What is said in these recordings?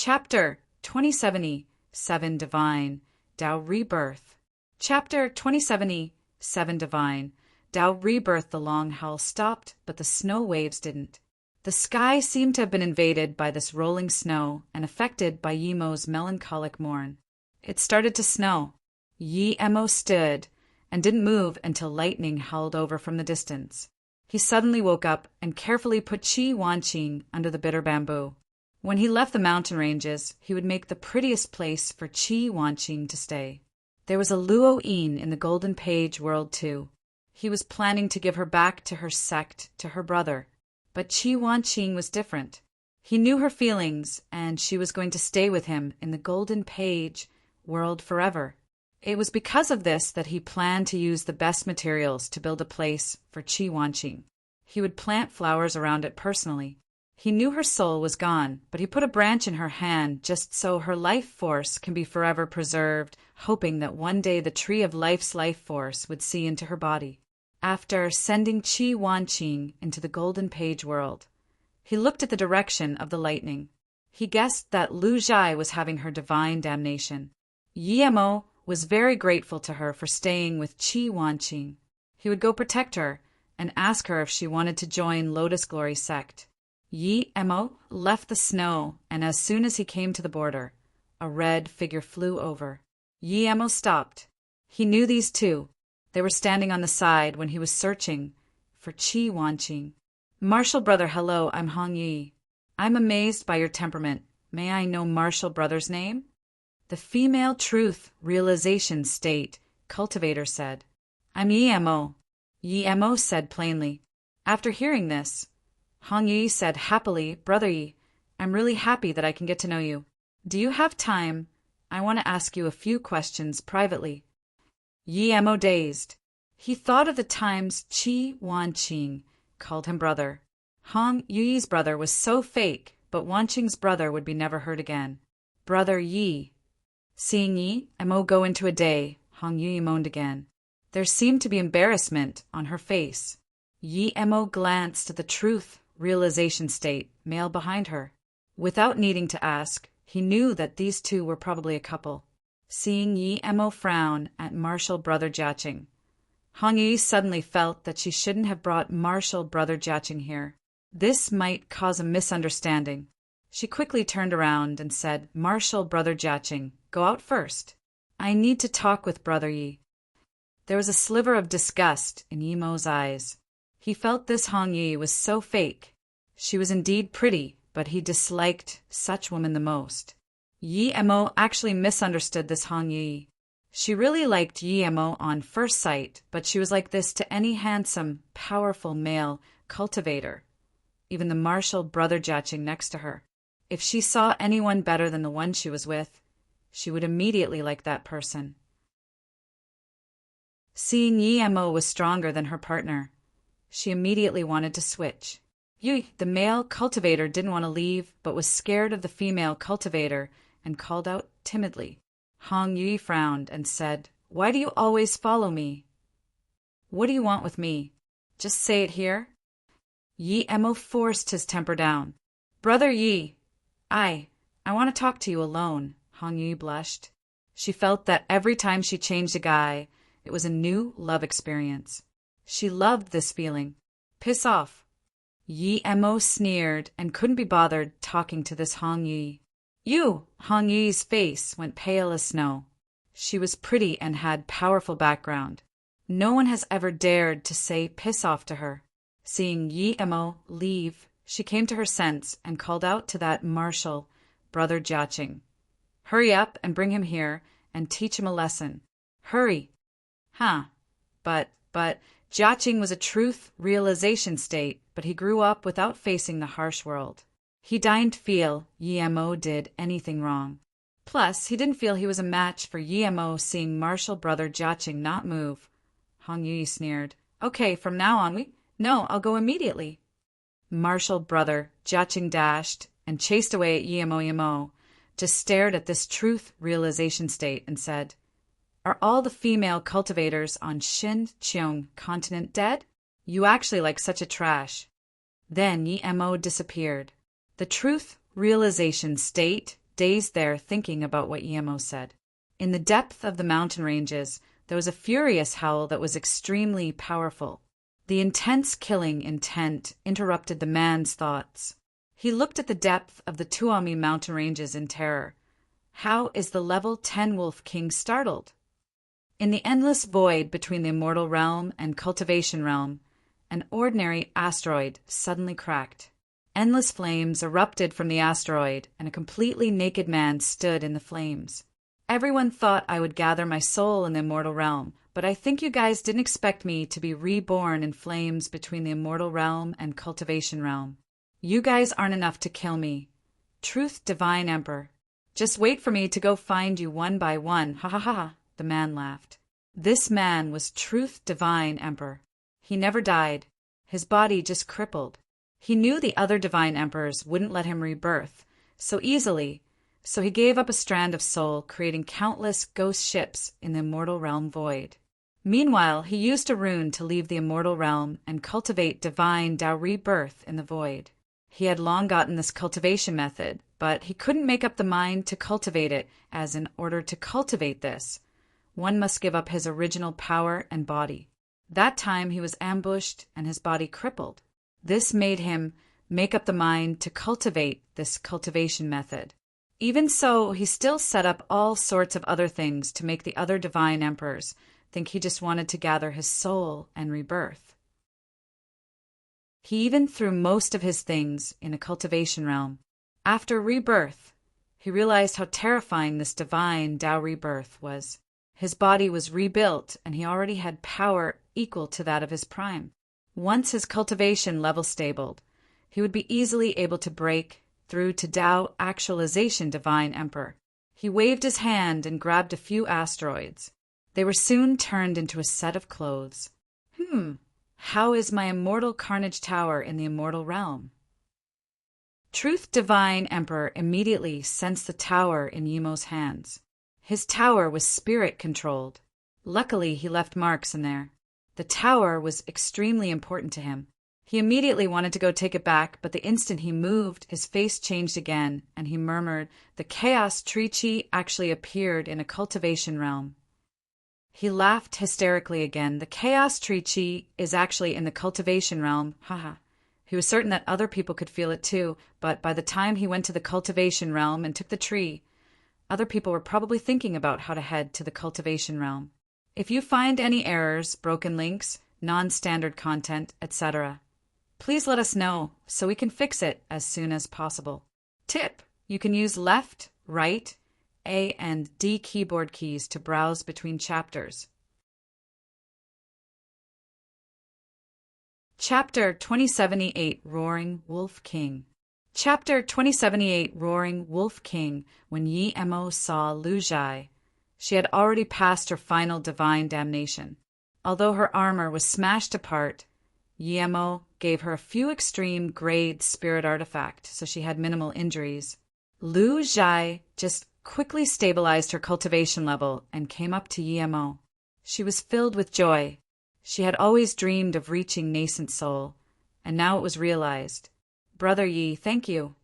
Chapter 2077 Divine, Tao Rebirth. Chapter 2077 Divine, Tao Rebirth. The long howl stopped, but the snow waves didn't. The sky seemed to have been invaded by this rolling snow and affected by Yimo's melancholic mourn. It started to snow. Yimo stood and didn't move until lightning howled over from the distance. He suddenly woke up and carefully put Qi Wanqing under the bitter bamboo. When he left the mountain ranges, he would make the prettiest place for Qi Wanqing to stay. There was a Luo Yin in the Golden Page world too. He was planning to give her back to her sect, to her brother. But Qi Wanqing was different. He knew her feelings, and she was going to stay with him in the Golden Page world forever. It was because of this that he planned to use the best materials to build a place for Qi Wanqing. He would plant flowers around it personally. He knew her soul was gone, but he put a branch in her hand just so her life force can be forever preserved, hoping that one day the tree of life's life force would see into her body. After sending Qi Wanqing into the Golden Page world, he looked at the direction of the lightning. He guessed that Lu Zhai was having her divine damnation. Yimo was very grateful to her for staying with Qi Wanqing. He would go protect her and ask her if she wanted to join Lotus Glory sect. Yimo left the snow, and as soon as he came to the border, a red figure flew over. Yimo stopped. He knew these two. They were standing on the side when he was searching for Qi Wanqing. Martial brother, hello, I'm Hong Yi. I'm amazed by your temperament. May I know Martial brother's name? The female truth realization state cultivator said. I'm Yimo. Yimo said plainly. After hearing this, Hong Yi said happily, Brother Yi, I'm really happy that I can get to know you. Do you have time? I want to ask you a few questions privately. Yimo dazed. He thought of the times Qi Wanqing called him brother. Hong Yi's brother was so fake, but Wanqing's brother would be never heard again. Brother Yi. Seeing Yimo go into a day, Hong Yi moaned again. There seemed to be embarrassment on her face. Yimo glanced at the truth realization state male behind her. Without needing to ask, he knew that these two were probably a couple. Seeing Yimo frown at Martial brother Jiaqing, Hong Yi suddenly felt that she shouldn't have brought Martial brother Jiaqing here. This might cause a misunderstanding. She quickly turned around and said, Martial brother Jiaqing, go out first. I need to talk with brother Yi. There was a sliver of disgust in Yimo's eyes. He felt this Hong Yi was so fake. She was indeed pretty, but he disliked such women the most. Yimo actually misunderstood this Hong Yi. She really liked Yimo on first sight, but she was like this to any handsome, powerful male cultivator, even the Martial brother Jiaqing next to her. If she saw anyone better than the one she was with, she would immediately like that person. Seeing Yimo was stronger than her partner, she immediately wanted to switch. Yui, the male cultivator, didn't want to leave, but was scared of the female cultivator and called out timidly. Hong Yi frowned and said, Why do you always follow me? What do you want with me? Just say it here. Yimo forced his temper down. Brother Yi, I want to talk to you alone. Hong Yi blushed. She felt that every time she changed a guy, it was a new love experience. She loved this feeling. Piss off. Yimo sneered and couldn't be bothered talking to this Hong Yi. You! Hong Yi's face went pale as snow. She was pretty and had powerful background. No one has ever dared to say piss off to her. Seeing Yimo leave, she came to her sense and called out to that Martial brother Jiaqing. Hurry up and bring him here and teach him a lesson. Hurry. Huh. But Jiaqing was a truth realization state, but he grew up without facing the harsh world. He didn't feel Yimo did anything wrong. Plus, he didn't feel he was a match for Yimo. Seeing Martial brother Jiaqing not move, Hong Yi sneered. Okay, from now on No, I'll go immediately. Martial brother Jiaqing dashed and chased away at Yimo, just stared at this truth realization state and said, Are all the female cultivators on Xinqiang continent dead? You actually like such a trash. Then Yimo disappeared. The truth realization state dazed there thinking about what Emo said. In the depth of the mountain ranges, there was a furious howl that was extremely powerful. The intense killing intent interrupted the man's thoughts. He looked at the depth of the Tuami mountain ranges in terror. How is the level 10 Wolf King startled? In the endless void between the immortal realm and cultivation realm, an ordinary asteroid suddenly cracked. Endless flames erupted from the asteroid, and a completely naked man stood in the flames. Everyone thought I would gather my soul in the immortal realm, but I think you guys didn't expect me to be reborn in flames between the immortal realm and cultivation realm. You guys aren't enough to kill me. Truth Divine Emperor. Just wait for me to go find you one by one, ha ha ha, the man laughed. This man was Truth Divine Emperor. He never died. His body just crippled. He knew the other Divine Emperors wouldn't let him rebirth so easily, so he gave up a strand of soul, creating countless ghost ships in the immortal realm void. Meanwhile, he used a rune to leave the immortal realm and cultivate divine Tao rebirth in the void. He had long gotten this cultivation method, but he couldn't make up the mind to cultivate it, as in order to cultivate this, one must give up his original power and body. That time he was ambushed and his body crippled. This made him make up the mind to cultivate this cultivation method. Even so, he still set up all sorts of other things to make the other divine emperors think he just wanted to gather his soul and rebirth. He even threw most of his things in a cultivation realm. After rebirth, he realized how terrifying this divine Tao rebirth was. His body was rebuilt, and he already had power equal to that of his prime. Once his cultivation level stabled, he would be easily able to break through to Tao actualization Divine Emperor. He waved his hand and grabbed a few asteroids. They were soon turned into a set of clothes. How is my immortal Carnage Tower in the immortal realm? Truth Divine Emperor immediately sensed the tower in Yemo's hands. His tower was spirit-controlled. Luckily, he left marks in there. The tower was extremely important to him. He immediately wanted to go take it back, but the instant he moved, his face changed again, and he murmured, "The Chaos Tree Chi actually appeared in a cultivation realm." He laughed hysterically again. The Chaos Tree Chi is actually in the cultivation realm, haha. He was certain that other people could feel it too, but by the time he went to the cultivation realm and took the tree, other people were probably thinking about how to head to the cultivation realm. If you find any errors, broken links, non-standard content, etc., please let us know so we can fix it as soon as possible. Tip: you can use left, right, A and D keyboard keys to browse between chapters. Chapter 2078 Roaring Wolf King. Chapter 2078 Roaring Wolf King. When Yi Emo saw Lu Zhai, she had already passed her final divine damnation. Although her armor was smashed apart, Yi Emo gave her a few extreme grade spirit artifact, so she had minimal injuries. Lu Zhai just quickly stabilized her cultivation level and came up to Yi Emo. She was filled with joy. She had always dreamed of reaching nascent soul, and now it was realized. "Brother Yi, thank you."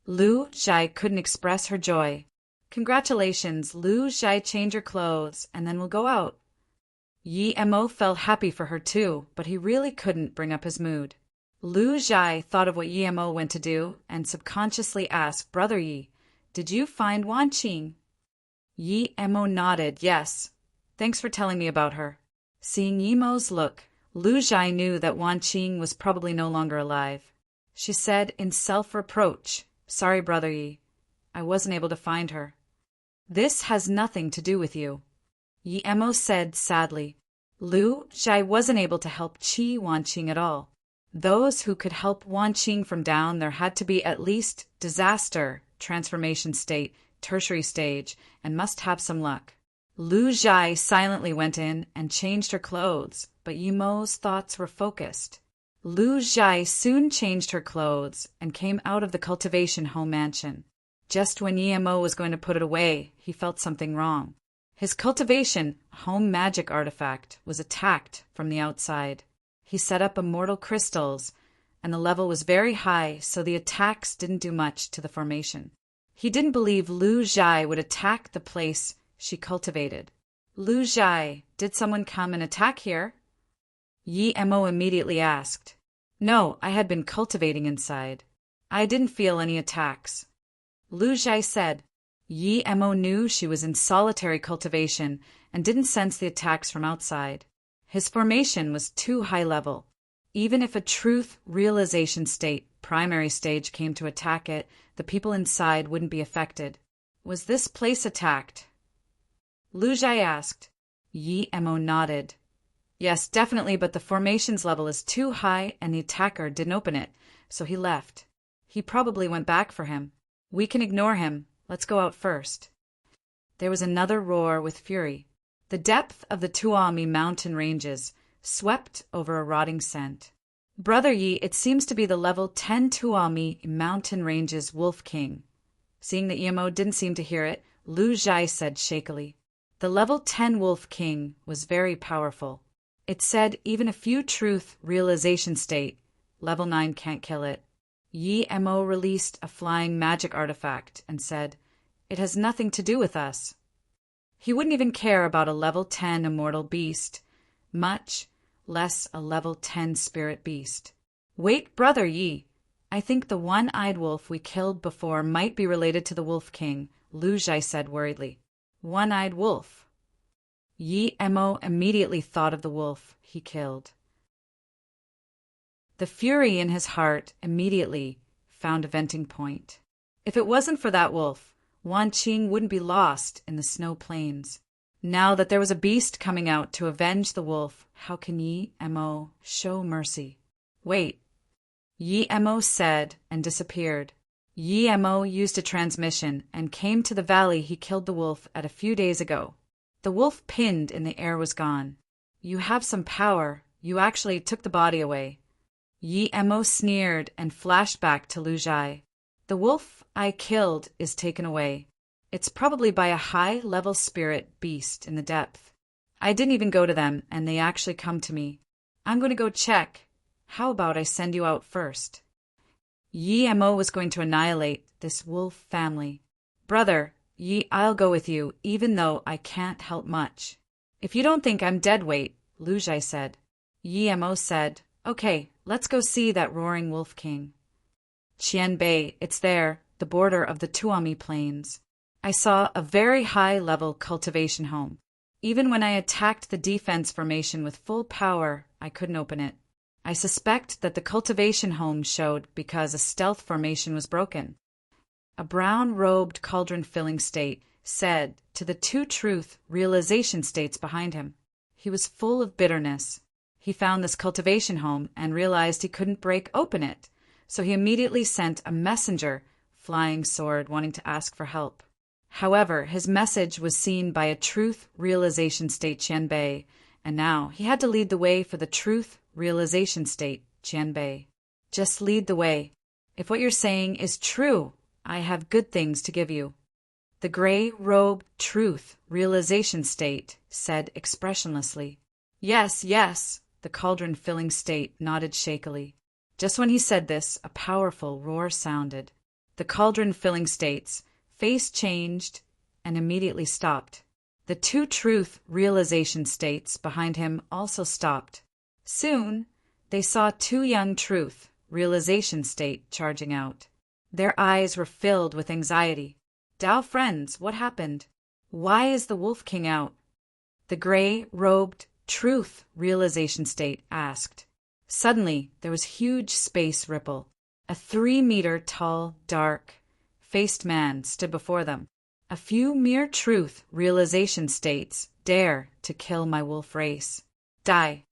Lu Zhai couldn't express her joy. "Congratulations, Lu Zhai, change your clothes, and then we'll go out." Yi Emo felt happy for her too, but he really couldn't bring up his mood. Lu Zhai thought of what Yi Emo went to do, and subconsciously asked, "Brother Yi, did you find Wan Qing?" Yi Emo nodded, "Yes. Thanks for telling me about her." Seeing Yi Emo's look, Lu Zhai knew that Wan Qing was probably no longer alive. She said in self-reproach, "Sorry, Brother Yi. I wasn't able to find her." "This has nothing to do with you," Yi Emo said sadly. Lu Zhai wasn't able to help Qi Wan Qing at all. Those who could help Wan Qing from down there had to be at least disaster, transformation state, tertiary stage, and must have some luck. Lu Zhai silently went in and changed her clothes, but Yi Emo's thoughts were focused. Lu Zhai soon changed her clothes and came out of the cultivation home mansion. Just when Yi Emo was going to put it away, he felt something wrong. His cultivation home magic artifact was attacked from the outside. He set up immortal crystals, and the level was very high, so the attacks didn't do much to the formation. He didn't believe Lu Zhai would attack the place she cultivated. Lu Zhai, did someone come and attack here? Yi Mo immediately asked. No, I had been cultivating inside. I didn't feel any attacks. Lu Zhai said. Yi Mo knew she was in solitary cultivation and didn't sense the attacks from outside. His formation was too high level. Even if a truth realization state, primary stage, came to attack it, the people inside wouldn't be affected. Was this place attacked? Lu Zhai asked. Yi Mo nodded. Yes, definitely, but the formation's level is too high and the attacker didn't open it, so he left. He probably went back for him. We can ignore him. Let's go out first. There was another roar with fury. The depth of the Tuami mountain ranges swept over a rotting scent. Brother Yi, it seems to be the level 10 Tuami mountain ranges Wolf King. Seeing that Emo didn't seem to hear it, Lu Zhai said shakily. The level 10 Wolf King was very powerful. It said even a few truth realization state, level 9 can't kill it. Yi Mo released a flying magic artifact and said, It has nothing to do with us. He wouldn't even care about a level 10 immortal beast, much less a level 10 spirit beast. Wait, Brother Yi. I think the one-eyed wolf we killed before might be related to the Wolf King, Lu Zhai said worriedly. One-eyed wolf. Yi Mo immediately thought of the wolf he killed. The fury in his heart immediately found a venting point. If it wasn't for that wolf, Wan Qing wouldn't be lost in the snow plains. Now that there was a beast coming out to avenge the wolf, how can Yi Mo show mercy? Wait. Yi Mo said and disappeared. Yi Mo used a transmission and came to the valley he killed the wolf at a few days ago. The wolf pinned and the air was gone. You have some power. You actually took the body away. Yi Mo sneered and flashed back to Lu Zhai. The wolf I killed is taken away. It's probably by a high-level spirit beast in the depth. I didn't even go to them, and they actually come to me. I'm going to go check. How about I send you out first? Yi Mo was going to annihilate this wolf family. Brother, Yi, I'll go with you, even though I can't help much. If you don't think I'm dead weight, Lu Zhai said. Yi Mo said, Okay, let's go see that roaring wolf king. Qianbei, it's there, the border of the Tuami plains. I saw a very high-level cultivation home. Even when I attacked the defense formation with full power, I couldn't open it. I suspect that the cultivation home showed because a stealth formation was broken. A brown-robed cauldron-filling state said to the two truth realization states behind him. He was full of bitterness. He found this cultivation home and realized he couldn't break open it, so he immediately sent a messenger, flying sword, wanting to ask for help. However, his message was seen by a truth realization state Qianbei, and now he had to lead the way for the truth realization state Qianbei. Just lead the way. If what you're saying is true, I have good things to give you. The gray-robed truth realization state said expressionlessly. Yes, yes, the cauldron-filling state nodded shakily. Just when he said this, a powerful roar sounded. The cauldron-filling state's face changed and immediately stopped. The two truth realization states behind him also stopped. Soon, they saw two young truth realization state charging out. Their eyes were filled with anxiety. Dao friends, what happened? Why is the Wolf King out? The gray-robed truth realization state asked. Suddenly, there was huge space ripple. A 3-meter tall, dark-faced man stood before them. A few mere truth realization states dare to kill my wolf race. Die.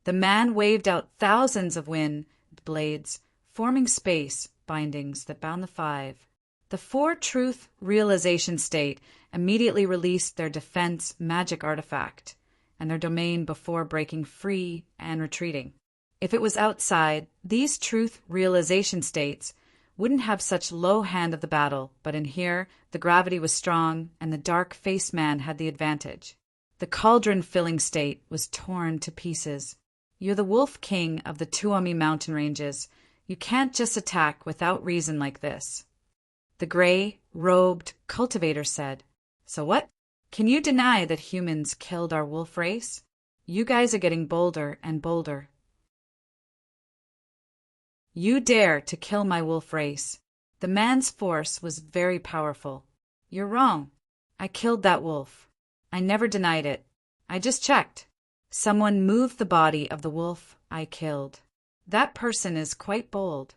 The man waved out thousands of wind blades, forming space bindings that bound the five. The 4 truth realization state immediately released their defense magic artifact and their domain before breaking free and retreating. If it was outside, these truth realization states wouldn't have such low hand of the battle, but in here, the gravity was strong and the dark-faced man had the advantage. The cauldron-filling state was torn to pieces. You're the Wolf King of the Tuami mountain ranges. You can't just attack without reason like this. The gray-robed cultivator said. So what? Can you deny that humans killed our wolf race? You guys are getting bolder and bolder. You dare to kill my wolf race. The man's force was very powerful. You're wrong. I killed that wolf. I never denied it. I just checked. Someone moved the body of the wolf I killed. That person is quite bold.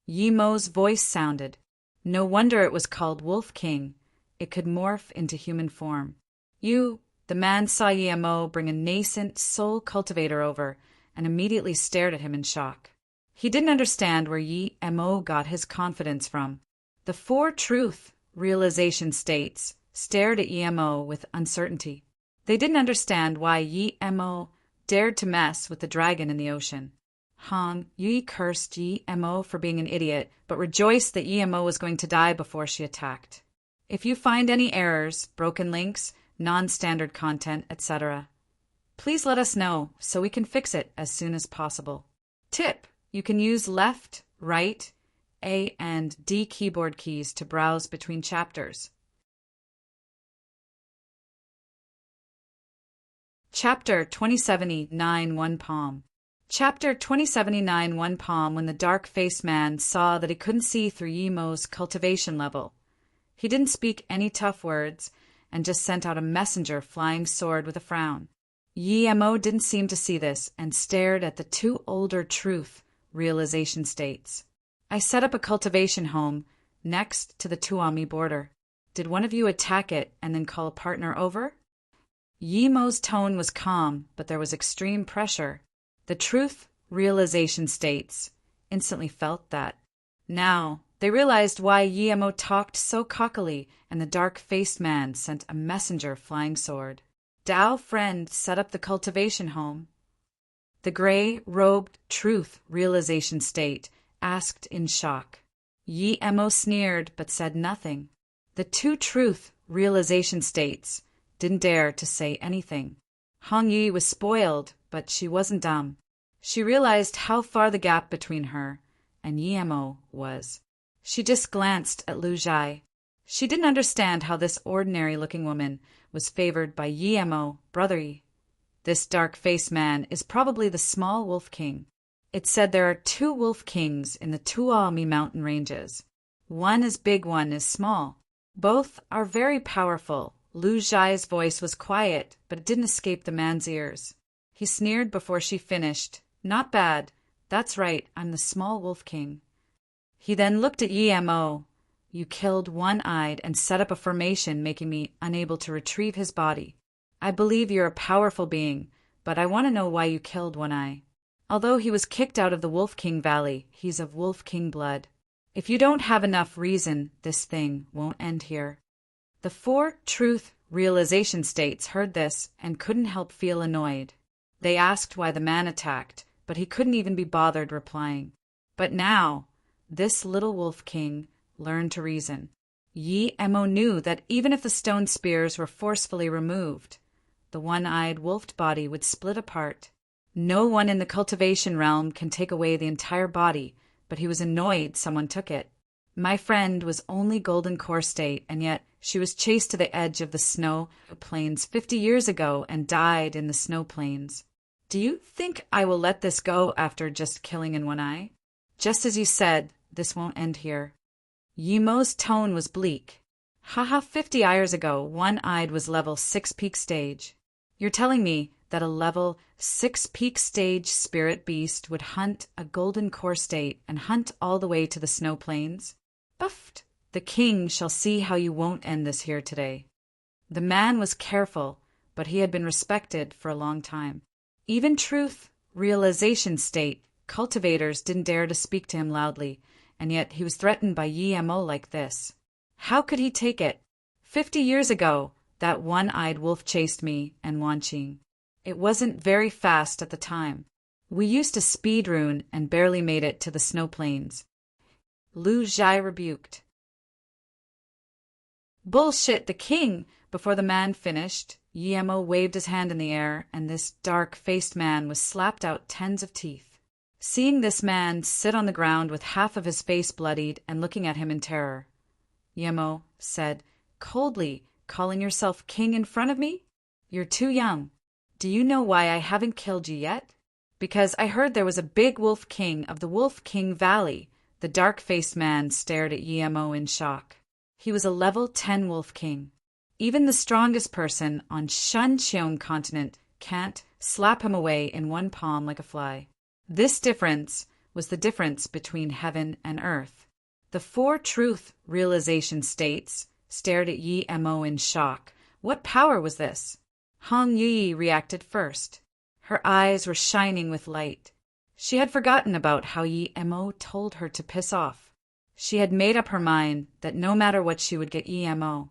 Yemo's voice sounded. No wonder it was called Wolf King. It could morph into human form. The man saw Yemo bring a nascent soul cultivator over and immediately stared at him in shock. He didn't understand where Yemo got his confidence from. The four truth realization states stared at Yemo with uncertainty. They didn't understand why Yemo dared to mess with the dragon in the ocean. Yi cursed Yemo for being an idiot, but rejoiced that Yemo was going to die before she attacked. If you find any errors, broken links, non-standard content, etc., please let us know so we can fix it as soon as possible. Tip: you can use left, right, A and D keyboard keys to browse between chapters. Chapter 2079 One Palm. Chapter 2079 One Palm. When the dark-faced man saw that he couldn't see through Yemo's cultivation level, he didn't speak any tough words and just sent out a messenger flying sword with a frown. Yemo didn't seem to see this and stared at the two older truth realization states. I set up a cultivation home next to the Tuami border. Did one of you attack it and then call a partner over? Yemo's tone was calm, but there was extreme pressure. The truth realization states instantly felt that. Now, they realized why Yemo talked so cockily, and the dark-faced man sent a messenger flying sword. Dao friend set up the cultivation home. The gray-robed truth realization state asked in shock. Yemo sneered but said nothing. The two truth realization states didn't dare to say anything. Hong Yi was spoiled, but she wasn't dumb. She realized how far the gap between her and Yemo was. She just glanced at Lu Zhai. She didn't understand how this ordinary-looking woman was favored by Yemo, brother Yi. This dark-faced man is probably the small wolf king. It said there are two wolf kings in the Tuami mountain ranges. One is big, one is small. Both are very powerful. Lu Zhai's voice was quiet, but it didn't escape the man's ears. He sneered before she finished. Not bad. That's right, I'm the small wolf king. He then looked at Yemo. You killed One-Eyed and set up a formation, making me unable to retrieve his body. I believe you're a powerful being, but I want to know why you killed One-Eye. Although he was kicked out of the Wolf King Valley, he's of Wolf King blood. If you don't have enough reason, this thing won't end here. The four truth realization states heard this and couldn't help feel annoyed. They asked why the man attacked, but he couldn't even be bothered replying. But now, this little Wolf King learned to reason. Yemo knew that even if the stone spears were forcefully removed, the one-eyed wolfed body would split apart. No one in the cultivation realm can take away the entire body, but he was annoyed someone took it. My friend was only golden core state, and yet she was chased to the edge of the snow plains 50 years ago and died in the snow plains. Do you think I will let this go after just killing in one eye? Just as you said, this won't end here. Yemo's tone was bleak. 50 years ago, One-Eyed was level 6 peak stage. You're telling me that a level 6 peak stage spirit beast would hunt a golden core state and hunt all the way to the snow plains? Buffed. The king shall see how you won't end this here today. The man was careful, but he had been respected for a long time. Even truth, realization state, cultivators didn't dare to speak to him loudly, and yet he was threatened by Yemo like this. How could he take it? 50 years ago, that one-eyed wolf chased me and Wanqing. It wasn't very fast at the time. We used to speed rune and barely made it to the snow plains. Lu Zhai rebuked. Bullshit, the king! Before the man finished, Yemo waved his hand in the air, and this dark-faced man was slapped out tens of teeth. Seeing this man sit on the ground with half of his face bloodied and looking at him in terror, Yemo said coldly, calling yourself king in front of me? You're too young. Do you know why I haven't killed you yet? Because I heard there was a big wolf king of the Wolf King Valley. The dark-faced man stared at Yemo in shock. He was a level 10 wolf king. Even the strongest person on Shuncheon continent can't slap him away in one palm like a fly. This difference was the difference between heaven and earth. The four truth realization states stared at Yemo in shock. What power was this? Hong Yi reacted first. Her eyes were shining with light. She had forgotten about how Yemo told her to piss off. She had made up her mind that no matter what she would get Yemo.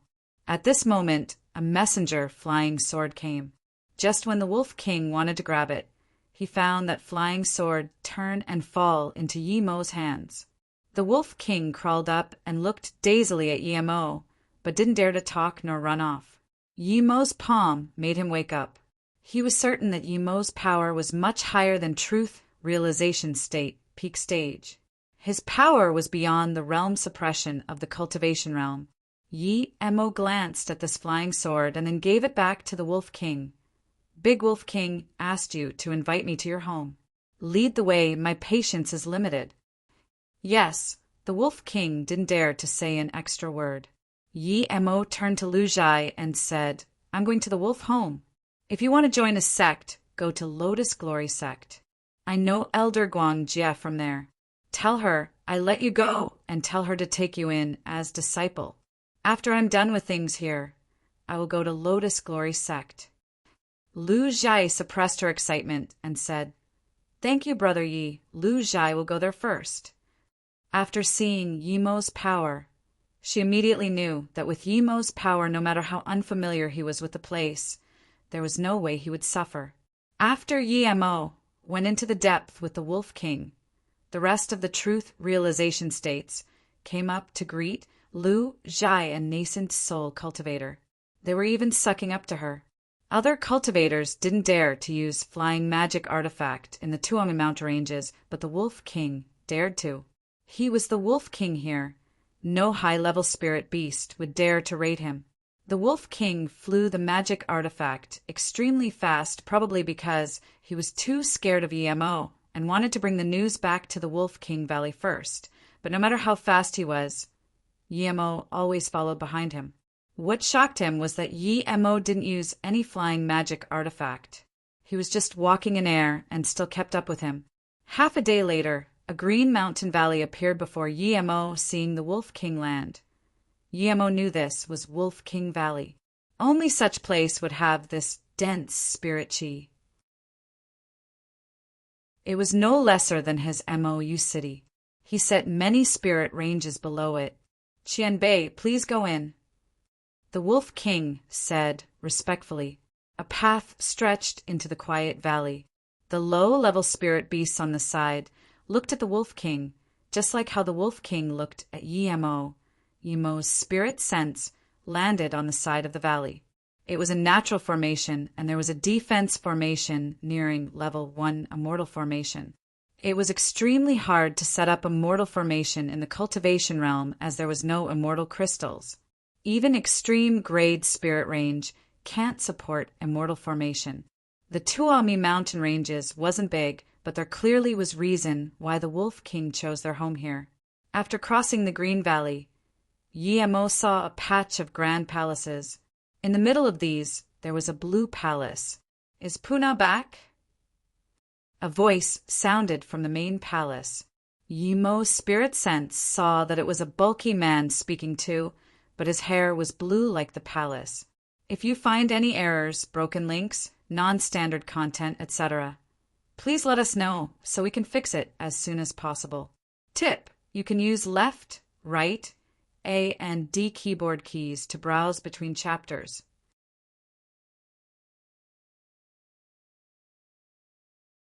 At this moment, a messenger flying sword came. Just when the Wolf King wanted to grab it, he found that flying sword turn and fall into Yemo's hands. The Wolf King crawled up and looked dazedly at Yemo, but didn't dare to talk nor run off. Yemo's palm made him wake up. He was certain that Yemo's power was much higher than truth realization state, peak stage. His power was beyond the realm suppression of the cultivation realm. Yemo glanced at this flying sword and then gave it back to the Wolf King. Big Wolf King asked you to invite me to your home. Lead the way, my patience is limited. Yes, the Wolf King didn't dare to say an extra word. Yemo turned to Lu Zhai and said, I'm going to the wolf home. If you want to join a sect, go to Lotus Glory Sect. I know Elder Guang Jie from there. Tell her I let you go and tell her to take you in as disciple. After I'm done with things here, I will go to Lotus Glory Sect. Lu Zhai suppressed her excitement and said, Thank you, Brother Yi. Lu Zhai will go there first. After seeing Yemo's power, she immediately knew that with Yemo's power, no matter how unfamiliar he was with the place, there was no way he would suffer. After Yemo went into the depth with the Wolf King, the rest of the truth realization states came up to greet Lu Zhai, a nascent soul cultivator. They were even sucking up to her. Other cultivators didn't dare to use flying magic artifact in the Tuomi Mountain ranges, but the Wolf King dared to. He was the Wolf King here. No high-level spirit beast would dare to raid him. The Wolf King flew the magic artifact extremely fast, probably because he was too scared of Yemo and wanted to bring the news back to the Wolf King Valley first. But no matter how fast he was, Yemo always followed behind him. What shocked him was that Yemo didn't use any flying magic artifact. He was just walking in air and still kept up with him. Half a day later, a green mountain valley appeared before Yemo, seeing the Wolf King land. Yemo knew this was Wolf King Valley. Only such place would have this dense spirit chi. It was no lesser than his MOU city. He set many spirit ranges below it. Qianbei, please go in. The Wolf King said respectfully. A path stretched into the quiet valley. The low-level spirit beasts on the side looked at the Wolf King, just like how the Wolf King looked at Yemo. Yemo's spirit sense landed on the side of the valley. It was a natural formation, and there was a defense formation nearing level 1 immortal formation. It was extremely hard to set up a mortal formation in the cultivation realm as there was no immortal crystals. Even extreme grade spirit range can't support immortal formation. The Tuomi mountain ranges wasn't big, but there clearly was reason why the Wolf King chose their home here. After crossing the Green Valley, Yemo saw a patch of grand palaces. In the middle of these, there was a blue palace. Is Puna back? A voice sounded from the main palace. Yemo's spirit sense saw that it was a bulky man speaking to, but his hair was blue like the palace. If you find any errors, broken links, non-standard content, etc., please let us know so we can fix it as soon as possible. Tip: you can use left, right, A and D keyboard keys to browse between chapters.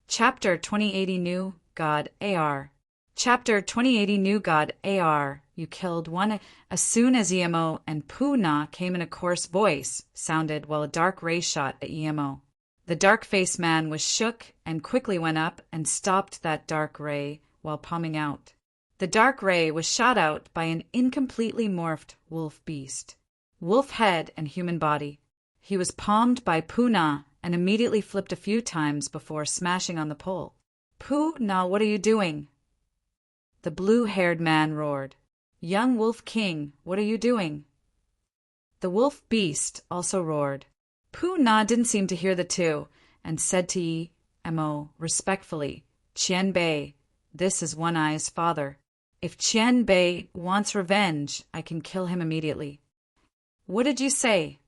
Chapter 2080 New God AR. Chapter 2080 New God AR. You killed one. As soon as Yemo and Puna came in, a coarse voice sounded while a dark ray shot at Yemo. The dark-faced man was shook and quickly went up and stopped that dark ray while palming out. The dark ray was shot out by an incompletely morphed wolf beast. Wolf head and human body. He was palmed by Puna and immediately flipped a few times before smashing on the pole. "Puna, what are you doing?" The blue-haired man roared. "Young Wolf King, what are you doing?" The wolf beast also roared. Puna didn't seem to hear the two and said to Yi Mo respectfully, "Qian Bei, this is One Eye's father. If Qian Bei wants revenge, I can kill him immediately." "What did you say?"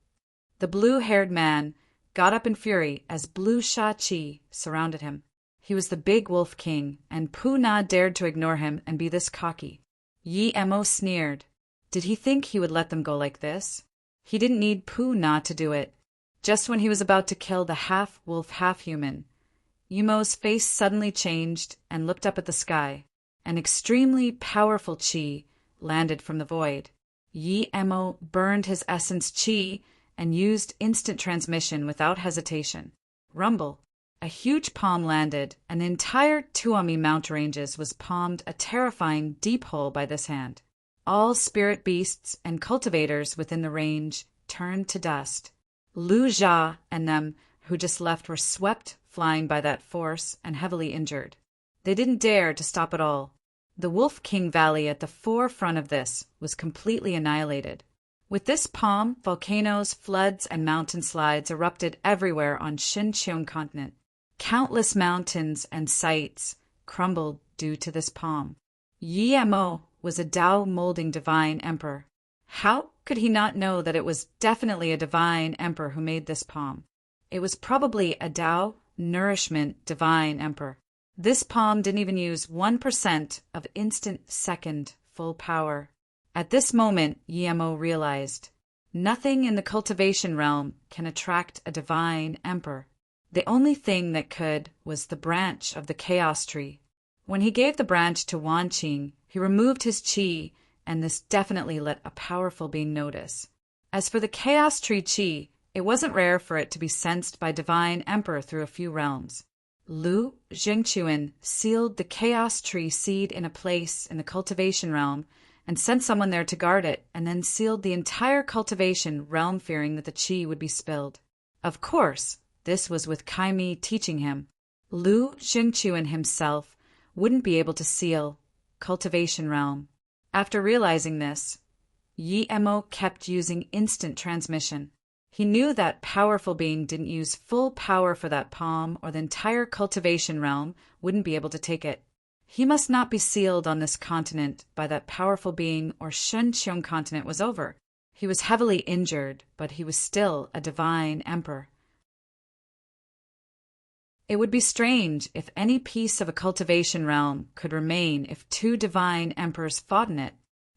The blue-haired man got up in fury as Blue Sha Chi surrounded him. He was the big wolf king, and Puna dared to ignore him and be this cocky. Yi Mo sneered. Did he think he would let them go like this? He didn't need Puna to do it. Just when he was about to kill the half-wolf, half-human, Yi Mo's face suddenly changed and looked up at the sky. An extremely powerful chi landed from the void. Yi Mo burned his essence chi and used instant transmission without hesitation. Rumble. A huge palm landed, and the entire Tuomi Mount ranges was palmed a terrifying deep hole by this hand. All spirit beasts and cultivators within the range turned to dust. Lu Jia and them who just left were swept flying by that force and heavily injured. They didn't dare to stop at all. The Wolf King Valley at the forefront of this was completely annihilated. With this palm, volcanoes, floods, and mountain slides erupted everywhere on Xinqiang continent. Countless mountains and sites crumbled due to this palm. Yi Mo was a Tao-molding divine emperor. How could he not know that it was definitely a divine emperor who made this palm? It was probably a Tao nourishment divine emperor. This palm didn't even use 1% of instant second full power. At this moment, Yi Mo realized, nothing in the cultivation realm can attract a divine emperor. The only thing that could was the branch of the chaos tree. When he gave the branch to Wan Qing, he removed his qi, and this definitely let a powerful being notice. As for the chaos tree qi, it wasn't rare for it to be sensed by divine emperor through a few realms. Lu Jingquan sealed the chaos tree seed in a place in the cultivation realm and sent someone there to guard it, and then sealed the entire cultivation realm, fearing that the qi would be spilled. Of course, this was with Kaimi teaching him. Lu Jingquan himself wouldn't be able to seal cultivation realm. After realizing this, Yi Mo kept using instant transmission. He knew that powerful being didn't use full power for that palm, or the entire cultivation realm wouldn't be able to take it. He must not be sealed on this continent by that powerful being, or Xinqiang continent was over. He was heavily injured, but he was still a divine emperor. It would be strange if any piece of a cultivation realm could remain if two divine emperors fought in it.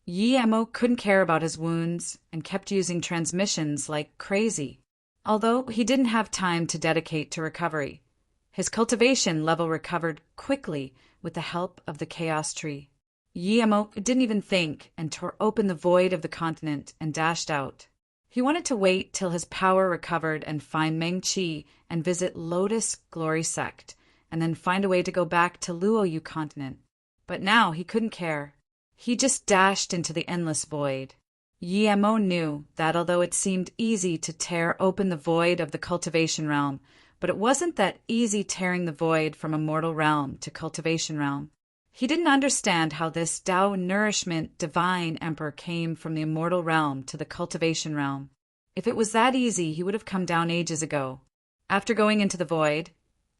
Yi Mo couldn't care about his wounds and kept using transmissions like crazy, although he didn't have time to dedicate to recovery. His cultivation level recovered quickly with the help of the chaos tree. Yi Mo didn't even think and tore open the void of the continent and dashed out. He wanted to wait till his power recovered and find Meng Qi and visit Lotus Glory Sect, and then find a way to go back to Luoyu continent. But now he couldn't care. He just dashed into the endless void. Yi Mo knew that although it seemed easy to tear open the void of the cultivation realm, but it wasn't that easy tearing the void from a mortal realm to cultivation realm. He didn't understand how this Tao nourishment divine emperor came from the immortal realm to the cultivation realm. If it was that easy, he would have come down ages ago. After going into the void,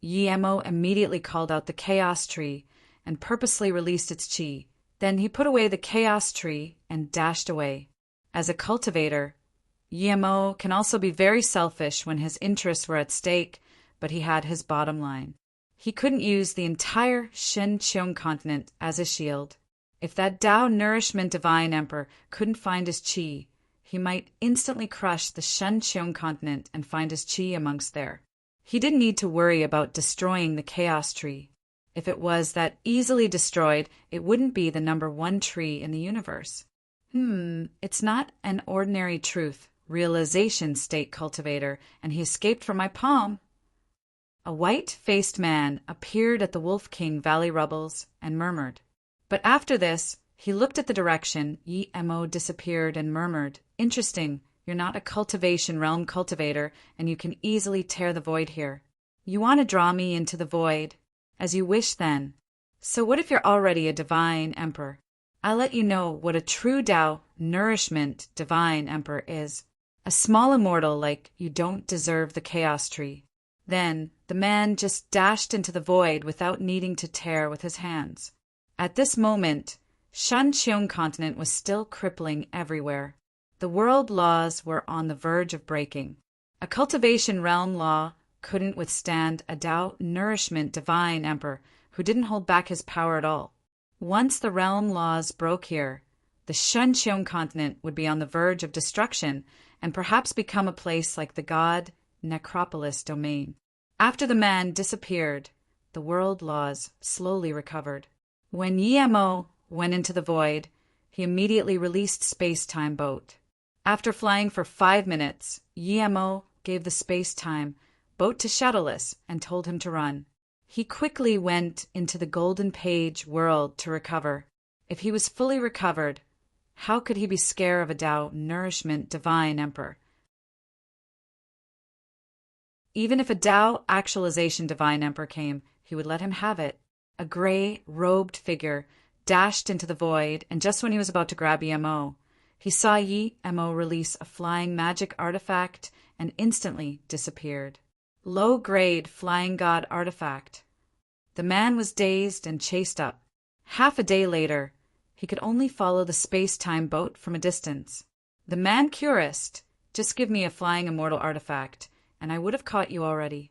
Yi Mo immediately called out the chaos tree and purposely released its qi. Then he put away the chaos tree and dashed away. As a cultivator, Yi Mo can also be very selfish when his interests were at stake, but he had his bottom line. He couldn't use the entire Xinqiang continent as a shield. If that Tao nourishment divine emperor couldn't find his qi, he might instantly crush the Xinqiang continent and find his qi amongst there. He didn't need to worry about destroying the chaos tree. If it was that easily destroyed, it wouldn't be the number one tree in the universe. It's not an ordinary truth, realization state cultivator, and he escaped from my palm. A white-faced man appeared at the Wolf King Valley rubbles and murmured, But after this, he looked at the direction Yi Mo disappeared and murmured, "Interesting, you're not a cultivation realm cultivator, and you can easily tear the void here. You want to draw me into the void? As you wish then. So what if you're already a divine emperor? I'll let you know what a true Tao nourishment divine emperor is. A small immortal like you don't deserve the chaos tree." Then the man just dashed into the void without needing to tear with his hands. At this moment, Shanqiong continent was still crippling everywhere. The world laws were on the verge of breaking. A cultivation realm law couldn't withstand a Tao nourishment divine emperor who didn't hold back his power at all. Once the realm laws broke here, the Shanqiong continent would be on the verge of destruction and perhaps become a place like the god Necropolis domain. After the man disappeared, the world laws slowly recovered. When Yi Mo went into the void, he immediately released space-time boat. After flying for 5 minutes, Yi Mo gave the space-time boat to Shadowless and told him to run. He quickly went into the Golden Page world to recover. If he was fully recovered, how could he be scared of a Tao nourishment divine emperor? Even if a Tao actualization divine emperor came, he would let him have it. A gray-robed figure dashed into the void, and just when he was about to grab Yi Mo, he saw Yi Mo release a flying magic artifact and instantly disappeared. Low-grade flying god artifact. The man was dazed and chased up. Half a day later, he could only follow the space-time boat from a distance. The man curious, "Just give me a flying immortal artifact, and I would have caught you already."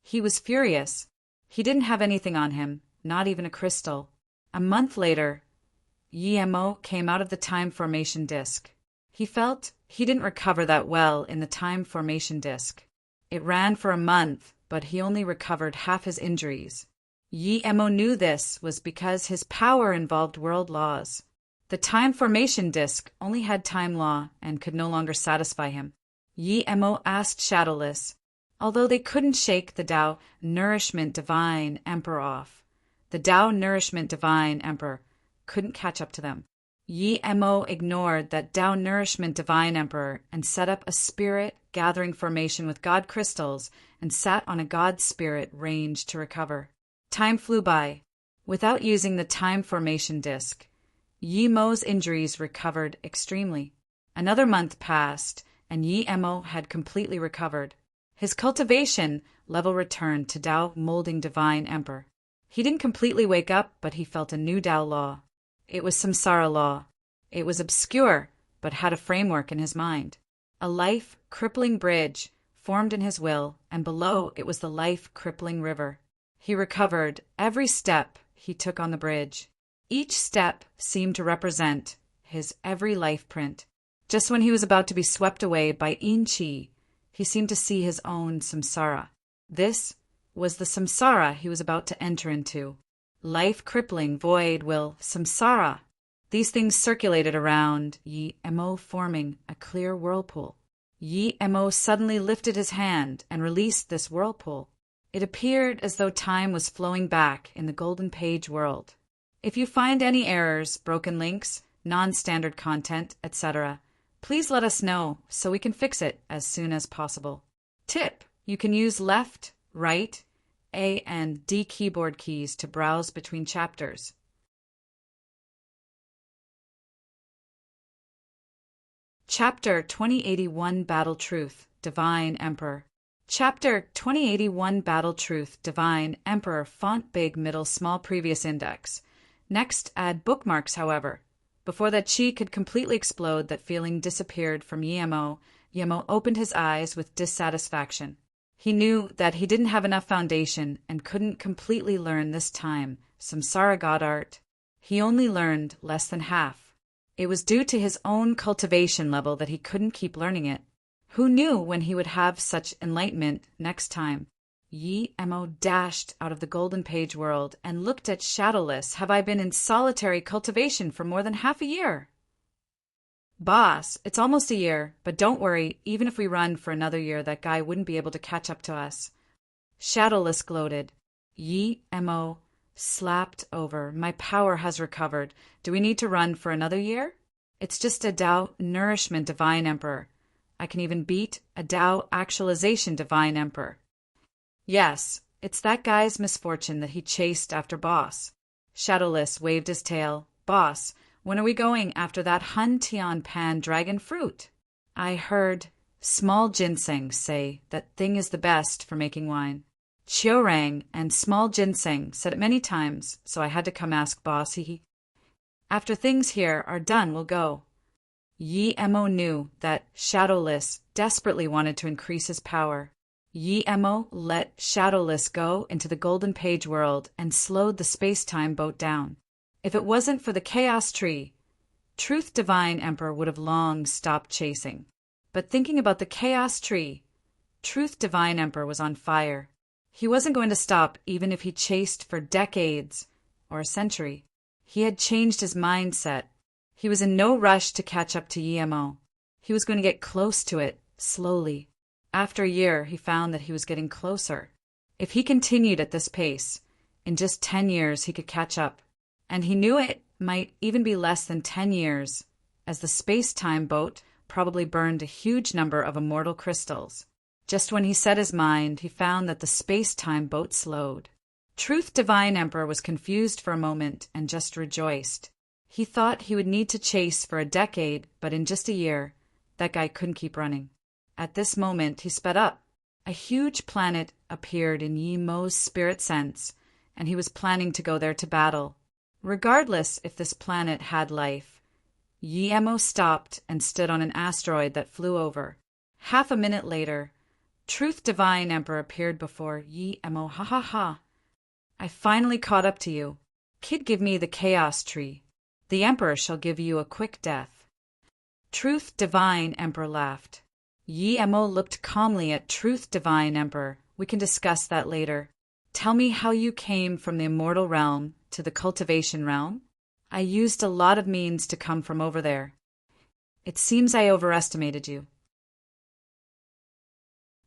He was furious. He didn't have anything on him, not even a crystal. A month later, Yi Mo came out of the time formation disk. He felt he didn't recover that well in the time formation disk. It ran for a month, but he only recovered half his injuries. Yi Mo knew this was because his power involved world laws. The time formation disk only had time law and could no longer satisfy him. Yi Mo asked Shadowless, although they couldn't shake the Tao Nourishment Divine Emperor off. The Tao Nourishment Divine Emperor couldn't catch up to them. Yi Mo ignored that Tao Nourishment Divine Emperor and set up a spirit gathering formation with god crystals and sat on a god spirit range to recover. Time flew by. Without using the time formation disk, Yi Mo's injuries recovered extremely. Another month passed, and Yi Mo had completely recovered. His cultivation level returned to Tao molding divine emperor. He didn't completely wake up, but he felt a new Tao law. It was samsara law. It was obscure, but had a framework in his mind. A life-crippling bridge formed in his will, and below it was the life-crippling river. He recovered every step he took on the bridge. Each step seemed to represent his every life print. Just when he was about to be swept away by Yin Qi, he seemed to see his own samsara. This was the samsara he was about to enter into. Life-crippling void will samsara. These things circulated around Yi Mo, forming a clear whirlpool. Yi Mo suddenly lifted his hand and released this whirlpool. It appeared as though time was flowing back in the Golden Page world. If you find any errors, broken links, non-standard content, etc., please let us know so we can fix it as soon as possible. Tip: you can use left, right, A and D keyboard keys to browse between chapters. Chapter 2081 Battle Truth, Divine Emperor. Chapter 2081 Battle Truth, Divine Emperor, font big, middle, small, previous index. Next, add bookmarks, however. Before that chi could completely explode, that feeling disappeared from Yi Mo. Yi Mo opened his eyes with dissatisfaction. He knew that he didn't have enough foundation and couldn't completely learn this time samsara god art. He only learned less than half. It was due to his own cultivation level that he couldn't keep learning it. Who knew when he would have such enlightenment next time? Yi Mo dashed out of the Golden Page world and looked at Shadowless. "Have I been in solitary cultivation for more than half a year?" "Boss, it's almost a year, but don't worry, even if we run for another year, that guy wouldn't be able to catch up to us." Shadowless gloated. Yi Mo Slapped over. My power has recovered. Do we need to run for another year? It's just a Tao nourishment divine emperor. I can even beat a Tao actualization divine emperor. Yes, it's that guy's misfortune that he chased after Boss. Shadowless waved his tail. Boss, when are we going after that Hun Tian Pan dragon fruit? I heard small ginseng say that thing is the best for making wine. Chiorang and small ginseng said it many times, so I had to come ask Boss. After things here are done, we'll go. Yi Mo knew that Shadowless desperately wanted to increase his power. Yi Mo let Shadowless go into the Golden Page world and slowed the space-time boat down. If it wasn't for the Chaos Tree, Truth Divine Emperor would have long stopped chasing. But thinking about the Chaos Tree, Truth Divine Emperor was on fire. He wasn't going to stop even if he chased for decades or a century. He had changed his mindset. He was in no rush to catch up to Yi Mo. He was going to get close to it, slowly. After a year, he found that he was getting closer. If he continued at this pace, in just 10 years he could catch up. And he knew it might even be less than 10 years, as the space-time boat probably burned a huge number of immortal crystals. Just when he set his mind, he found that the space-time boat slowed. Truth Divine Emperor was confused for a moment and just rejoiced. He thought he would need to chase for a decade, but in just a year, that guy couldn't keep running. At this moment, he sped up. A huge planet appeared in Yi Mo's spirit sense, and he was planning to go there to battle. Regardless if this planet had life, Yi Mo stopped and stood on an asteroid that flew over. Half a minute later, Truth Divine Emperor appeared before Yi Mo. Ha ha ha. I finally caught up to you. Kid, give me the Chaos Tree. The Emperor shall give you a quick death. Truth Divine Emperor laughed. Yi Mo looked calmly at Truth Divine Emperor. We can discuss that later. Tell me how you came from the immortal realm to the cultivation realm. I used a lot of means to come from over there. It seems I overestimated you.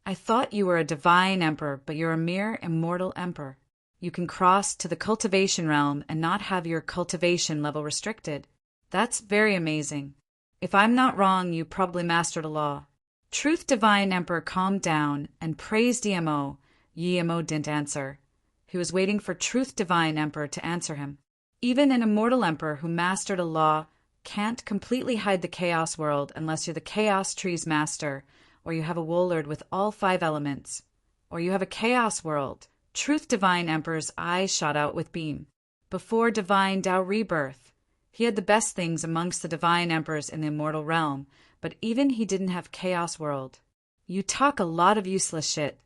I thought you were a divine emperor, but you're a mere immortal emperor. You can cross to the cultivation realm and not have your cultivation level restricted. That's very amazing. If I'm not wrong, you probably mastered a law. Truth Divine Emperor calmed down and praised Yi Mo. Yi Mo didn't answer. He was waiting for Truth Divine Emperor to answer him. Even an immortal emperor who mastered a law can't completely hide the chaos world unless you're the Chaos Tree's master, or you have a Woolard with all 5 elements, or you have a chaos world. Truth Divine Emperor's eyes shot out with beam. Before Divine Tao Rebirth, he had the best things amongst the divine emperors in the immortal realm, but even he didn't have Chaos World. You talk a lot of useless shit.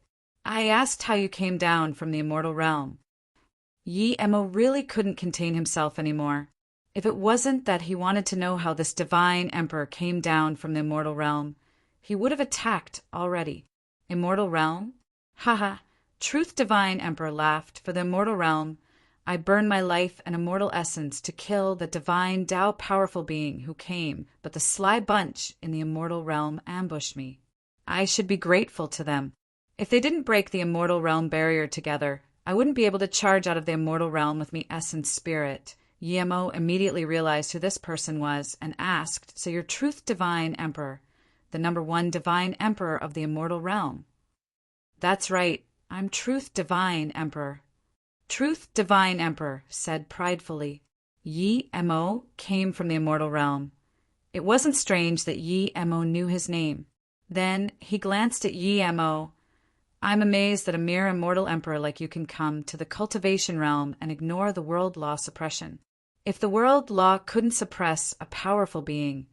I asked how you came down from the immortal realm. Yi Mo really couldn't contain himself anymore. If it wasn't that he wanted to know how this divine emperor came down from the immortal realm, he would have attacked already. Immortal realm? Haha. Truth Divine Emperor laughed. For the immortal realm, I burn my life and immortal essence to kill the divine Tao powerful being who came, but the sly bunch in the immortal realm ambushed me. I should be grateful to them. If they didn't break the immortal realm barrier together, I wouldn't be able to charge out of the immortal realm with me essence spirit. Yi Mo immediately realized who this person was and asked, so you're Truth Divine Emperor, the #1 divine emperor of the immortal realm? That's right, I'm Truth Divine Emperor. Truth Divine Emperor said pridefully. Yi Mo came from the immortal realm. It wasn't strange that Yi Mo knew his name. Then he glanced at Yi Mo. I'm amazed that a mere immortal emperor like you can come to the cultivation realm and ignore the world law suppression. If the world law couldn't suppress a powerful being,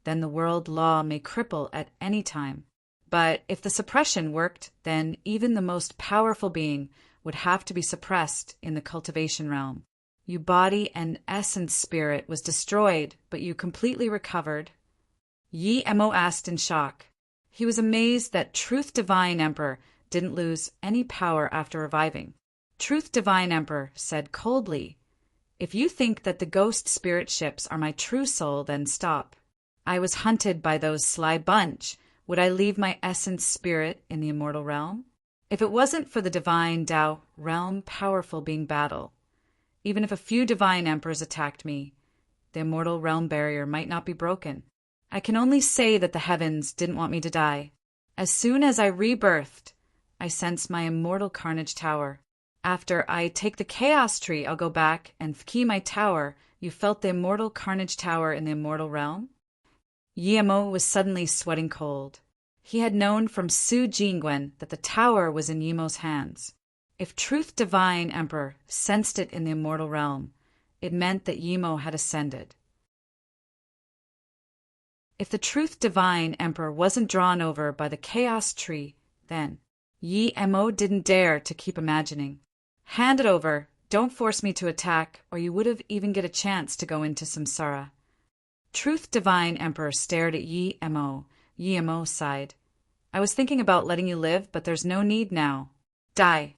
then the world law may cripple at any time. But if the suppression worked, then even the most powerful being would have to be suppressed in the cultivation realm. Your body and essence spirit was destroyed, but you completely recovered. Yi Mo asked in shock. He was amazed that Truth Divine Emperor didn't lose any power after reviving. Truth Divine Emperor said coldly, if you think that the ghost spirit ships are my true soul, then stop. I was hunted by those sly bunch. Would I leave my essence spirit in the immortal realm? If it wasn't for the divine Tao realm powerful being battle, Even if a few divine emperors attacked me, the immortal realm barrier might not be broken. I can only say that the heavens didn't want me to die. As soon as I rebirthed, I sensed my immortal carnage tower. After I take the chaos tree, I'll go back and key my tower. You felt the immortal carnage tower in the immortal realm? Yimo was suddenly sweating cold. He had known from Su Jingwen that the tower was in Yimo's hands. If Truth Divine Emperor sensed it in the immortal realm, it meant that Yimo had ascended. If the Truth Divine Emperor wasn't drawn over by the chaos tree, then Yimo didn't dare to keep imagining. Hand it over, don't force me to attack, or you would have even get a chance to go into samsara. Truth Divine Emperor stared at Yimo. Yimo sighed. I was thinking about letting you live, but there's no need now. Die.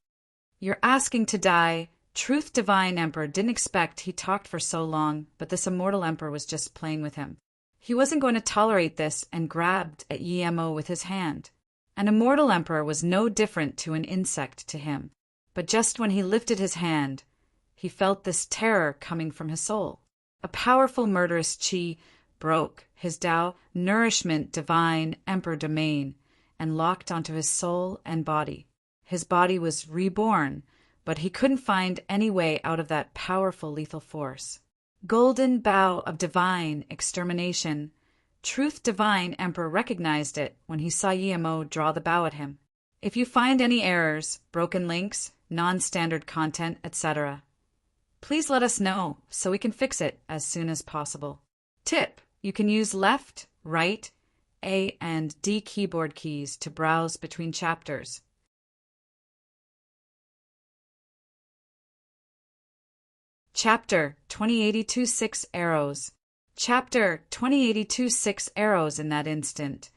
You're asking to die. Truth Divine Emperor didn't expect he talked for so long, but this immortal emperor was just playing with him. He wasn't going to tolerate this and grabbed at Yimo with his hand. An immortal emperor was no different to an insect to him, but just when he lifted his hand, he felt this terror coming from his soul. A powerful murderous chi broke his Tao nourishment divine emperor domain and locked onto his soul and body. His body was reborn, but he couldn't find any way out of that powerful lethal force. Golden bow of divine extermination. Truth Divine Emperor recognized it when he saw Yimo draw the bow at him. If you find any errors, broken links, non-standard content, etc., please let us know so we can fix it as soon as possible. Tip: you can use left, right, A and D keyboard keys to browse between chapters. Chapter 2082 6 Arrows. Chapter 2082 6 Arrows. In that instant,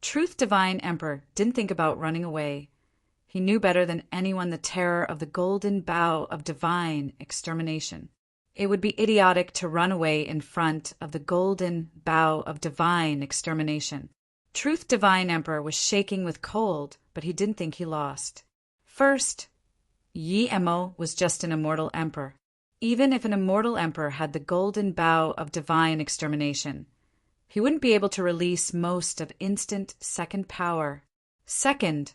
Truth Divine Emperor didn't think about running away. He knew better than anyone the terror of the golden bow of divine extermination. It would be idiotic to run away in front of the golden bow of divine extermination. Truth Divine Emperor was shaking with cold, but he didn't think he lost. First, Yimo was just an immortal emperor. Even if an immortal emperor had the golden bow of divine extermination, he wouldn't be able to release most of instant second power. Second,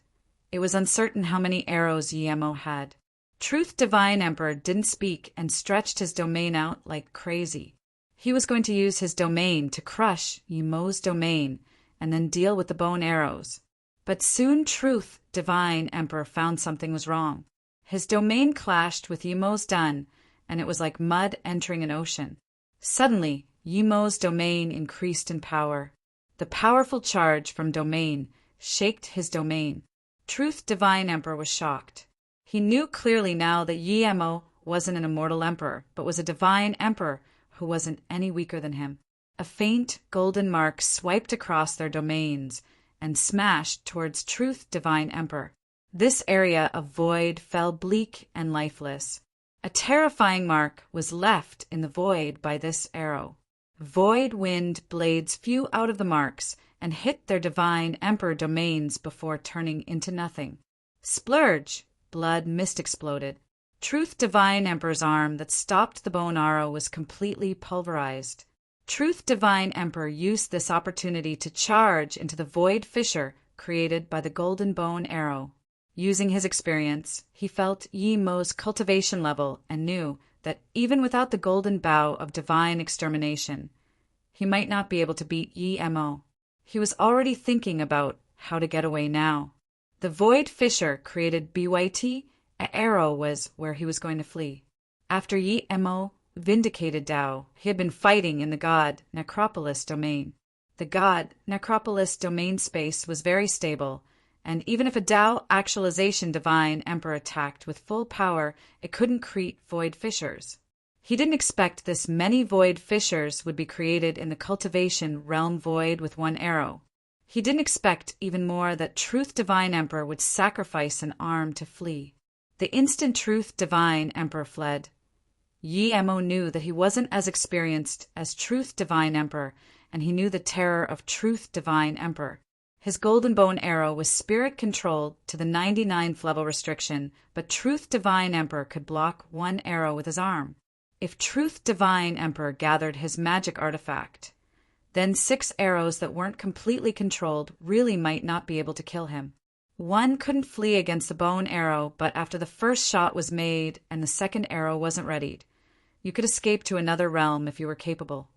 it was uncertain how many arrows Yimo had. Truth Divine Emperor didn't speak and stretched his domain out like crazy. He was going to use his domain to crush Yimo's domain and then deal with the bone arrows. But soon Truth Divine Emperor found something was wrong. His domain clashed with Yimo's done, and it was like mud entering an ocean. Suddenly, Yimo's domain increased in power. The powerful charge from domain shaked his domain. Truth Divine Emperor was shocked. He knew clearly now that Yimo wasn't an immortal emperor, but was a divine emperor who wasn't any weaker than him. A faint golden mark swiped across their domains and smashed towards Truth Divine Emperor. This area of void fell bleak and lifeless. A terrifying mark was left in the void by this arrow. Void wind blades flew out of the marks and hit their divine emperor domains before turning into nothing. Splurge! Blood mist exploded. Truth Divine Emperor's arm that stopped the bone arrow was completely pulverized. Truth Divine Emperor used this opportunity to charge into the void fissure created by the golden bone arrow. Using his experience, he felt Yimo's cultivation level and knew that even without the golden bow of divine extermination, he might not be able to beat Yimo. He was already thinking about how to get away now. The void fissure created BYT, an arrow was where he was going to flee. After Yimo vindicated Tao, he had been fighting in the god Necropolis domain. The god Necropolis domain space was very stable, and even if a Tao actualization divine emperor attacked with full power, it couldn't create void fissures. He didn't expect this many void fissures would be created in the cultivation realm void with one arrow. He didn't expect even more that Truth Divine Emperor would sacrifice an arm to flee. The instant Truth Divine Emperor fled, Yimo knew that he wasn't as experienced as Truth Divine Emperor, and he knew the terror of Truth Divine Emperor. His golden bone arrow was spirit controlled to the 99th level restriction, but Truth Divine Emperor could block one arrow with his arm. If Truth Divine Emperor gathered his magic artifact, then 6 arrows that weren't completely controlled really might not be able to kill him. One couldn't flee against the bow and arrow, but after the first shot was made and the second arrow wasn't readied, you could escape to another realm if you were capable.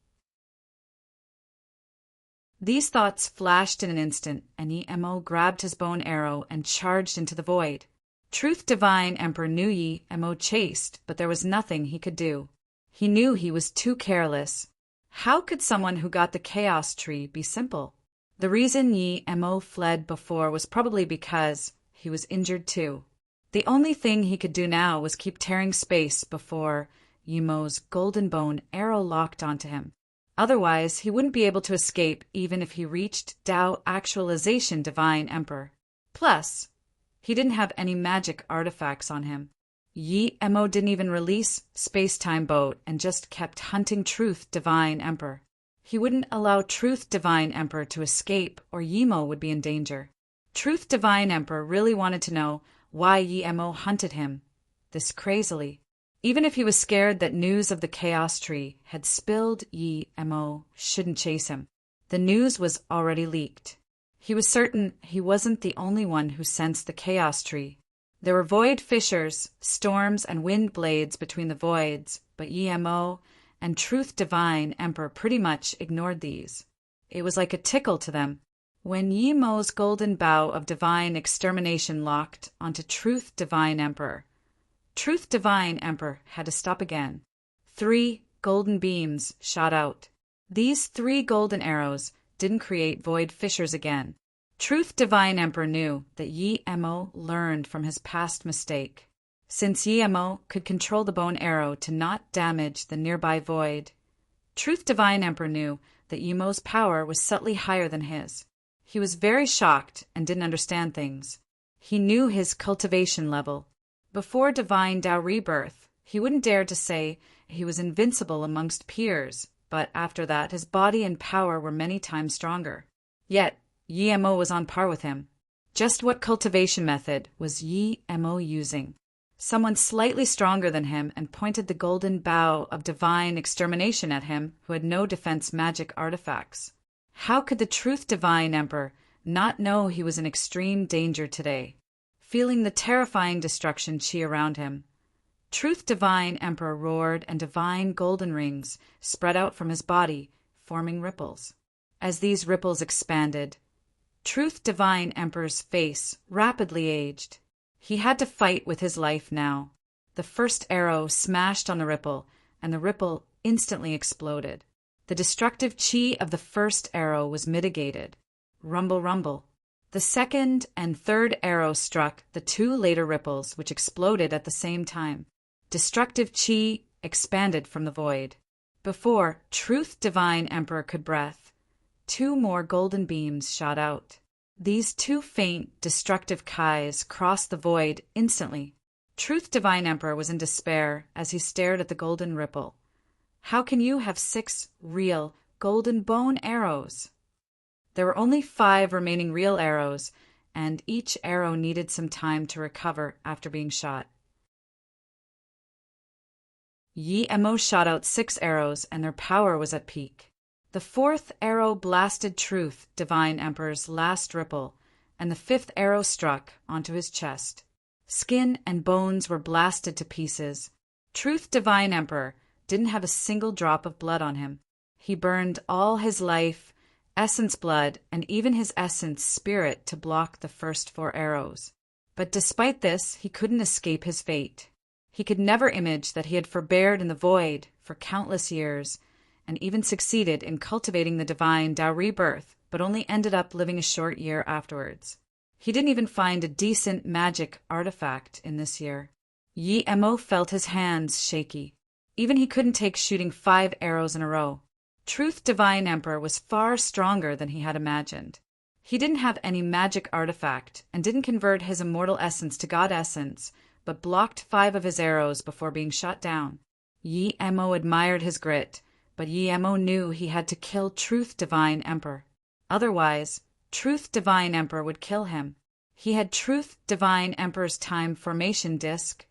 These thoughts flashed in an instant, and Yi-Mo grabbed his bow and arrow and charged into the void. Truth Divine Emperor knew Yi-Mo chased, but there was nothing he could do. He knew he was too careless. How could someone who got the Chaos Tree be simple? The reason Yi-Mo fled before was probably because he was injured too. The only thing he could do now was keep tearing space before Yi-Mo's golden bone arrow locked onto him. Otherwise, he wouldn't be able to escape even if he reached Tao Actualization Divine Emperor. Plus, he didn't have any magic artifacts on him. Yi-Mo didn't even release Space-Time Boat and just kept hunting Truth Divine Emperor. He wouldn't allow Truth Divine Emperor to escape, or Yi-Mo would be in danger. Truth Divine Emperor really wanted to know why Yi-Mo hunted him this crazily. Even if he was scared that news of the Chaos Tree had spilled, Yi-Mo shouldn't chase him. The news was already leaked. He was certain he wasn't the only one who sensed the Chaos Tree. There were void fissures, storms, and wind blades between the voids, but Yi-Mo and Truth Divine Emperor pretty much ignored these. It was like a tickle to them. When Yi-Mo's golden bow of divine extermination locked onto Truth Divine Emperor, Truth Divine Emperor had to stop again. 3 golden beams shot out. These 3 golden arrows didn't create void fissures again. Truth Divine Emperor knew that Yi-Mo learned from his past mistake. Since Yi-Mo could control the bow and arrow to not damage the nearby void, Truth Divine Emperor knew that Yi-Mo's power was subtly higher than his. He was very shocked and didn't understand things. He knew his cultivation level. Before Divine Tao Rebirth, he wouldn't dare to say he was invincible amongst peers, but after that his body and power were many times stronger. Yet, Yi-Mo was on par with him. Just what cultivation method was Yi-Mo using? Someone slightly stronger than him and pointed the golden bow of divine extermination at him who had no defense magic artifacts. How could the Truth Divine Emperor not know he was in extreme danger today? Feeling the terrifying destruction chi around him, Truth Divine Emperor roared and divine golden rings spread out from his body, forming ripples. As these ripples expanded, Truth Divine Emperor's face rapidly aged. He had to fight with his life now. The first arrow smashed on the ripple, and the ripple instantly exploded. The destructive chi of the first arrow was mitigated. Rumble, rumble. The second and third arrow struck the 2 later ripples, which exploded at the same time. Destructive chi expanded from the void. Before Truth Divine Emperor could breath, 2 more golden beams shot out. These 2 faint, destructive kais crossed the void instantly. Truth Divine Emperor was in despair as he stared at the golden ripple. How can you have 6 real golden bone arrows? There were only 5 remaining real arrows, and each arrow needed some time to recover after being shot. Yi-Mo shot out 6 arrows, and their power was at peak. The 4th arrow blasted Truth Divine Emperor's last ripple, and the 5th arrow struck onto his chest. Skin and bones were blasted to pieces. Truth Divine Emperor didn't have a single drop of blood on him. He burned all his life, essence blood, and even his essence spirit to block the first 4 arrows. But despite this, he couldn't escape his fate. He could never image that he had forbeared in the void for countless years, and even succeeded in cultivating the divine Tao Rebirth, but only ended up living a short year afterwards. He didn't even find a decent magic artifact in this year. Yi-Mo felt his hands shaky. Even he couldn't take shooting 5 arrows in a row. Truth Divine Emperor was far stronger than he had imagined. He didn't have any magic artifact and didn't convert his immortal essence to God essence, but blocked 5 of his arrows before being shot down. Yi-Mo admired his grit, but Yi-Mo knew he had to kill Truth Divine Emperor. Otherwise, Truth Divine Emperor would kill him. He had Truth Divine Emperor's time formation disc,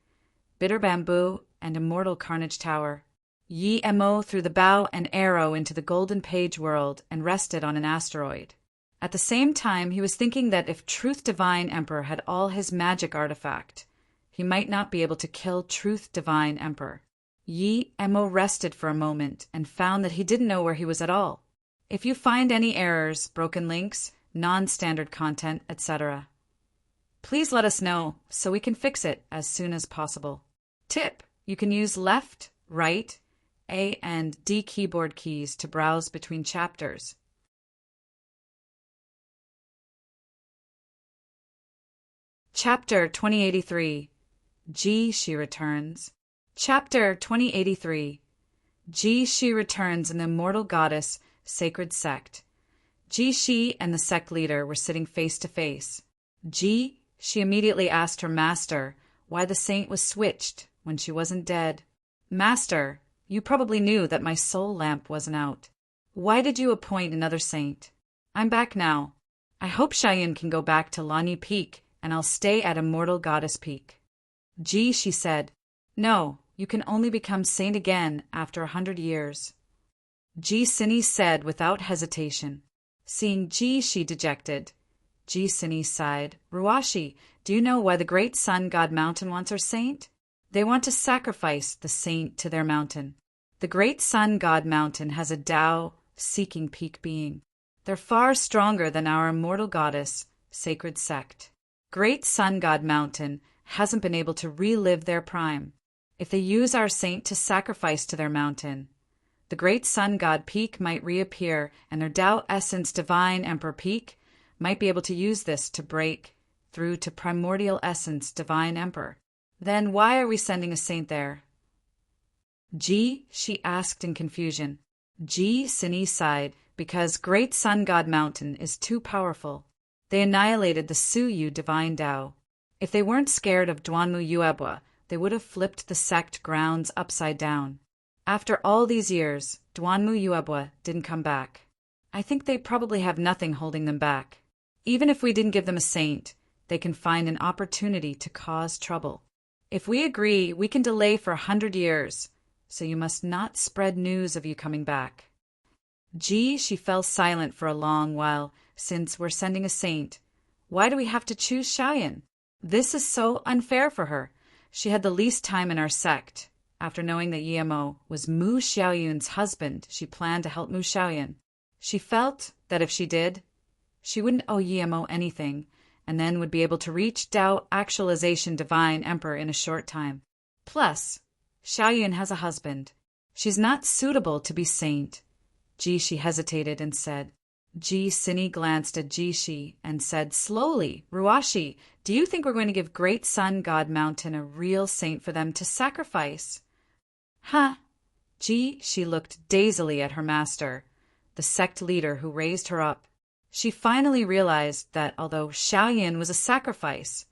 bitter bamboo, and immortal Carnage Tower. Yi-Mo threw the bow and arrow into the Golden Page world and rested on an asteroid. At the same time, he was thinking that if Truth Divine Emperor had all his magic artifact, he might not be able to kill Truth Divine Emperor. Yi-Mo rested for a moment and found that he didn't know where he was at all. If you find any errors, broken links, non-standard content, etc., please let us know so we can fix it as soon as possible. Tip: you can use left, right, A and D keyboard keys to browse between chapters. Chapter 2083. She returns. Chapter 2083. She returns in the Immortal Goddess Sacred Sect. She and the sect leader were sitting face to face. She immediately asked her master why the saint was switched when she wasn't dead. Master, you probably knew that my soul lamp wasn't out. Why did you appoint another saint? I'm back now. I hope Xiaoyun can go back to Lanyi Peak, and I'll stay at Immortal Goddess Peak. She said, no, you can only become saint again after 100 years. Cini said without hesitation. Seeing she dejected, Cini sighed. Ruashi, do you know why the great sun god mountain wants our saint? They want to sacrifice the saint to their mountain. The great sun god mountain has a Tao-seeking peak being. They're far stronger than our immortal goddess, sacred sect. Great sun god mountain hasn't been able to relive their prime. If they use our saint to sacrifice to their mountain, the great sun god peak might reappear, and their Tao essence divine emperor peak might be able to use this to break through to primordial essence divine emperor. Then why are we sending a saint there? She asked in confusion. Cini sighed, because great sun god mountain is too powerful. They annihilated the Suyu divine Tao. If they weren't scared of Duanmu Yuebwa, they would have flipped the sect grounds upside down. After all these years, Duanmu Yuebwa didn't come back. I think they probably have nothing holding them back. Even if we didn't give them a saint, they can find an opportunity to cause trouble. If we agree, we can delay for 100 years, so you must not spread news of you coming back. She fell silent for a long while. Since we're sending a saint, why do we have to choose Xiaoyun? This is so unfair for her. She had the least time in our sect. After knowing that Yi-Mo was Mu Xiaoyun's husband, she planned to help Mu Xiaoyun. She felt that if she did, she wouldn't owe Yi-Mo anything, and then would be able to reach Tao actualization divine emperor in a short time. Plus, Xiaoyun has a husband. She's not suitable to be saint. She hesitated and said. Cini glanced at Shi and said slowly, Ruashi, do you think we're going to give Great Sun God Mountain a real saint for them to sacrifice? Huh? She looked dazedly at her master, the sect leader who raised her up. She finally realized that although Xiaoyun was a sacrifice,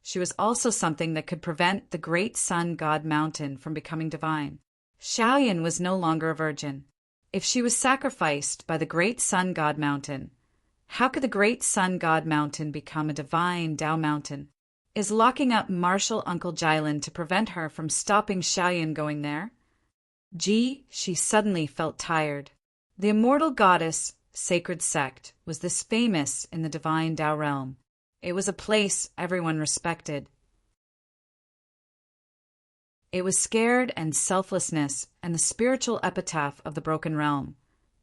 she was also something that could prevent the Great Sun God Mountain from becoming divine. Xiaoyun was no longer a virgin. If she was sacrificed by the Great Sun God Mountain, how could the Great Sun God Mountain become a divine Tao Mountain? Is locking up Marshal Uncle Jilin to prevent her from stopping Xiaoyun going there? She suddenly felt tired. The Immortal Goddess Sacred Sect was this famous in the divine Tao realm. It was a place everyone respected. It was scared and selflessness and the spiritual epitaph of the broken realm.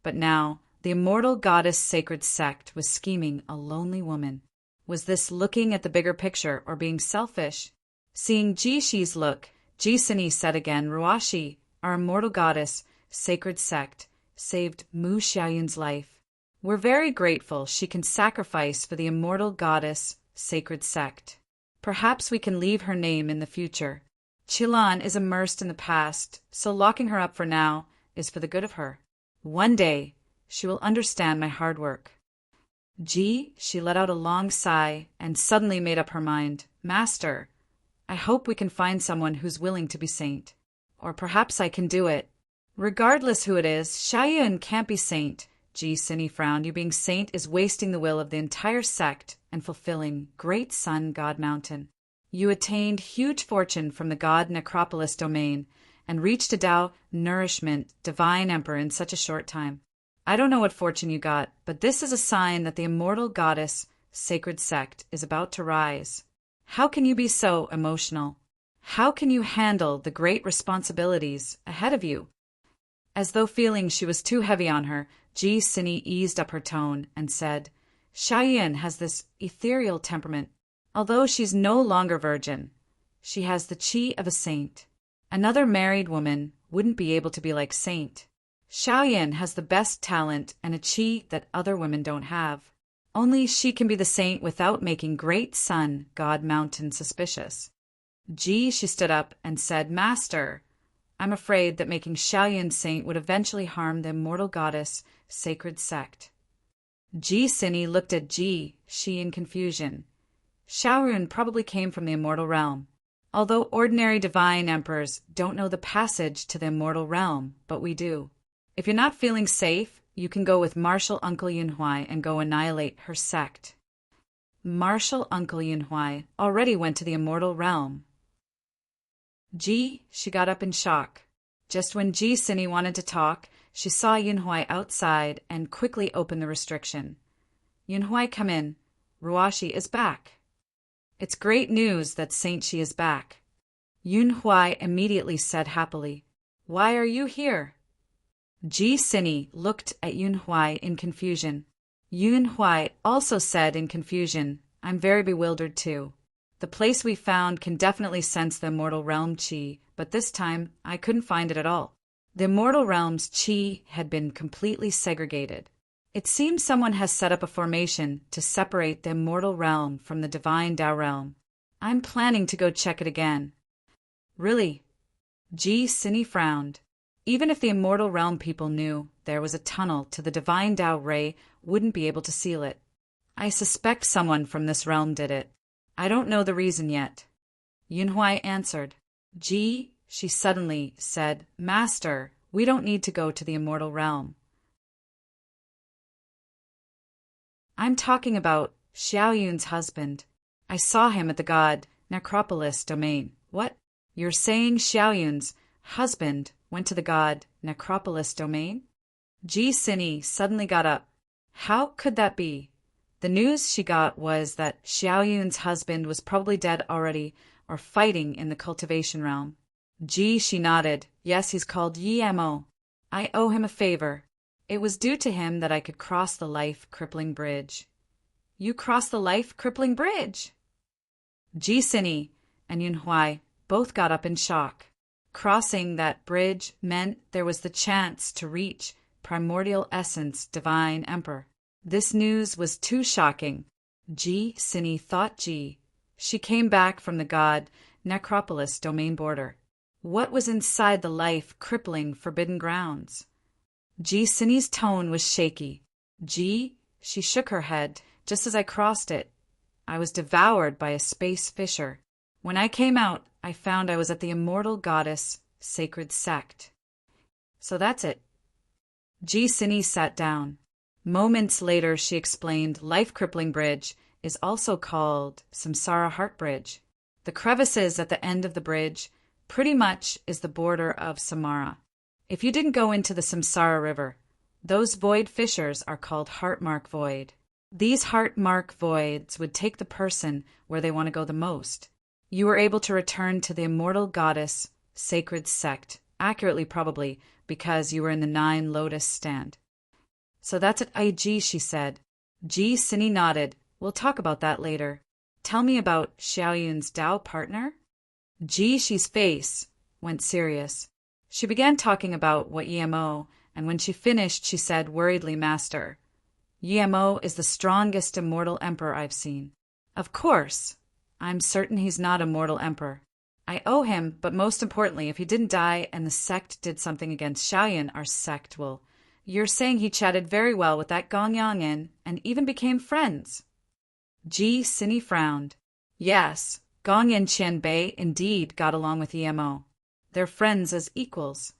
But now, the Immortal Goddess Sacred Sect was scheming a lonely woman. Was this looking at the bigger picture or being selfish? Seeing Shi's look, Cini said again, Ruashi, our Immortal Goddess Sacred Sect, saved Mu Xiaoyun's life. We're very grateful she can sacrifice for the Immortal Goddess Sacred Sect. Perhaps we can leave her name in the future. Qilan is immersed in the past, so locking her up for now is for the good of her. One day, she will understand my hard work. She let out a long sigh and suddenly made up her mind. Master, I hope we can find someone who's willing to be saint. Or perhaps I can do it. Regardless who it is, Xiaoyun can't be saint. Cini frowned. You being saint is wasting the will of the entire sect and fulfilling Great Sun God Mountain. You attained huge fortune from the God Necropolis domain, and reach to Tao, nourishment, divine emperor in such a short time. I don't know what fortune you got, but this is a sign that the immortal goddess, sacred sect, is about to rise. How can you be so emotional? How can you handle the great responsibilities ahead of you? As though feeling she was too heavy on her, Ji Sini eased up her tone and said, Xiaoyan has this ethereal temperament. Although she's no longer virgin, she has the qi of a saint. Another married woman wouldn't be able to be like saint. Xiaoyan has the best talent and a qi that other women don't have. Only she can be the saint without making great sun, god mountain suspicious. She stood up and said, Master, I'm afraid that making Xiaoyan saint would eventually harm the immortal goddess, sacred sect. Ji Sini looked at she in confusion. Xiaoyan probably came from the immortal realm. Although ordinary divine emperors don't know the passage to the immortal realm, but we do. If you're not feeling safe, you can go with Martial Uncle Yunhui and go annihilate her sect. Martial Uncle Yunhui already went to the immortal realm. She got up in shock. Just when Ji Sini wanted to talk, she saw Yunhui outside and quickly opened the restriction. Yunhui, come in. Ruashi is back. It's great news that Saint Shi is back. Yunhui immediately said happily, Why are you here? Ji Sini looked at Yunhui in confusion. Yunhui also said in confusion, I'm very bewildered too. The place we found can definitely sense the immortal realm qi, but this time I couldn't find it at all. The immortal realm's qi had been completely segregated. It seems someone has set up a formation to separate the immortal realm from the divine Tao realm. I'm planning to go check it again. Really? Ji Sini frowned. Even if the immortal realm people knew there was a tunnel to the divine Tao ray, wouldn't be able to seal it. I suspect someone from this realm did it. I don't know the reason yet. Yunhui answered. She suddenly said, Master, we don't need to go to the immortal realm. I'm talking about Xiaoyun's husband. I saw him at the god Necropolis domain. What? You're saying Xiaoyun's husband went to the god Necropolis domain? Ji Sini suddenly got up. How could that be? The news she got was that Xiaoyun's husband was probably dead already or fighting in the cultivation realm. She nodded. Yes, he's called Yemo. I owe him a favor. It was due to him that I could cross the life-crippling bridge. You crossed the life-crippling bridge? Ji Sini and Yunhui both got up in shock. Crossing that bridge meant there was the chance to reach primordial essence divine emperor. This news was too shocking. Ji Sini thought she came back from the god Necropolis domain border. What was inside the life-crippling forbidden grounds? Ji Sini's tone was shaky. She shook her head. Just as I crossed it, I was devoured by a space fissure. When I came out, I found I was at the immortal goddess sacred sect. So that's it. Ji Sini sat down. Moments later, she explained life-crippling bridge is also called Samsara Heart Bridge. The crevices at the end of the bridge pretty much is the border of Samara. If you didn't go into the Samsara River, those void fissures are called heart mark void. These heart mark voids would take the person where they want to go the most. You were able to return to the immortal goddess sacred sect, accurately probably, because you were in the 9 lotus stand. So that's at IG, she said. Ji Sini nodded. We'll talk about that later. Tell me about Xiaoyun's Tao partner? Shi's face went serious. She began talking about what Yemo, and when she finished, she said worriedly, Master, Yemo is the strongest immortal emperor I've seen. Of course, I'm certain he's not a mortal emperor. I owe him, but most importantly, if he didn't die and the sect did something against Xiaoyun, our sect will. You're saying he chatted very well with that Gong Yangin and even became friends. Ji Sini frowned. Yes, Gong and Qian Bei indeed got along with Yemo. They're friends as equals.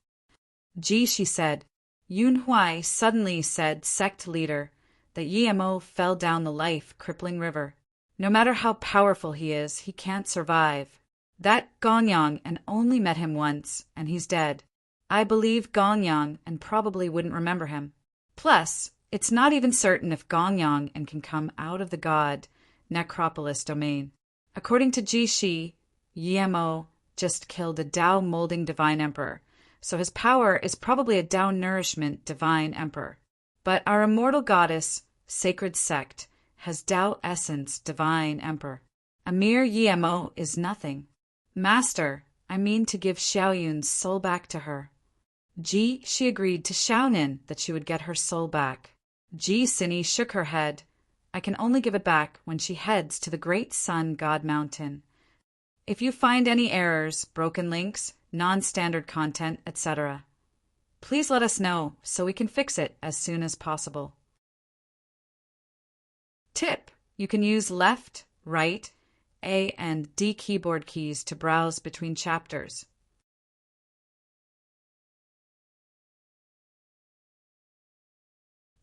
She said. Yunhui suddenly said, sect leader, that Yemo fell down the life-crippling river. No matter how powerful he is, he can't survive. That Gongyang and only met him once, and he's dead. I believe Gongyang and probably wouldn't remember him. Plus, it's not even certain if Gongyang and can come out of the god necropolis domain. According to Ji Shi, Yemo just killed a Tao molding divine emperor, so his power is probably a Tao nourishment divine emperor. But our immortal goddess, sacred sect, has Tao essence divine emperor. A mere Yemo is nothing. Master, I mean to give Xiaoyun's soul back to her. She agreed to Xiaonin that she would get her soul back. Sini shook her head. I can only give it back when she heads to the great sun god mountain. If you find any errors, broken links, non-standard content, etc., please let us know so we can fix it as soon as possible. Tip: you can use left, right, A and D keyboard keys to browse between chapters.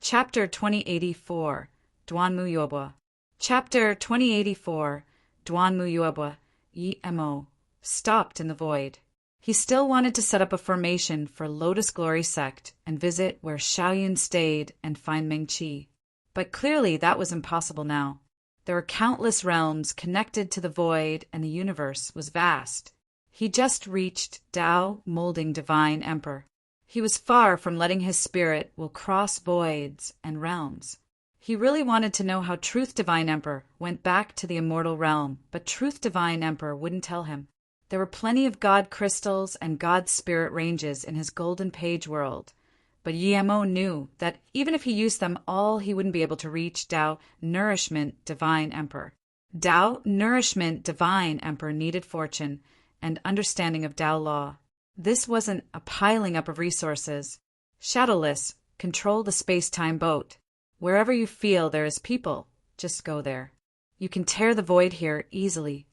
Chapter 2084, Duanmuyobwa. Chapter 2084, Duanmuyobwa, Yemo, stopped in the void. He still wanted to set up a formation for Lotus Glory Sect and visit where Xiaoyun stayed and find Mengqi. But clearly that was impossible now. There were countless realms connected to the void and the universe was vast. He just reached Tao molding divine emperor. He was far from letting his spirit will cross voids and realms. He really wanted to know how Truth Divine Emperor went back to the immortal realm, but Truth Divine Emperor wouldn't tell him. There were plenty of God crystals and God spirit ranges in his golden page world, but Yemo knew that even if he used them all, he wouldn't be able to reach Tao Nourishment Divine Emperor. Tao Nourishment Divine Emperor needed fortune and understanding of Tao law. This wasn't a piling up of resources. Shadowless, control the space-time boat. Wherever you feel there is people, just go there. You can tear the void here easily.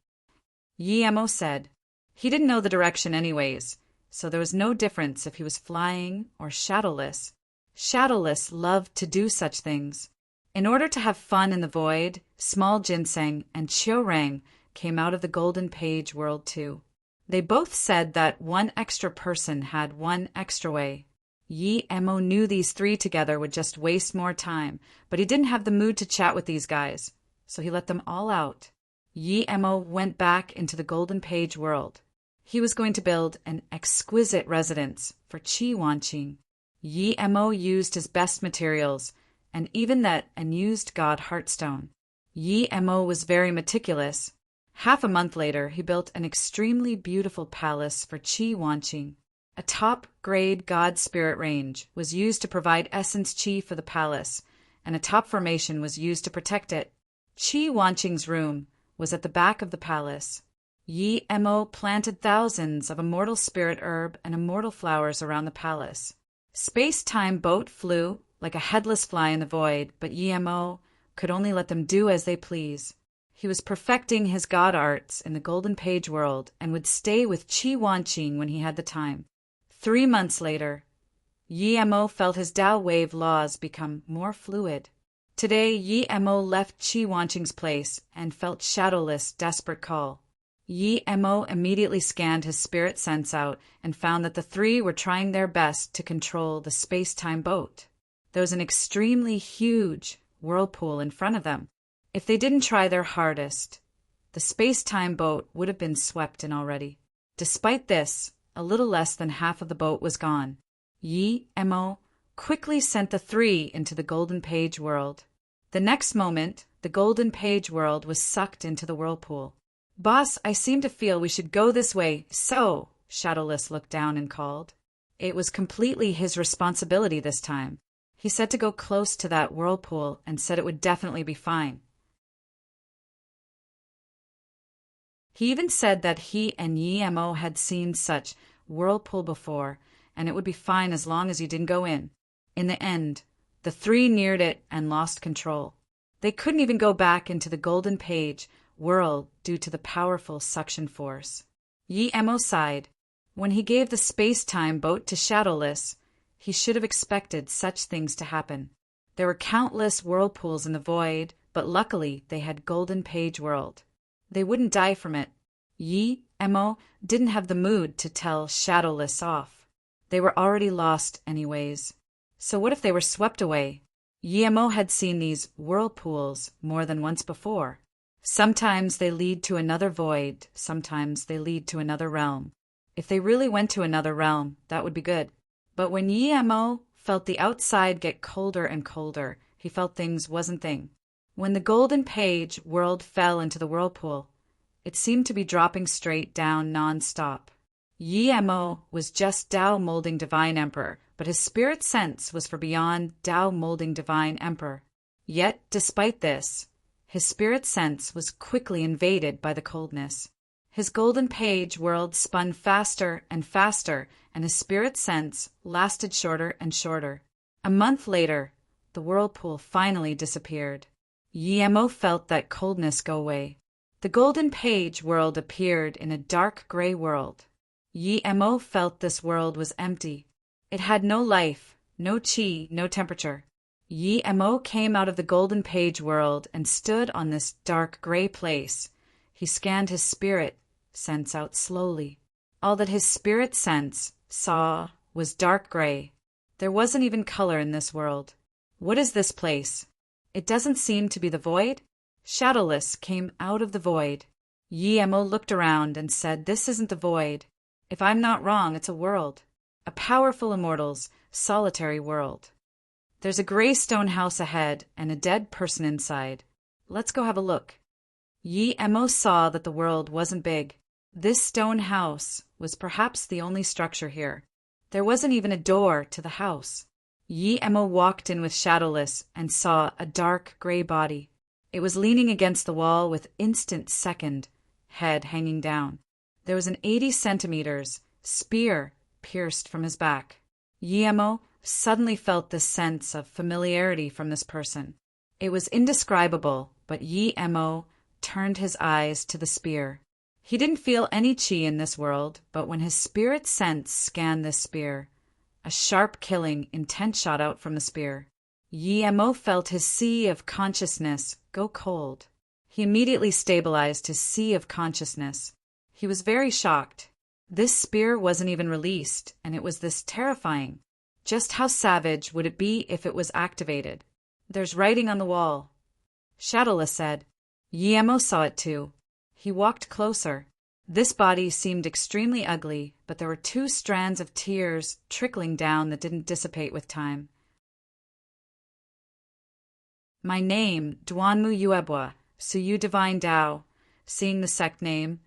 Yemo said. He didn't know the direction anyways, so there was no difference if he was flying or shadowless. Shadowless loved to do such things. In order to have fun in the void, small ginseng and chiorang came out of the golden page world too. They both said that one extra person had one extra way. Yemo knew these three together would just waste more time, but he didn't have the mood to chat with these guys, so he let them all out. Yemo went back into the golden page world. He was going to build an exquisite residence for Qi Wanqing. Yemo used his best materials, and even that unused god heartstone. Yemo was very meticulous. Half a month later, he built an extremely beautiful palace for Qi Wanqing. A top-grade god spirit range was used to provide essence qi for the palace, and a top formation was used to protect it. Qi Wanqing's room was at the back of the palace. Yemo planted thousands of immortal spirit herb and immortal flowers around the palace. Space-time boat flew like a headless fly in the void, but Yemo could only let them do as they please. He was perfecting his god arts in the golden page world and would stay with Qi Wanqing when he had the time. 3 months later, Yemo felt his Tao wave laws become more fluid. Today, Yemo left Qi Wanqing's place and felt shadowless, desperate call. Yemo immediately scanned his spirit sense out and found that the three were trying their best to control the space-time boat. There was an extremely huge whirlpool in front of them. If they didn't try their hardest, the space-time boat would have been swept in already. Despite this, a little less than half of the boat was gone. Yemo quickly sent the three into the golden page world. The next moment, the golden page world was sucked into the whirlpool. Boss, I seem to feel we should go this way, so, Shadowless looked down and called. It was completely his responsibility this time. He said to go close to that whirlpool and said it would definitely be fine. He even said that he and Yemo had seen such whirlpool before, and it would be fine as long as you didn't go in. In the end, the three neared it and lost control. They couldn't even go back into the golden page world due to the powerful suction force. Yemo sighed. When he gave the space-time boat to Shadowless, he should have expected such things to happen. There were countless whirlpools in the void, but luckily they had golden page world. They wouldn't die from it. Mo didn't have the mood to tell Shadowless off. They were already lost anyways. So what if they were swept away? Mo had seen these whirlpools more than once before. Sometimes they lead to another void, sometimes they lead to another realm. If they really went to another realm, that would be good. But when Mo felt the outside get colder and colder, he felt things wasn't thing. When the golden page world fell into the whirlpool, it seemed to be dropping straight down non-stop. Mo was just Tao molding divine emperor, but his spirit sense was for beyond Tao molding divine emperor. Yet, despite this, his spirit sense was quickly invaded by the coldness. His golden page world spun faster and faster, and his spirit sense lasted shorter and shorter. A month later, the whirlpool finally disappeared. Mo felt that coldness go away. The golden page world appeared in a dark gray world. Mo felt this world was empty. It had no life, no chi, no temperature. Mo came out of the golden page world and stood on this dark gray place. He scanned his spirit sense out slowly. All that his spirit sense saw was dark gray. There wasn't even color in this world. What is this place? It doesn't seem to be the void. Shadowless came out of the void. Mo looked around and said, "This isn't the void. If I'm not wrong, it's a world. A powerful immortal's solitary world. There's a gray stone house ahead and a dead person inside. Let's go have a look." Mo saw that the world wasn't big. This stone house was perhaps the only structure here. There wasn't even a door to the house. Mo walked in with Shadowless and saw a dark gray body. It was leaning against the wall with instant second, head hanging down. There was an 80 centimeters spear pierced from his back. Mo suddenly felt this sense of familiarity from this person. It was indescribable, but Mo turned his eyes to the spear. He didn't feel any chi in this world, but when his spirit sense scanned this spear, a sharp killing intent shot out from the spear. Mo felt his sea of consciousness go cold. He immediately stabilized his sea of consciousness. He was very shocked. This spear wasn't even released, and it was this terrifying. Just how savage would it be if it was activated? "There's writing on the wall," Shadowless said. Mo saw it too. He walked closer. This body seemed extremely ugly, but there were 2 strands of tears trickling down that didn't dissipate with time. "My name, Duanmu Yuebwa, Suyu Divine Tao." Seeing the sect name,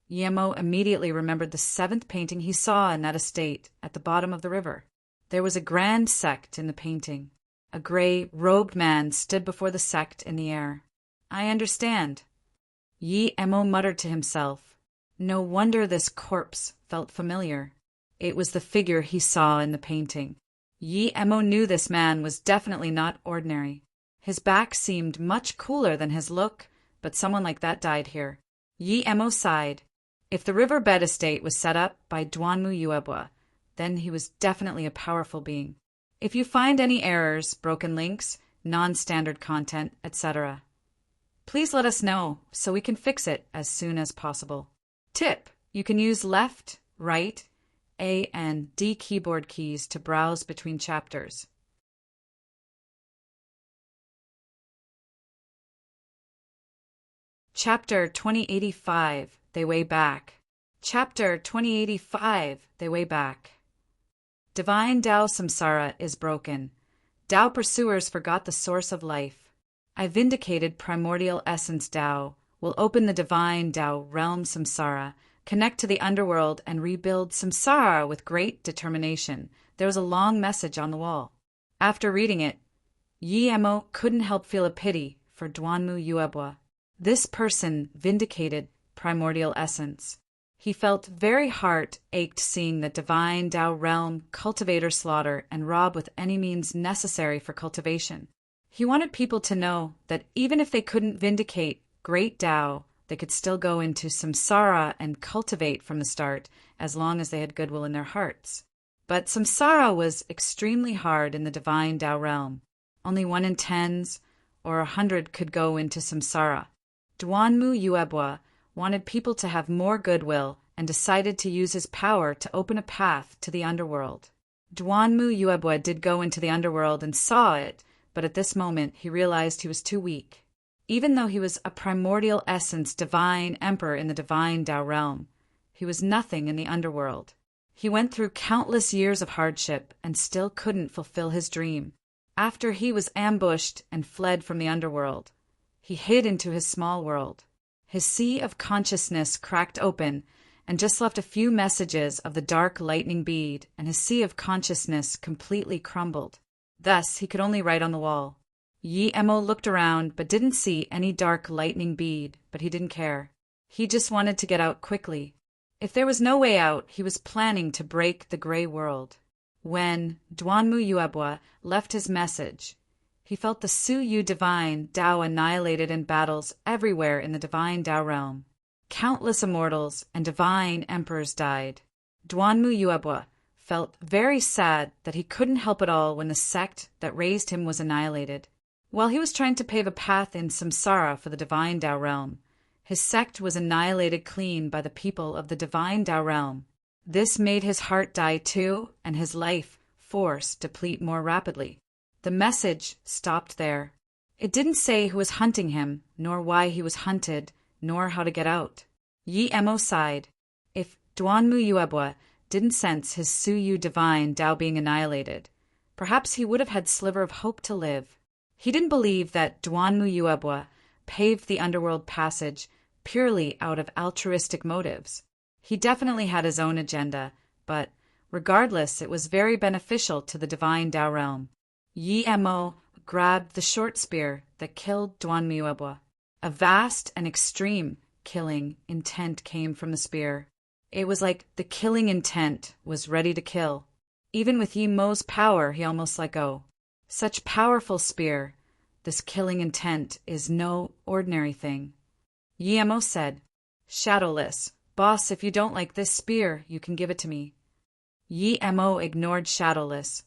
Mo immediately remembered the 7th painting he saw in that estate at the bottom of the river. There was a grand sect in the painting. A gray, robed man stood before the sect in the air. "I understand." Mo muttered to himself. No wonder this corpse felt familiar. It was the figure he saw in the painting. Mo knew this man was definitely not ordinary. His back seemed much cooler than his look, but someone like that died here. Mo sighed. If the riverbed estate was set up by Duanmu Yuebwa, then he was definitely a powerful being. If you find any errors, broken links, non-standard content, etc., please let us know so we can fix it as soon as possible. Tip: you can use left, right, A and D keyboard keys to browse between chapters. Chapter 2085, They Way Back. Chapter 2085, They Way Back. Divine Tao Samsara is broken. Tao pursuers forgot the source of life. I vindicated primordial essence Tao, will open the divine Tao realm Samsara, connect to the underworld and rebuild Samsara with great determination. There was a long message on the wall. After reading it, Mo couldn't help feel a pity for Duanmu Yuebwa. This person vindicated primordial essence. He felt very heart ached seeing the divine Tao realm cultivator slaughter and rob with any means necessary for cultivation. He wanted people to know that even if they couldn't vindicate great Tao, they could still go into samsara and cultivate from the start as long as they had goodwill in their hearts. But samsara was extremely hard in the divine Tao realm. Only 1 in 10s or 100 could go into samsara. Duanmu Yuebwa wanted people to have more goodwill, and decided to use his power to open a path to the underworld. Duanmu Yuebwa did go into the underworld and saw it, but at this moment he realized he was too weak. Even though he was a primordial essence divine emperor in the divine Tao realm, he was nothing in the underworld. He went through countless years of hardship and still couldn't fulfill his dream. After he was ambushed and fled from the underworld, he hid into his small world. His sea of consciousness cracked open and just left a few messages of the dark lightning bead, and his sea of consciousness completely crumbled. Thus, he could only write on the wall. Yi Emo looked around but didn't see any dark lightning bead, but he didn't care. He just wanted to get out quickly. If there was no way out, he was planning to break the gray world. When Duanmu Yuebwa left his message, he felt the Su Yu divine Tao annihilated in battles everywhere in the divine Tao realm. Countless immortals and divine emperors died. Duanmu Yuebwa felt very sad that he couldn't help at all when the sect that raised him was annihilated. While he was trying to pave a path in samsara for the divine Tao realm, his sect was annihilated clean by the people of the divine Tao realm. This made his heart die too, and his life force deplete more rapidly. The message stopped there. It didn't say who was hunting him, nor why he was hunted, nor how to get out. Yi Emo sighed. If Duanmu Yuebwa didn't sense his Su Yu divine Tao being annihilated, perhaps he would have had sliver of hope to live. He didn't believe that Duanmu Yuebwa paved the underworld passage purely out of altruistic motives. He definitely had his own agenda, but regardless, it was very beneficial to the divine Tao realm. Yi Emo grabbed the short spear that killed Duanmu Yuebwa. A vast and extreme killing intent came from the spear. It was like the killing intent was ready to kill. Even with Yi Mo's power, he almost let go. Such powerful spear, this killing intent is no ordinary thing. Yi Emo said, "Shadowless, boss, if you don't like this spear, you can give it to me." Yi Emo ignored Shadowless.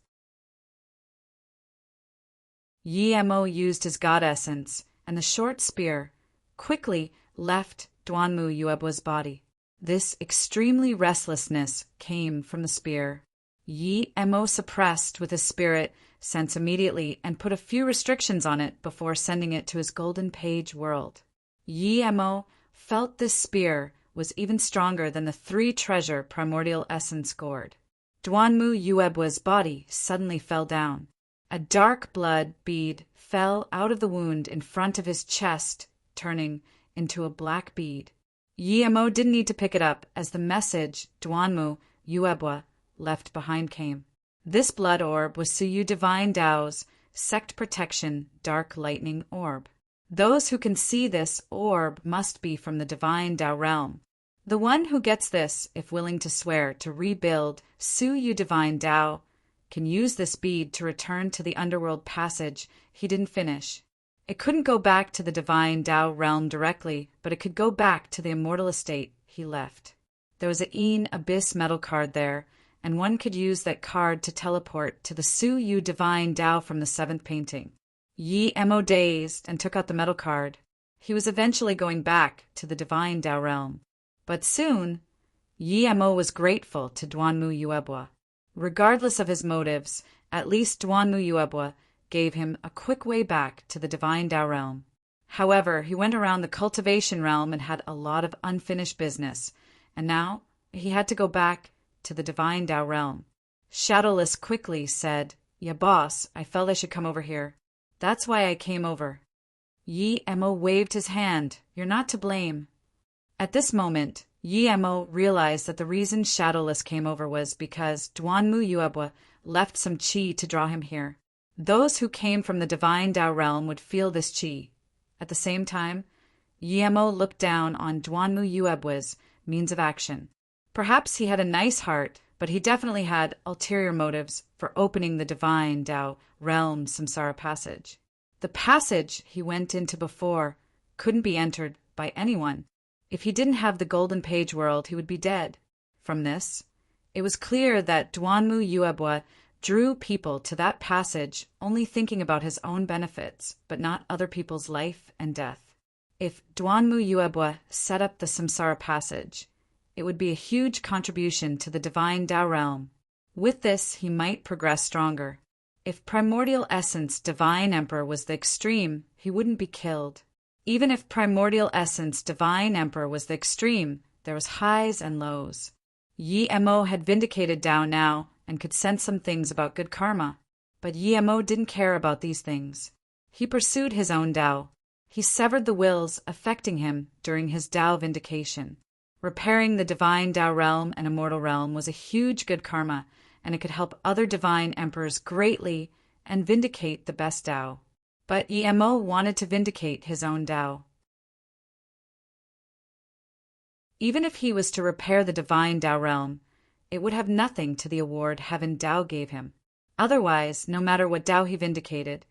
Yi Emo used his god essence, and the short spear quickly left Duanmu Yuebwa's body. This extremely restlessness came from the spear. Yi Emo suppressed with his spirit sense immediately and put a few restrictions on it before sending it to his golden page world. Yi Emo felt this spear was even stronger than the 3 treasure primordial essence gourd. Duanmu Yuebwa's body suddenly fell down. A dark blood bead fell out of the wound in front of his chest, turning into a black bead. Yi Emo didn't need to pick it up as the message Duanmu Yuebwa left behind came. This blood orb was Su Yu Divine Tao's sect protection dark lightning orb. Those who can see this orb must be from the divine Tao realm. The one who gets this, if willing to swear to rebuild Su Yu Divine Tao, can use this bead to return to the underworld passage he didn't finish. It couldn't go back to the divine Tao realm directly, but it could go back to the immortal estate he left. There was an Een Abyss metal card there, and one could use that card to teleport to the Su Yu Divine Tao from the 7th painting. Yi Emo dazed and took out the metal card. He was eventually going back to the divine Tao realm. But soon, Yi Emo was grateful to Duanmu Yuebwa. Regardless of his motives, at least Duanmu Yuebwa gave him a quick way back to the divine Tao realm. However, he went around the cultivation realm and had a lot of unfinished business, and now he had to go back to the divine Tao realm. Shadowless quickly said, "Yeah, boss, I felt I should come over here. That's why I came over." Yi Emo waved his hand. "You're not to blame." At this moment, Yi Emo realized that the reason Shadowless came over was because Duanmu Yuebwa left some chi to draw him here. Those who came from the divine Tao realm would feel this chi. At the same time, Yi Emo looked down on Duanmu Yuebwa's means of action. Perhaps he had a nice heart, but he definitely had ulterior motives for opening the divine Tao realm samsara passage. The passage he went into before couldn't be entered by anyone. If he didn't have the golden page world, he would be dead. From this, it was clear that Duanmu Yuebwa drew people to that passage only thinking about his own benefits, but not other people's life and death. If Duanmu Yuebwa set up the Samsara passage, it would be a huge contribution to the divine Tao realm. With this, he might progress stronger. If primordial essence divine emperor was the extreme, he wouldn't be killed. Even if primordial essence divine emperor was the extreme, there was highs and lows. Yi Mo had vindicated Tao now and could sense some things about good karma. But Yi Mo didn't care about these things. He pursued his own Tao. He severed the wills affecting him during his Tao vindication. Repairing the divine Tao realm and immortal realm was a huge good karma, and it could help other divine emperors greatly and vindicate the best Tao. But Yi Mo wanted to vindicate his own Tao. Even if he was to repair the divine Tao realm, it would have nothing to the award Heaven Tao gave him. Otherwise, no matter what Tao he vindicated,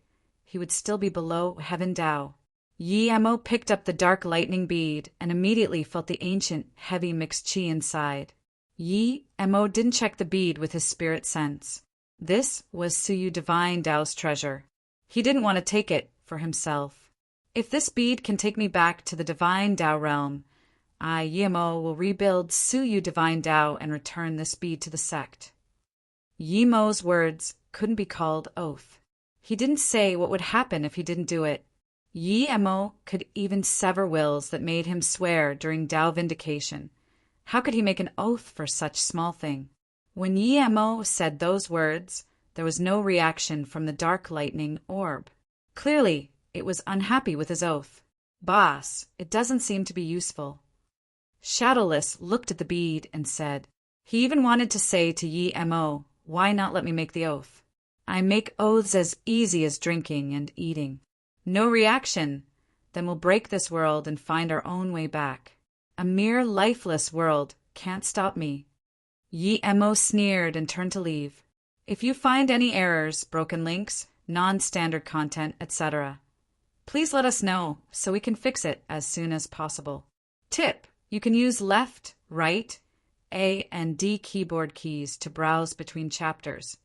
he would still be below Heaven Tao. Yi Mo picked up the dark lightning bead and immediately felt the ancient, heavy mixed qi inside. Yi Mo didn't check the bead with his spirit sense. This was Suyu Divine Tao's treasure. He didn't want to take it for himself. If this bead can take me back to the divine Tao realm, I, Yi Mo, will rebuild Suyu Divine Tao and return this bead to the sect. Yi Mo's words couldn't be called oath. He didn't say what would happen if he didn't do it. Yi Mo could even sever wills that made him swear during Tao vindication. How could he make an oath for such small thing? When Yi Mo said those words, there was no reaction from the dark lightning orb. Clearly, it was unhappy with his oath. Boss, it doesn't seem to be useful. Shadowless looked at the bead and said, he even wanted to say to Yi Mo, why not let me make the oath? I make oaths as easy as drinking and eating. No reaction. Then we'll break this world and find our own way back. A mere lifeless world can't stop me. Yi Mo sneered and turned to leave. If you find any errors, broken links, non-standard content, etc., please let us know so we can fix it as soon as possible. Tip: you can use left, right, A and D keyboard keys to browse between chapters.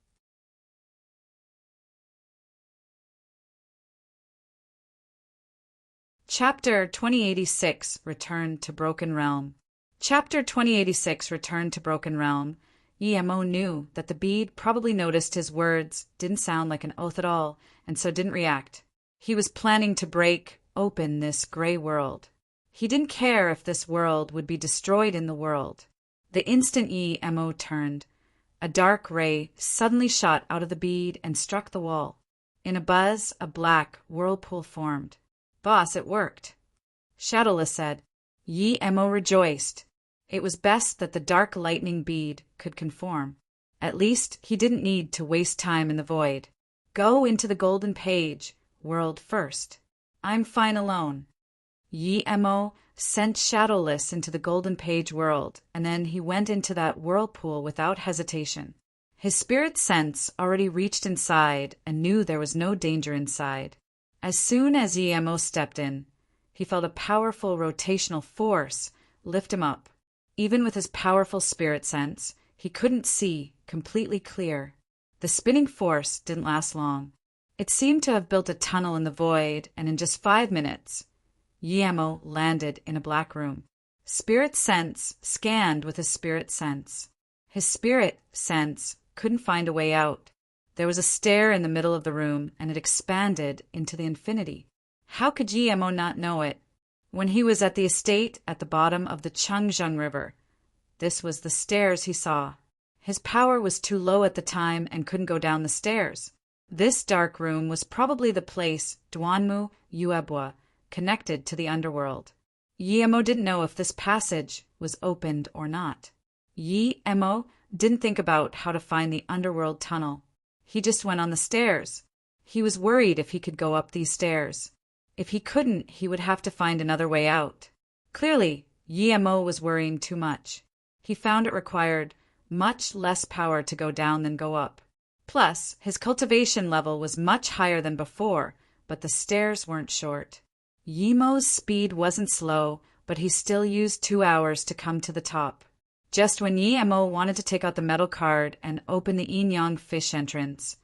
Chapter 2086, Return to Broken Realm. Chapter 2086, Return to Broken Realm. Yi Mo knew that the bead probably noticed his words didn't sound like an oath at all, and so didn't react. He was planning to break open this gray world. He didn't care if this world would be destroyed in the world. The instant Yi Mo turned, a dark ray suddenly shot out of the bead and struck the wall. In a buzz, a black whirlpool formed. Boss, it worked. Shadowless said. Yi Mo rejoiced. It was best that the dark lightning bead could conform. At least he didn't need to waste time in the void. Go into the golden page, world first. I'm fine alone. Yi Mo sent Shadowless into the golden page world, and then he went into that whirlpool without hesitation. His spirit sense already reached inside and knew there was no danger inside. As soon as Yi Mo stepped in, he felt a powerful rotational force lift him up. Even with his powerful spirit sense, he couldn't see completely clear. The spinning force didn't last long. It seemed to have built a tunnel in the void, and in just 5 minutes, Yi Mo landed in a black room. Spirit sense scanned with his spirit sense. His spirit sense couldn't find a way out. There was a stair in the middle of the room, and it expanded into the infinity. How could Yi Mo not know it? When he was at the estate at the bottom of the Changzheng River, this was the stairs he saw. His power was too low at the time and couldn't go down the stairs. This dark room was probably the place Duanmu Yuebwa connected to the underworld. Yi Mo didn't know if this passage was opened or not. Yi Mo didn't think about how to find the underworld tunnel. He just went on the stairs. He was worried if he could go up these stairs. If he couldn't, he would have to find another way out. Clearly, Yi Mo was worrying too much. He found it required much less power to go down than go up. Plus, his cultivation level was much higher than before, but the stairs weren't short. Yi Mo's speed wasn't slow, but he still used 2 hours to come to the top. Just when Yi Mo wanted to take out the metal card and open the yin yang fish entrance,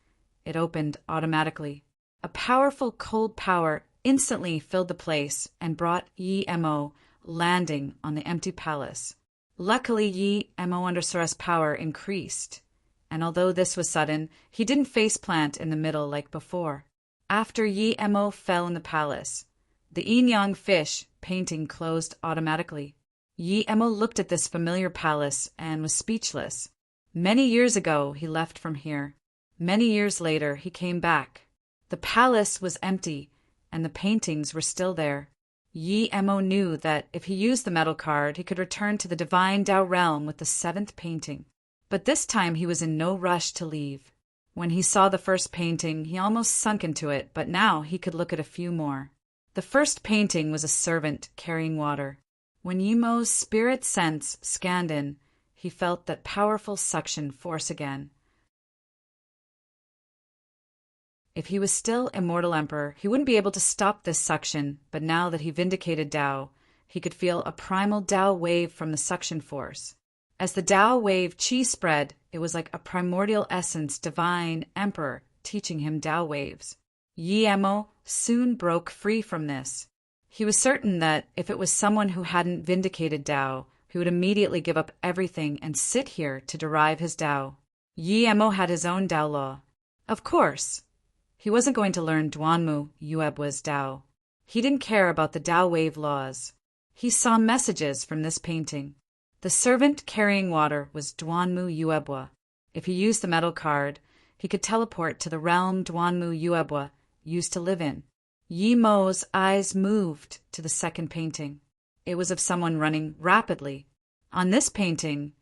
it opened automatically. A powerful cold power instantly filled the place and brought Yi Mo landing on the empty palace. Luckily, Yi Mo Undersora's power increased, and although this was sudden, he didn't face-plant in the middle like before. After Yi Mo fell in the palace, the yin yang fish painting closed automatically. Yi Mo looked at this familiar palace and was speechless. Many years ago, he left from here. Many years later, he came back. The palace was empty, and the paintings were still there. Yi Mo knew that if he used the metal card, he could return to the divine Tao realm with the 7th painting. But this time he was in no rush to leave. When he saw the first painting, he almost sunk into it, but now he could look at a few more. The first painting was a servant carrying water. When Yi Mo's spirit sense scanned in, he felt that powerful suction force again. If he was still Immortal Emperor, he wouldn't be able to stop this suction, but now that he vindicated Tao, he could feel a primal Tao wave from the suction force. As the Tao wave Qi spread, it was like a primordial essence divine emperor teaching him Tao waves. Yi Mo soon broke free from this. He was certain that if it was someone who hadn't vindicated Tao, he would immediately give up everything and sit here to derive his Tao. Yi Mo had his own Tao law. Of course, he wasn't going to learn Duanmu Yuebwa's Tao. He didn't care about the Tao wave laws. He saw messages from this painting. The servant carrying water was Duanmu Yuebwa. If he used the metal card, he could teleport to the realm Duanmu Yuebwa used to live in. Yi Mo's eyes moved to the second painting. It was of someone running rapidly. On this painting,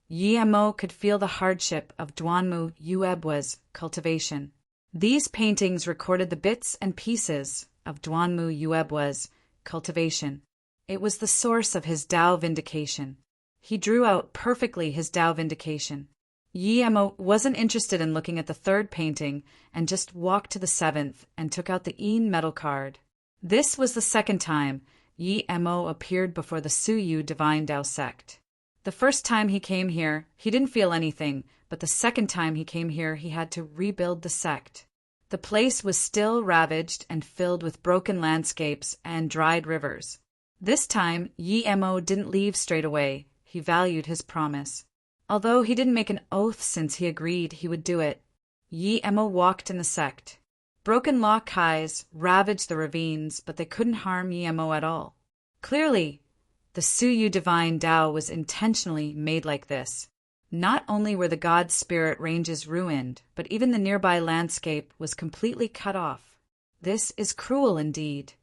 Yi Mo could feel the hardship of Duanmu Yuebwa's cultivation. These paintings recorded the bits and pieces of Duanmu Yuebwa's cultivation. It was the source of his Tao vindication. He drew out perfectly his Tao vindication. Yi Mo wasn't interested in looking at the third painting and just walked to the 7th and took out the Yin metal card. This was the second time Yi Mo appeared before the Suyu Divine Tao sect. The first time he came here, he didn't feel anything, but the second time he came here, he had to rebuild the sect. The place was still ravaged and filled with broken landscapes and dried rivers. This time, Yi Mo didn't leave straight away. He valued his promise. Although he didn't make an oath since he agreed he would do it, Yi Mo walked in the sect. Broken lock-highs ravaged the ravines, but they couldn't harm Yi Mo at all. Clearly, the Suyu Divine Tao was intentionally made like this. Not only were the God Spirit ranges ruined, but even the nearby landscape was completely cut off. This is cruel indeed.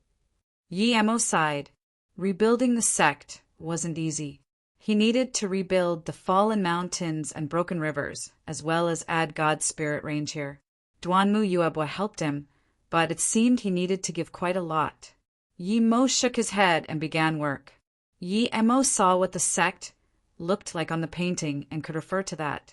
Yi Mo sighed. Rebuilding the sect wasn't easy. He needed to rebuild the fallen mountains and broken rivers, as well as add God's spirit range here. Duanmu Yuebwa helped him, but it seemed he needed to give quite a lot. Yi Mo shook his head and began work. Yi Mo saw what the sect looked like on the painting and could refer to that.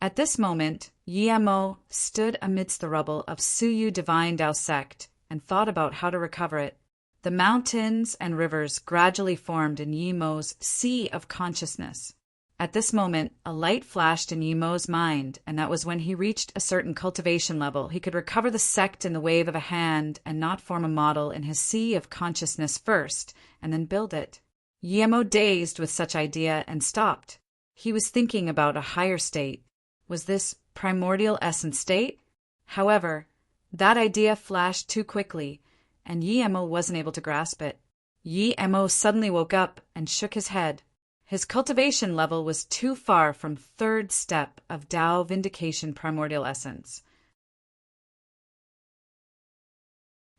At this moment, Yi Mo stood amidst the rubble of Suyu Divine Tao sect and thought about how to recover it. The mountains and rivers gradually formed in Yi Mo's sea of consciousness. At this moment, a light flashed in Yi Mo's mind, and that was when he reached a certain cultivation level. He could recover the sect in the wave of a hand and not form a model in his sea of consciousness first, and then build it. Yi Mo dazed with such idea and stopped. He was thinking about a higher state. Was this primordial essence state? However, that idea flashed too quickly, and Yi Mo wasn't able to grasp it. Yi Mo suddenly woke up and shook his head. His cultivation level was too far from third step of Tao Vindication Primordial Essence.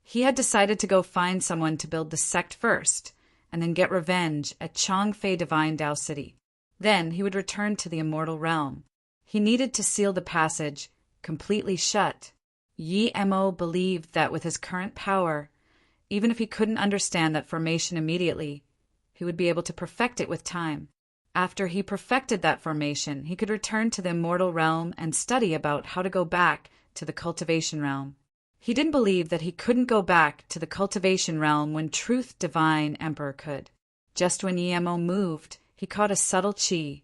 He had decided to go find someone to build the sect first, and then get revenge at Changfei Divine Tao City. Then he would return to the immortal realm. He needed to seal the passage completely shut. Yi Mo believed that with his current power, even if he couldn't understand that formation immediately, he would be able to perfect it with time. After he perfected that formation, he could return to the immortal realm and study about how to go back to the cultivation realm. He didn't believe that he couldn't go back to the cultivation realm when Truth Divine Emperor could. Just when Yi Mo moved, he caught a subtle chi.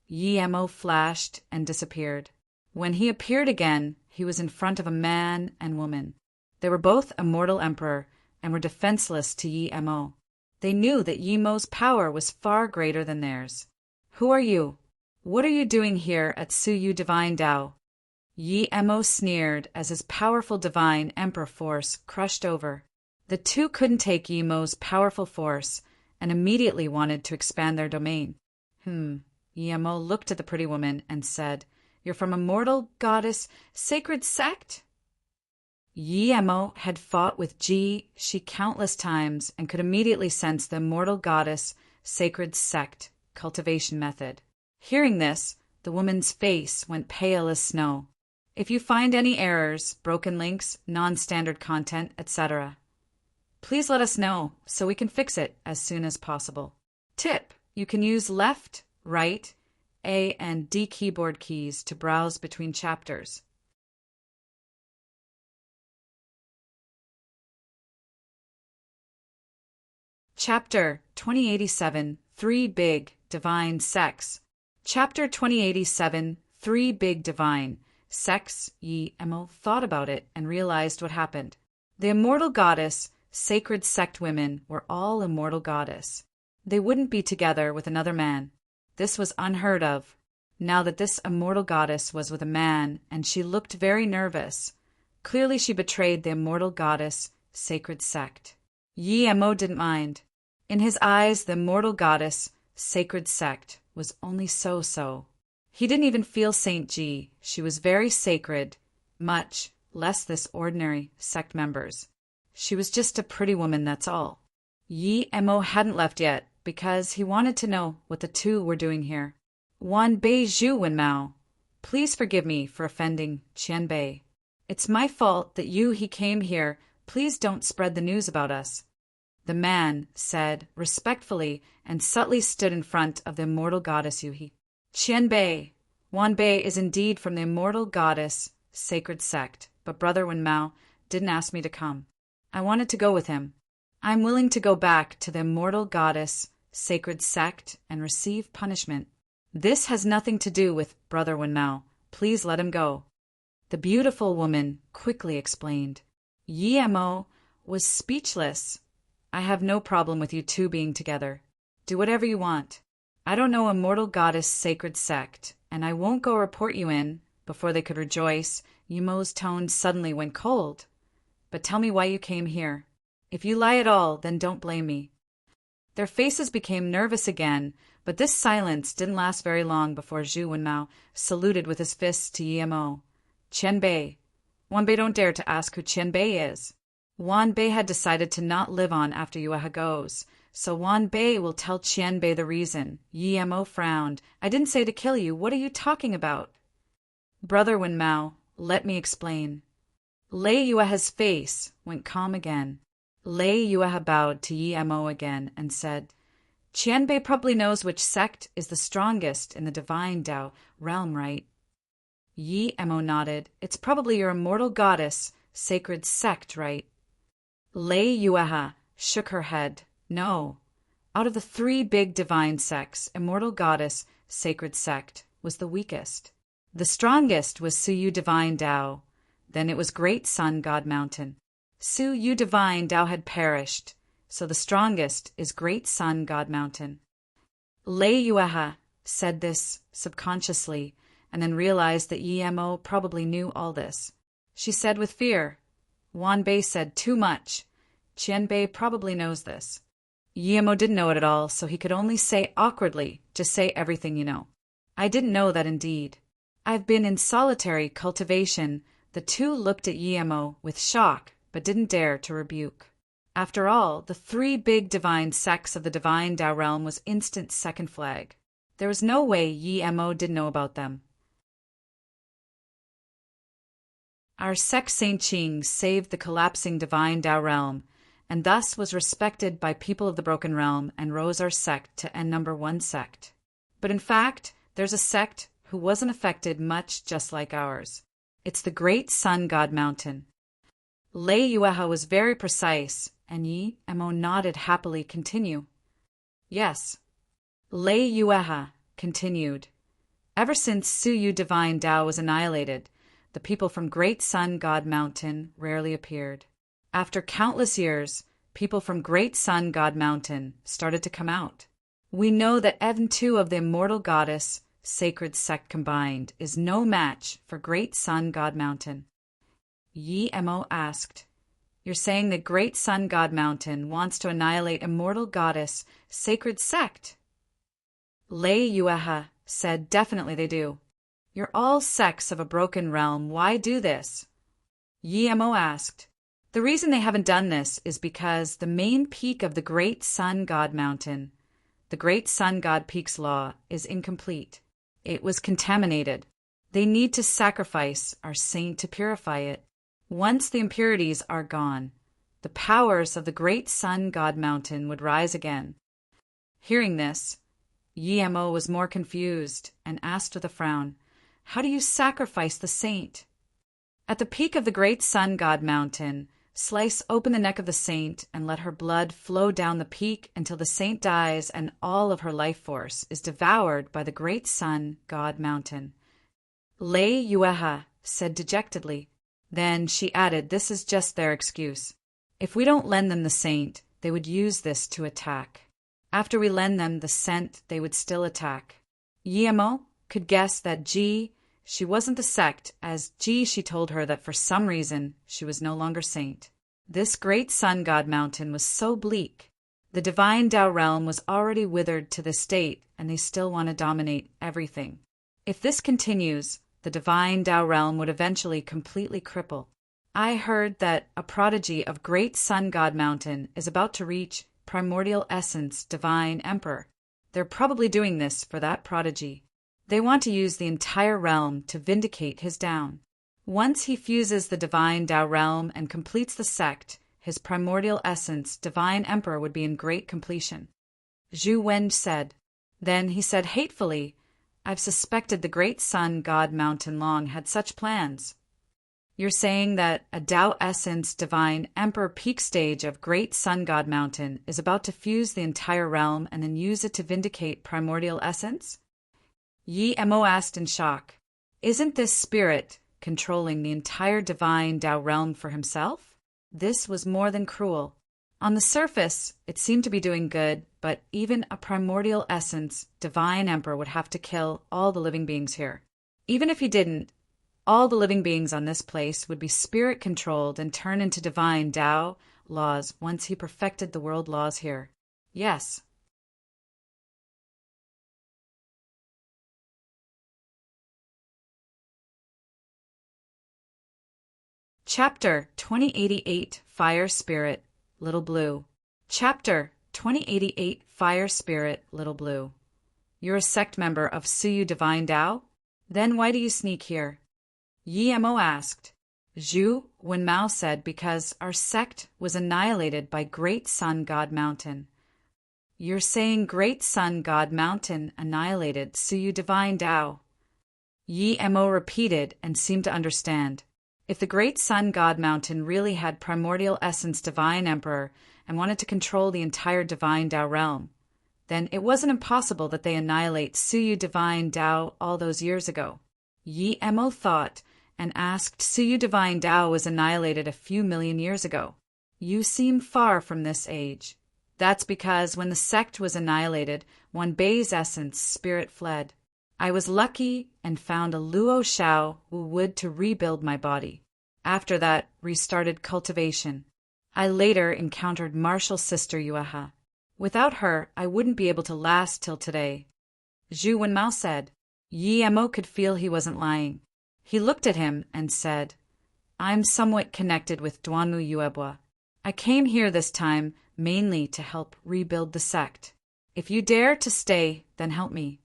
Yi Mo flashed and disappeared. When he appeared again, he was in front of a man and woman. They were both Immortal Emperor, and were defenseless to Yi Mo. They knew that Yi Mo's power was far greater than theirs. "Who are you? What are you doing here at Su Yu Divine Tao?" Yi Mo sneered as his powerful divine emperor force crushed over. The two couldn't take Yi Mo's powerful force and immediately wanted to expand their domain. Yi Mo looked at the pretty woman and said, "You're from immortal goddess sacred sect?" Yi Mo had fought with Shi countless times and could immediately sense the immortal goddess sacred sect cultivation method. Hearing this, the woman's face went pale as snow. "If you find any errors, broken links, non-standard content, etc., please let us know so we can fix it as soon as possible. Tip: you can use left, right, A and D keyboard keys to browse between chapters." Chapter 2087, 3 Big Divine Sects. Chapter 2087, 3 Big Divine Sects. Yi Mo thought about it and realized what happened. The immortal goddess sacred sect women were all immortal goddess. They wouldn't be together with another man. This was unheard of. Now that this immortal goddess was with a man, and she looked very nervous. Clearly she betrayed the immortal goddess sacred sect. Yi Mo didn't mind. In his eyes, the immortal goddess sacred sect was only so-so. He didn't even feel Saint Ji. She was very sacred, much less this ordinary sect members. She was just a pretty woman, that's all. Yi Mo hadn't left yet, because he wanted to know what the two were doing here. "Wan Bei Zhu Wen Mao, please forgive me for offending Qian Bei. It's my fault that he came here. Please don't spread the news about us." The man said respectfully and subtly stood in front of the immortal goddess Yuhi. "Qian Bei, Wan Bei is indeed from the immortal goddess sacred sect, but Brother Wen Mao didn't ask me to come. I wanted to go with him. I'm willing to go back to the immortal goddess sacred sect and receive punishment. This has nothing to do with Brother Wen Mao. Please let him go," the beautiful woman quickly explained. Yi Mo was speechless. "I have no problem with you two being together. Do whatever you want. I don't know immortal goddess sacred sect, and I won't go report you in." Before they could rejoice, Yi Mo's tone suddenly went cold. "But tell me why you came here. If you lie at all, then don't blame me." Their faces became nervous again, but this silence didn't last very long before Zhu Wenmao saluted with his fists to Yi Mo. "Qian Bei. Wan Bei don't dare to ask who Qian Bei is. Wan Bei had decided to not live on after Yueha goes, so Wan Bei will tell Qian Bei the reason." Yi Mo frowned. "I didn't say to kill you. What are you talking about?" "Brother Wen Mao, let me explain." Lei Yueha's face went calm again. Lei Yueha bowed to Yi Mo again and said, "Qian Bei probably knows which sect is the strongest in the divine Tao realm, right?" Yi Mo nodded. "It's probably your immortal goddess sacred sect, right?" Lei Yueha shook her head. "No. Out of the 3 big divine sects, immortal goddess sacred sect was the weakest. The strongest was Su Yu Divine Tao. Then it was Great Sun God Mountain. Su Yu Divine Tao had perished, so the strongest is Great Sun God Mountain." Lei Yueha said this subconsciously, and then realized that Yi Mo probably knew all this. She said with fear, "Wan Bei said too much. Qian Bei probably knows this." Yi Mo didn't know it at all, so he could only say awkwardly, "Just say everything you know." "I didn't know that indeed. I've been in solitary cultivation." The two looked at Yi Mo with shock, but didn't dare to rebuke. After all, the 3 big divine sects of the divine Tao realm was instant second flag. There was no way Yi Mo didn't know about them. Our sect Saint Qing saved the collapsing divine Tao realm, and thus was respected by people of the broken realm and rose our sect to N#1 sect. But in fact, there's a sect who wasn't affected much just like ours. It's the Great Sun God Mountain. Lei Yueha was very precise, and Yi Mo nodded happily. "Continue." "Yes." Lei Yueha continued. "Ever since Su Yu Divine Tao was annihilated, the people from Great Sun God Mountain rarely appeared. After countless years, people from Great Sun God Mountain started to come out. We know that even two of the immortal goddess sacred sect combined is no match for Great Sun God Mountain. Yi Mo asked, "You're saying that Great Sun God Mountain wants to annihilate immortal goddess sacred sect?" Lei Yueha said, "Definitely they do. You're all sects of a broken realm. Why do this?" Yi Mo asked, "The reason they haven't done this is because the main peak of the Great Sun God Mountain, the Great Sun God Peak's law, is incomplete. It was contaminated. They need to sacrifice our saint to purify it. Once the impurities are gone, the powers of the Great Sun God Mountain would rise again." Hearing this, Yi Mo was more confused and asked with a frown, "How do you sacrifice the saint?" At the peak of the Great Sun God Mountain, slice open the neck of the saint and let her blood flow down the peak until the saint dies and all of her life force is devoured by the Great Sun God Mountain. Lei Yueha said dejectedly. Then she added, "This is just their excuse. If we don't lend them the saint, they would use this to attack. After we lend them the scent, they would still attack." Yi Mo could guess that she wasn't the sect, as she told her that for some reason she was no longer saint. This Great Sun God Mountain was so bleak. The divine Tao realm was already withered to this state, and they still want to dominate everything. If this continues, the divine Tao realm would eventually completely cripple. I heard that a prodigy of Great Sun God Mountain is about to reach primordial essence divine emperor. They're probably doing this for that prodigy. They want to use the entire realm to vindicate his down. Once he fuses the divine Tao realm and completes the sect, his primordial essence, divine emperor, would be in great completion. Zhu Wen said. Then he said hatefully, "I've suspected the Great Sun God Mountain long had such plans." "You're saying that a Tao essence, divine emperor peak stage of Great Sun God Mountain is about to fuse the entire realm and then use it to vindicate primordial essence?" Yi Mo asked in shock. "Isn't this spirit controlling the entire divine Tao realm for himself?" This was more than cruel. On the surface, it seemed to be doing good, but even a primordial essence, divine emperor, would have to kill all the living beings here. Even if he didn't, all the living beings on this place would be spirit-controlled and turn into divine Tao laws once he perfected the world laws here. Yes. Chapter 2088 Fire Spirit, Little Blue. Chapter 2088 Fire Spirit, Little Blue. You're a sect member of Suyu Divine Tao? Then why do you sneak here? Yi Mo asked. Zhu Wenmao said, "Because our sect was annihilated by Great Sun God Mountain." You're saying Great Sun God Mountain annihilated Suyu Divine Tao? Yi Mo repeated and seemed to understand. If the Great Sun God Mountain really had primordial essence divine emperor and wanted to control the entire divine Tao realm, then it wasn't impossible that they annihilate Suyu Divine Tao all those years ago. Yi Mo thought and asked, "Suyu Divine Tao was annihilated a few million years ago. You seem far from this age." That's because when the sect was annihilated, one Bei's essence spirit fled. I was lucky and found a Luo Shao Wu wood to rebuild my body. After that, restarted cultivation. I later encountered martial sister Yueha. Without her, I wouldn't be able to last till today. Zhu Wenmao said. Yi Mo could feel he wasn't lying. He looked at him and said, "I'm somewhat connected with Duanmu Yuebua. I came here this time mainly to help rebuild the sect. If you dare to stay, then help me."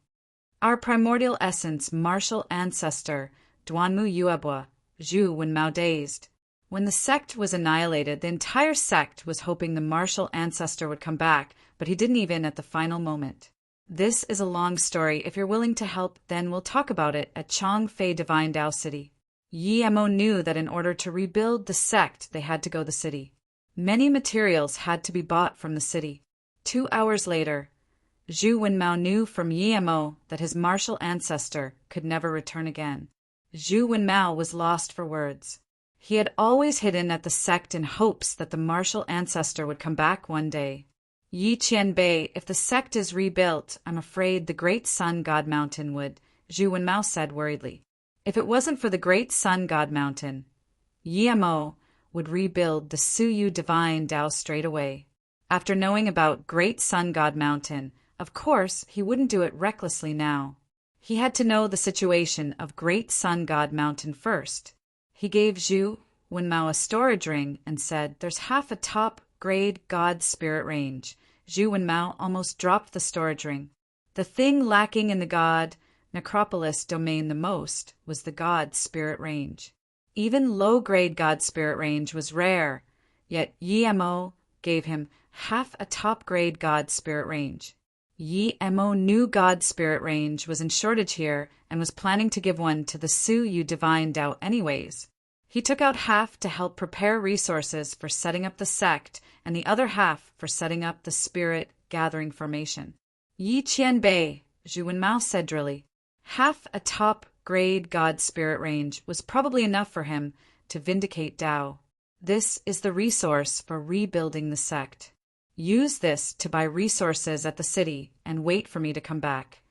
Our primordial essence, martial ancestor, Duanmu Yuebua, Zhu Wenmao dazed. When the sect was annihilated, the entire sect was hoping the martial ancestor would come back, but he didn't even at the final moment. This is a long story. If you're willing to help, then we'll talk about it at Changfei Divine Tao City. Yi Mo knew that in order to rebuild the sect, they had to go to the city. Many materials had to be bought from the city. 2 hours later, Zhu Wenmao knew from Yi Mo that his martial ancestor could never return again. Zhu Wenmao was lost for words. He had always hidden at the sect in hopes that the martial ancestor would come back one day. Yi Qianbei, if the sect is rebuilt, I'm afraid the great sun god mountain would, Zhu Wenmao said worriedly. If it wasn't for the great sun god mountain, Yi Mo would rebuild the Suyu divine Tao straight away. After knowing about great sun god mountain, of course he wouldn't do it recklessly now. He had to know the situation of great sun god mountain first. He gave Zhu Wenmao a storage ring and said, "There's half a top-grade god spirit range." Zhu Wenmao almost dropped the storage ring. The thing lacking in the god necropolis domain the most was the god spirit range. Even low-grade god spirit range was rare, yet Yi Mo gave him half a top-grade god spirit range. Yi Mo knew god spirit range was in shortage here and was planning to give one to the Suyu divine Tao anyways. He took out half to help prepare resources for setting up the sect and the other half for setting up the spirit gathering formation. Yi Qianbei, Zhu Wenmao said drily. Half a top-grade god spirit range was probably enough for him to vindicate Tao. This is the resource for rebuilding the sect. Use this to buy resources at the city and wait for me to come back.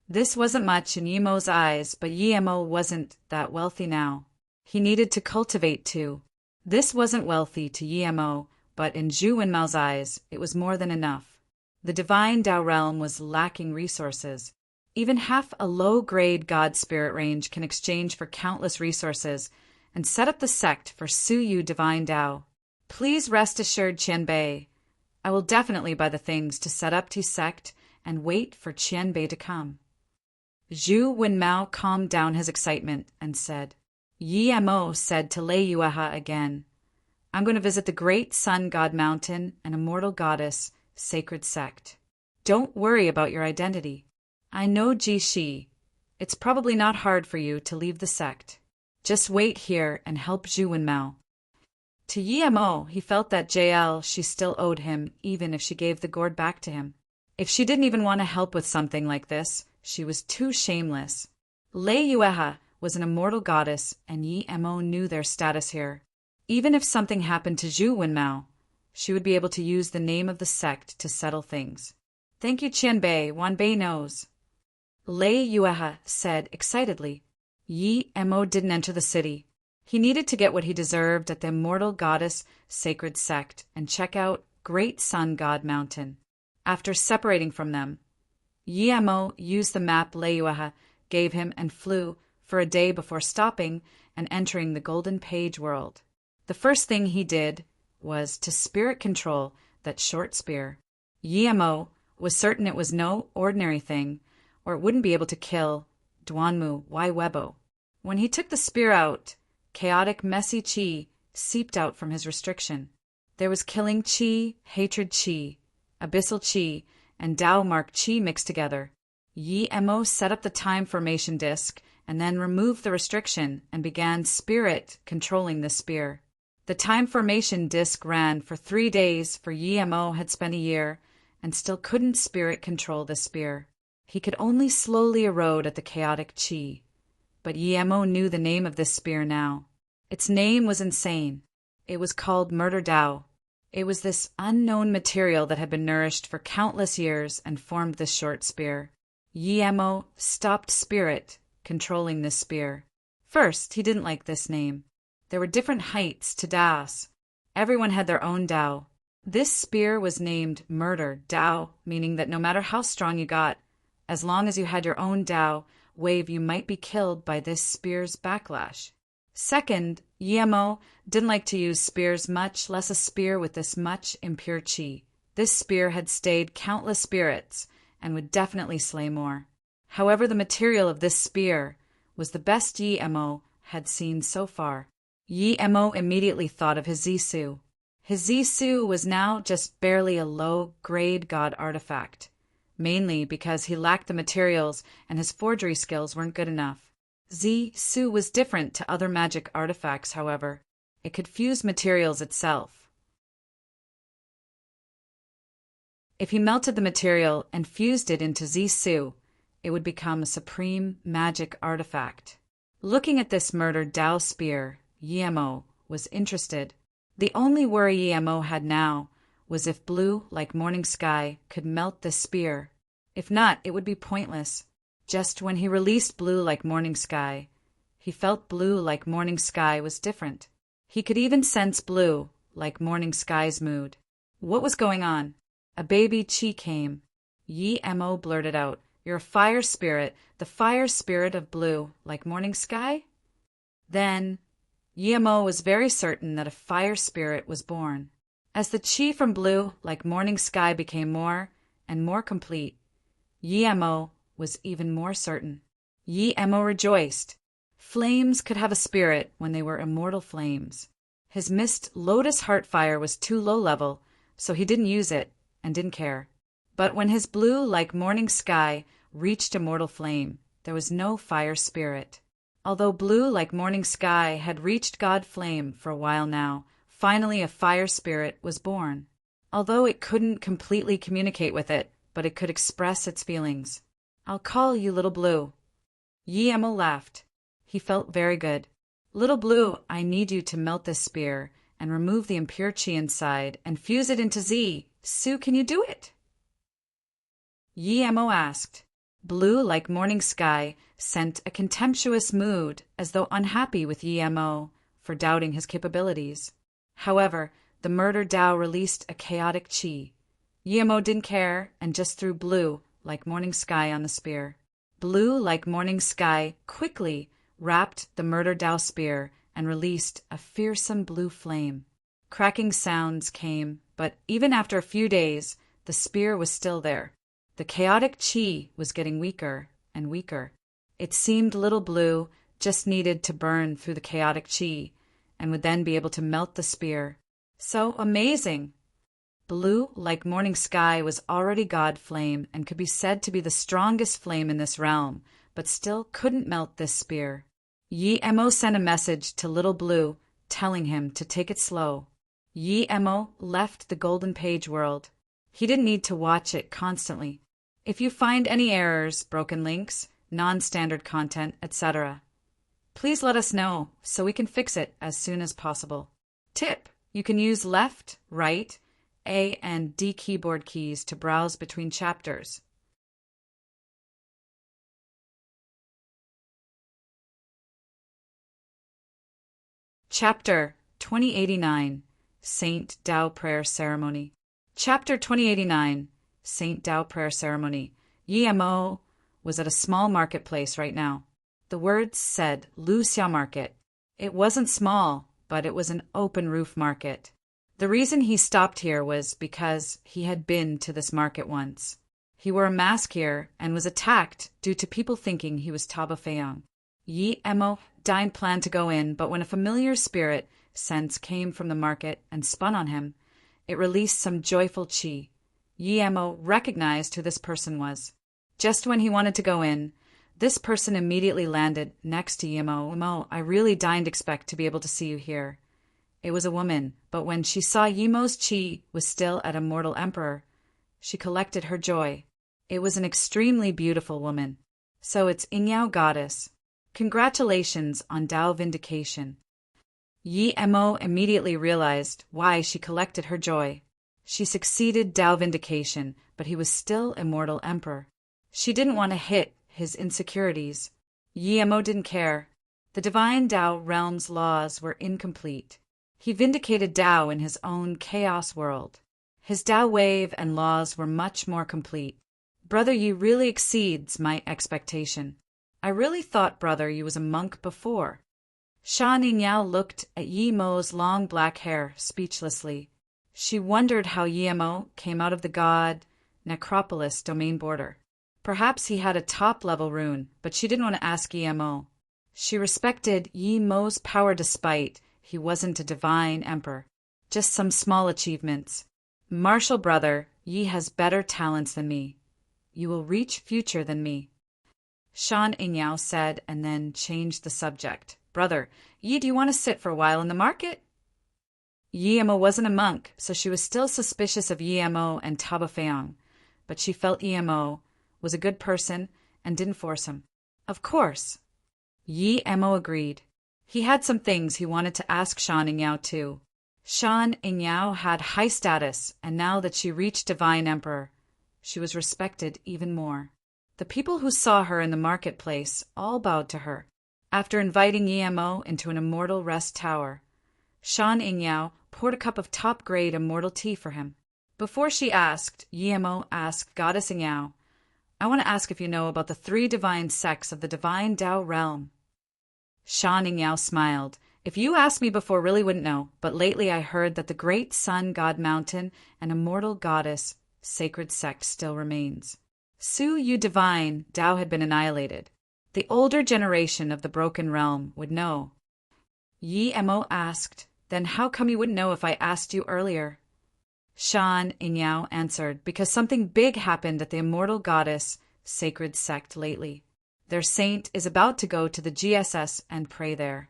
This wasn't much in Yi Mo's eyes, but Yi Mo wasn't that wealthy now. He needed to cultivate too. This wasn't wealthy to Yi Mo, but in Zhu Wenmao's eyes, it was more than enough. The divine Tao realm was lacking resources. Even half a low-grade god spirit range can exchange for countless resources and set up the sect for Suyu divine Tao. Please rest assured, Qianbei. I will definitely buy the things to set up the sect and wait for Qianbei to come. Zhu Wenmao calmed down his excitement and said, Yi Mo said to Lei Yueha again, I'm going to visit the great sun god mountain and immortal goddess, sacred sect. Don't worry about your identity. I know Ji Shi. It's probably not hard for you to leave the sect. Just wait here and help Zhu Wenmao. To Yi Mo, he felt that she still owed him, even if she gave the gourd back to him. If she didn't even want to help with something like this, she was too shameless. Lei Yueha was an immortal goddess, and Yi Mo knew their status here. Even if something happened to Zhu Wenmao, she would be able to use the name of the sect to settle things. Thank you, Qianbei. Wanbei knows. Lei Yueha said excitedly. Yi Mo didn't enter the city. He needed to get what he deserved at the immortal goddess sacred sect and check out Great Sun God Mountain. After separating from them, Yi Mo used the map Lei Yueha gave him and flew for a day before stopping and entering the Golden Page world. The first thing he did was to spirit control that short spear. Yi Mo was certain it was no ordinary thing, or it wouldn't be able to kill Duanmu Wai Weibo. When he took the spear out, chaotic messy qi seeped out from his restriction. There was killing qi, hatred qi, abyssal qi, and Tao mark qi mixed together. Yi Mo set up the time formation disc and then removed the restriction and began spirit controlling the spear. The time formation disc ran for 3 days, for Yi Mo had spent a year and still couldn't spirit control the spear. He could only slowly erode at the chaotic qi. But Yi Mo knew the name of this spear now. Its name was insane. It was called Murder Tao. It was this unknown material that had been nourished for countless years and formed this short spear. Yi Mo stopped spirit controlling this spear. First, he didn't like this name. There were different heights to Daos. Everyone had their own Tao. This spear was named Murder Tao, meaning that no matter how strong you got, as long as you had your own Tao wave, you might be killed by this spear's backlash. Second, Yi Mo didn't like to use spears, much less a spear with this much impure qi. This spear had stayed countless spirits and would definitely slay more. However, the material of this spear was the best Yi Mo had seen so far. Yi Mo immediately thought of his Zisu. His Zisu was now just barely a low-grade god artifact, mainly because he lacked the materials and his forgery skills weren't good enough. Zisu was different to other magic artifacts, however. It could fuse materials itself. If he melted the material and fused it into Zisu, it would become a supreme magic artifact. Looking at this murdered Dao spear, Yemo was interested. The only worry Yemo had now was if blue, like morning sky, could melt this spear. If not, it would be pointless. Just when he released blue like morning sky, he felt blue like morning sky was different. He could even sense blue like morning sky's mood. What was going on? A baby Chi came. Yemo blurted out, "You're a fire spirit, the fire spirit of blue, like morning sky?" Then, Yemo was very certain that a fire spirit was born. As the chi from blue, like morning sky, became more and more complete, Yemo was even more certain. Yemo rejoiced. Flames could have a spirit when they were immortal flames. His mist lotus heart fire was too low level, so he didn't use it and didn't care. But when his blue, like morning sky, reached immortal flame, there was no fire spirit. Although blue, like morning sky, had reached God flame for a while now, finally a fire spirit was born. Although it couldn't completely communicate with it, but it could express its feelings. "I'll call you Little Blue." Yemo laughed. He felt very good. "Little Blue, I need you to melt this spear and remove the impure chi inside and fuse it into Z. Sue, can you do it?" Yemo asked. Blue, like morning sky, sent a contemptuous mood as though unhappy with Yemo for doubting his capabilities. However, the murdered Dao released a chaotic chi. Yemo didn't care and just threw blue, like morning sky, on the spear. Blue, like morning sky, quickly wrapped the murdered Dao spear and released a fearsome blue flame. Cracking sounds came, but even after a few days, the spear was still there. The chaotic chi was getting weaker and weaker. It seemed Little Blue just needed to burn through the chaotic chi and would then be able to melt the spear. So amazing! Blue, like morning sky, was already God flame and could be said to be the strongest flame in this realm, but still couldn't melt this spear. Yemo sent a message to Little Blue, telling him to take it slow. Yemo left the Golden Page world. He didn't need to watch it constantly. If you find any errors, broken links, non-standard content, etc., please let us know so we can fix it as soon as possible. Tip: you can use left, right, A and D keyboard keys to browse between chapters. Chapter 2089, Saint Tao Prayer Ceremony. Chapter 2089, Saint Tao Prayer Ceremony. Yemo was at a small marketplace right now. The words said Luxia Market. It wasn't small, but it was an open roof market. The reason he stopped here was because he had been to this market once. He wore a mask here and was attacked due to people thinking he was Taba Feiyang. Yemo didn't plan to go in, but when a familiar spirit sense came from the market and spun on him, it released some joyful chi. Yemo recognized who this person was. Just when he wanted to go in, this person immediately landed next to Yemo. "Yemo, I really didn't expect to be able to see you here." It was a woman, but when she saw Yemo's chi was still at Immortal Emperor, she collected her joy. It was an extremely beautiful woman. "So it's Ingyao Goddess. Congratulations on Dao Vindication." Yemo immediately realized why she collected her joy. She succeeded Dao Vindication, but he was still Immortal Emperor. She didn't want to hit his insecurities. Yemo didn't care. The divine Dao realm's laws were incomplete. He vindicated Dao in his own chaos world. His Dao wave and laws were much more complete. "Brother Yi really exceeds my expectation. I really thought, brother, you was a monk before." Sha Ningyao looked at Yemo's long black hair speechlessly. She wondered how Yemo came out of the god Necropolis domain border. Perhaps he had a top-level rune, but she didn't want to ask Yemo. She respected Yemo's power despite he wasn't a divine emperor. Just some small achievements. "Martial brother, Yi has better talents than me. You will reach future than me." Shan Ingyao said and then changed the subject. "Brother, Yi, do you want to sit for a while in the market?" Yemo wasn't a monk, so she was still suspicious of Yemo and Taba Feiyang, but she felt Yemo was a good person and didn't force him. "Of course." Yi Mo agreed. He had some things he wanted to ask Shan Yingyao too. Shan Yingyao had high status, and now that she reached Divine Emperor, she was respected even more. The people who saw her in the marketplace all bowed to her. After inviting Yi Mo into an immortal rest tower, Shan Yingyao poured a cup of top-grade immortal tea for him. Before she asked, Yi Mo asked Goddess Yingyao, "I want to ask if you know about the 3 divine sects of the divine Tao realm." Shan Yingyao smiled. "If you asked me before, really wouldn't know, but lately I heard that the great Sun God Mountain and immortal goddess sacred sect still remains. Su Yu divine Tao had been annihilated. The older generation of the broken realm would know." Yi Mo asked, "Then how come you wouldn't know if I asked you earlier?" Shan Yingyao answered, "Because something big happened at the immortal goddess sacred sect lately. Their saint is about to go to the GSS and pray there."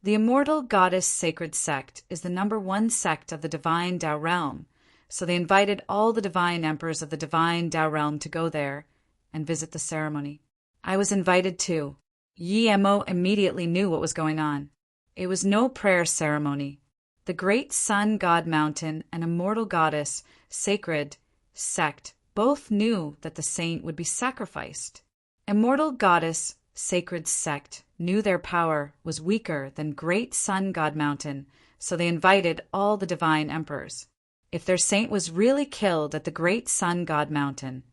The immortal goddess sacred sect is the #1 sect of the divine Tao realm, so they invited all the divine emperors of the divine Tao realm to go there and visit the ceremony. I was invited too. Yi Mo immediately knew what was going on. It was no prayer ceremony. The great Sun God Mountain and immortal goddess sacred sect both knew that the saint would be sacrificed. Immortal goddess sacred sect knew their power was weaker than great Sun God Mountain, so they invited all the divine emperors. If their saint was really killed at the great Sun God Mountain,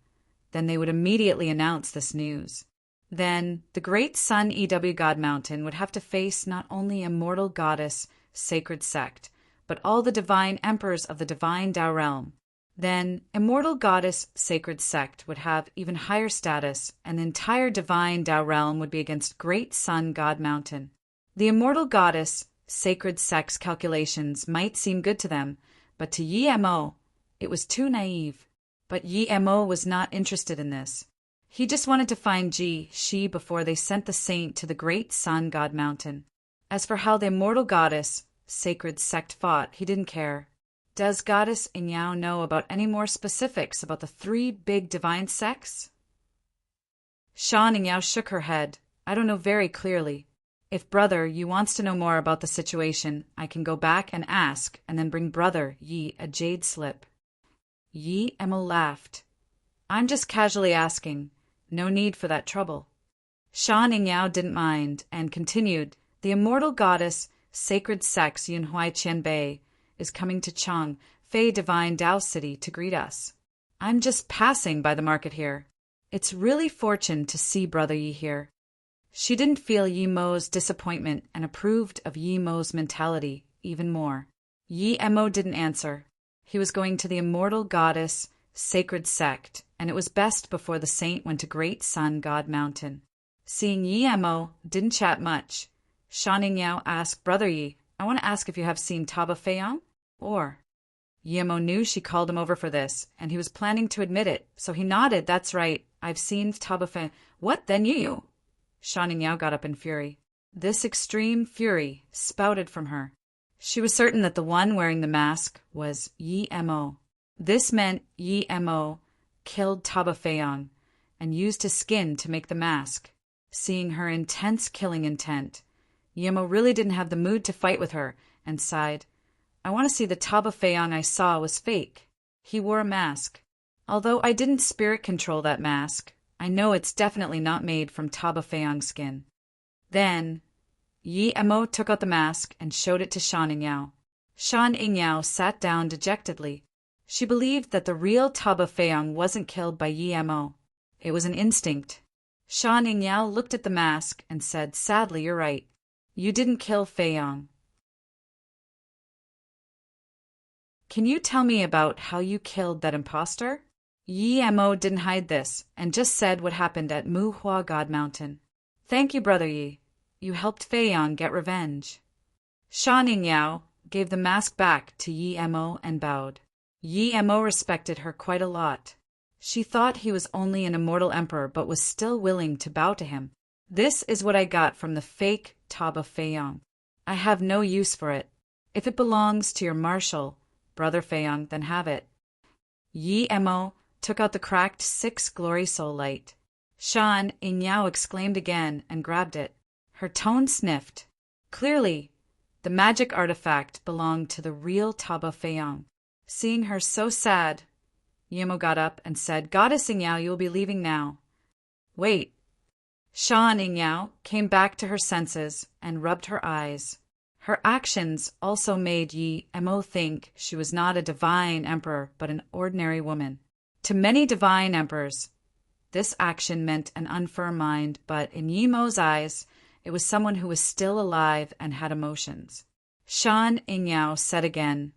then they would immediately announce this news. Then the great Sun EW God Mountain would have to face not only immortal goddess sacred sect, but all the divine emperors of the divine Tao realm. Then immortal goddess sacred sect would have even higher status, and the entire divine Tao realm would be against great Sun God Mountain. The immortal goddess sacred sect's calculations might seem good to them, but to Yi Mo, it was too naive. But Yi Mo was not interested in this. He just wanted to find Shi before they sent the saint to the great Sun God Mountain. As for how the immortal goddess sacred sect fought, he didn't care. Does Goddess Yingyao know about any more specifics about the 3 big divine sects? Shan Yingyao shook her head. "I don't know very clearly. If Brother Yi wants to know more about the situation, I can go back and ask, and then bring Brother Yi a jade slip." Yi Mo laughed. "I'm just casually asking. No need for that trouble." Shan Yingyao didn't mind, and continued, "The immortal goddess sacred sects Yunhui Qianbei is coming to Chang, Fei Divine Tao City to greet us. I'm just passing by the market here. It's really fortune to see Brother Yi here." She didn't feel Yi Mo's disappointment and approved of Yi Mo's mentality even more. Yi Mo didn't answer. He was going to the immortal goddess sacred sect, and it was best before the saint went to great Sun God Mountain. Seeing Yi Mo didn't chat much, Shan Yingyao asked, "Brother Yi, I want to ask if you have seen Taba Feiyang?" Or Yi Mo knew she called him over for this, and he was planning to admit it, so he nodded. "That's right, I've seen Taba Feiyang." "What, then you?" Shan Yingyao got up in fury. This extreme fury spouted from her. She was certain that the one wearing the mask was Yi Mo. This meant Yi Mo killed Taba Feiyang and used his skin to make the mask. Seeing her intense killing intent, Yi Mo really didn't have the mood to fight with her and sighed, "I want to see the Taba Feiyang I saw was fake. He wore a mask. Although I didn't spirit control that mask, I know it's definitely not made from Taba Feiyang's skin." Then Yi Mo took out the mask and showed it to Shan Yingyao. Shan Yingyao sat down dejectedly. She believed that the real Taba Feiyang wasn't killed by Yi Mo. It was an instinct. Shan Yingyao looked at the mask and said, "Sadly, you're right. You didn't kill Feiyang. Can you tell me about how you killed that imposter?" Yi Mo didn't hide this, and just said what happened at Mu Hua God Mountain. "Thank you, Brother Yi. You helped Feiyang get revenge." Shan Yingyao gave the mask back to Yi Mo and bowed. Yi Mo respected her quite a lot. She thought he was only an immortal emperor but was still willing to bow to him. "This is what I got from the fake Taba Feiyang. I have no use for it. If it belongs to your marshal, Brother Feiyang, then have it." Yi Mo took out the cracked 6 glory soul light. Shan Yinyao exclaimed again and grabbed it. Her tone sniffed. Clearly, the magic artifact belonged to the real Tabo Feiyang. Seeing her so sad, Yimo got up and said, "Goddess Yinyao, you will be leaving now." "Wait." Shan Yinyao came back to her senses and rubbed her eyes. Her actions also made Yi Mo think she was not a divine emperor but an ordinary woman. To many divine emperors, this action meant an unfirm mind, but in Yi Mo's eyes, it was someone who was still alive and had emotions. Shan Yinyao said again,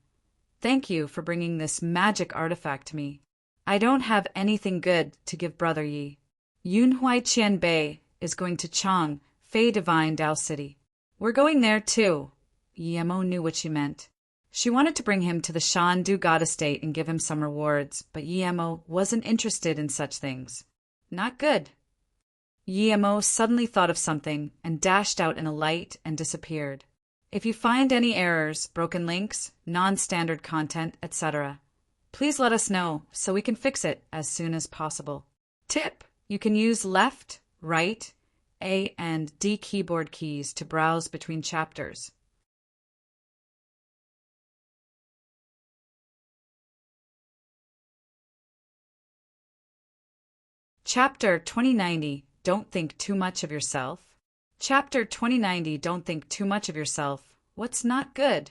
"Thank you for bringing this magic artifact to me. I don't have anything good to give Brother Yi. Yunhui Qianbei is going to Chang, Fei Divine Dao City. We're going there too." Yemo knew what she meant. She wanted to bring him to the Shan Du God estate and give him some rewards, but Yemo wasn't interested in such things. Not good. Yemo suddenly thought of something and dashed out in a light and disappeared. If you find any errors, broken links, non-standard content, etc., please let us know so we can fix it as soon as possible. Tip: you can use left, right, A and D keyboard keys to browse between chapters. Chapter 2090, Don't Think Too Much of Yourself. Chapter 2090, Don't Think Too Much of Yourself. What's not good?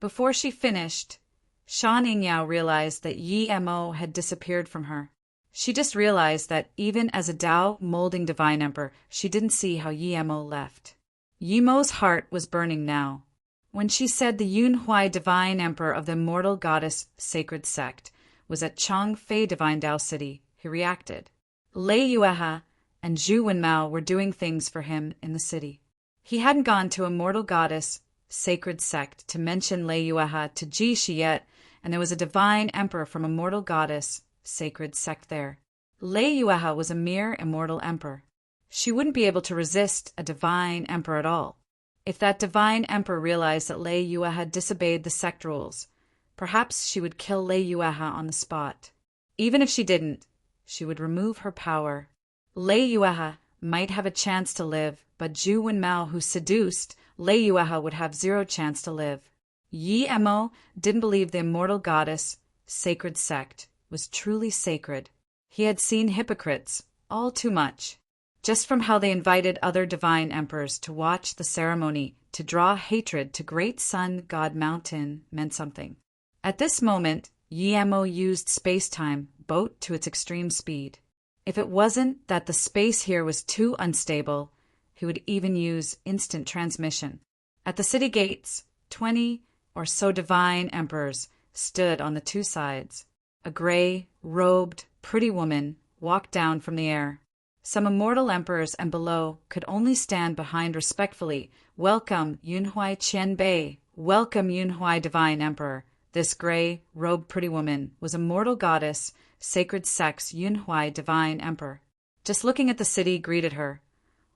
Before she finished, Shan Yinyao realized that Yi Mo had disappeared from her. She just realized that even as a Tao molding divine emperor, she didn't see how Yi Mo left. Yi Mo's heart was burning now. When she said the Yunhui divine emperor of the immortal goddess sacred sect was at Chang Fei Divine Dao City, he reacted. Lei Yueha and Zhu Wenmao were doing things for him in the city. He hadn't gone to immortal goddess sacred sect to mention Lei Yueha to Ji Shi yet, and there was a divine emperor from immortal goddess sacred sect there. Lei Yueha was a mere immortal emperor. She wouldn't be able to resist a divine emperor at all. If that divine emperor realized that Lei Yueha disobeyed the sect rules, perhaps she would kill Lei Yueha on the spot. Even if she didn't, she would remove her power. Lei Yueha might have a chance to live, but Zhu Wenmao, who seduced Lei Yueha, would have zero chance to live. Yi Mo didn't believe the immortal goddess sacred sect was truly sacred. He had seen hypocrites all too much, just from how they invited other divine emperors to watch the ceremony to draw hatred to Great Sun God Mountain meant something. At this moment, Yi Mo used space-time boat to its extreme speed. If it wasn't that the space here was too unstable, he would even use instant transmission. At the city gates, 20 or so divine emperors stood on the two sides. A gray, robed, pretty woman walked down from the air. Some immortal emperors and below could only stand behind respectfully. "Welcome, Yunhui Qianbei. Welcome, Yunhui Divine Emperor." This gray, robed pretty woman was immortal goddess, sacred sect's Yunhui Divine Emperor. Just looking at the city greeted her.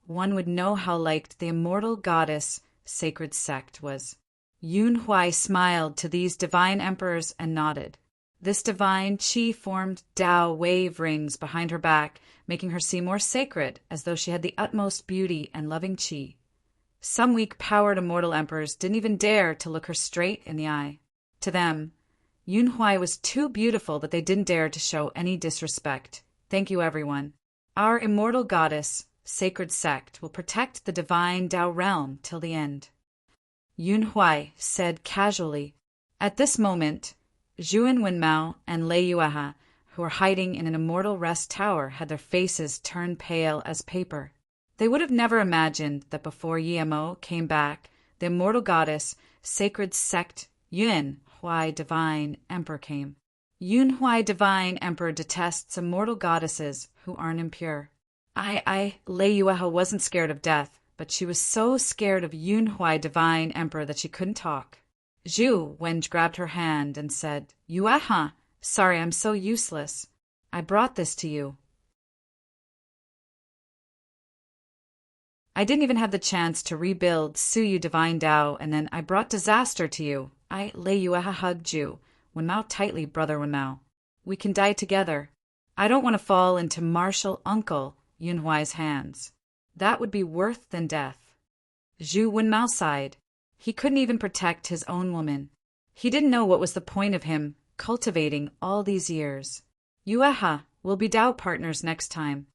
One would know how liked the immortal goddess, sacred sect was. Yunhui smiled to these divine emperors and nodded. This divine qi formed Tao wave rings behind her back, making her seem more sacred, as though she had the utmost beauty and loving qi. Some weak-powered immortal emperors didn't even dare to look her straight in the eye. To them, Yunhui was too beautiful that they didn't dare to show any disrespect. "Thank you, everyone. Our immortal goddess, sacred sect, will protect the divine Tao realm till the end," Yunhui said casually. At this moment, Zhu Wenmao and Lei Yueha, who were hiding in an immortal rest tower, had their faces turned pale as paper. They would have never imagined that before Yi Mo came back, the immortal goddess, sacred sect Yunhui Divine Emperor came. Yunhui Divine Emperor detests immortal goddesses who aren't impure. Lei Yueha wasn't scared of death, but she was so scared of Yunhui Divine Emperor that she couldn't talk. Zhu Wen grabbed her hand and said, "Yueha, sorry, I'm so useless. I brought this to you. I didn't even have the chance to rebuild Suyu Divine Dao, and then I brought disaster to you." Lei Yueha hugged Zhu Wenmao tightly. "Brother Wenmao, we can die together. I don't want to fall into martial uncle Yunhuai's hands. That would be worse than death. Zhu Wenmao sighed. He couldn't even protect his own woman. He didn't know what was the point of him cultivating all these years. Yueha, we'll be Dao partners next time,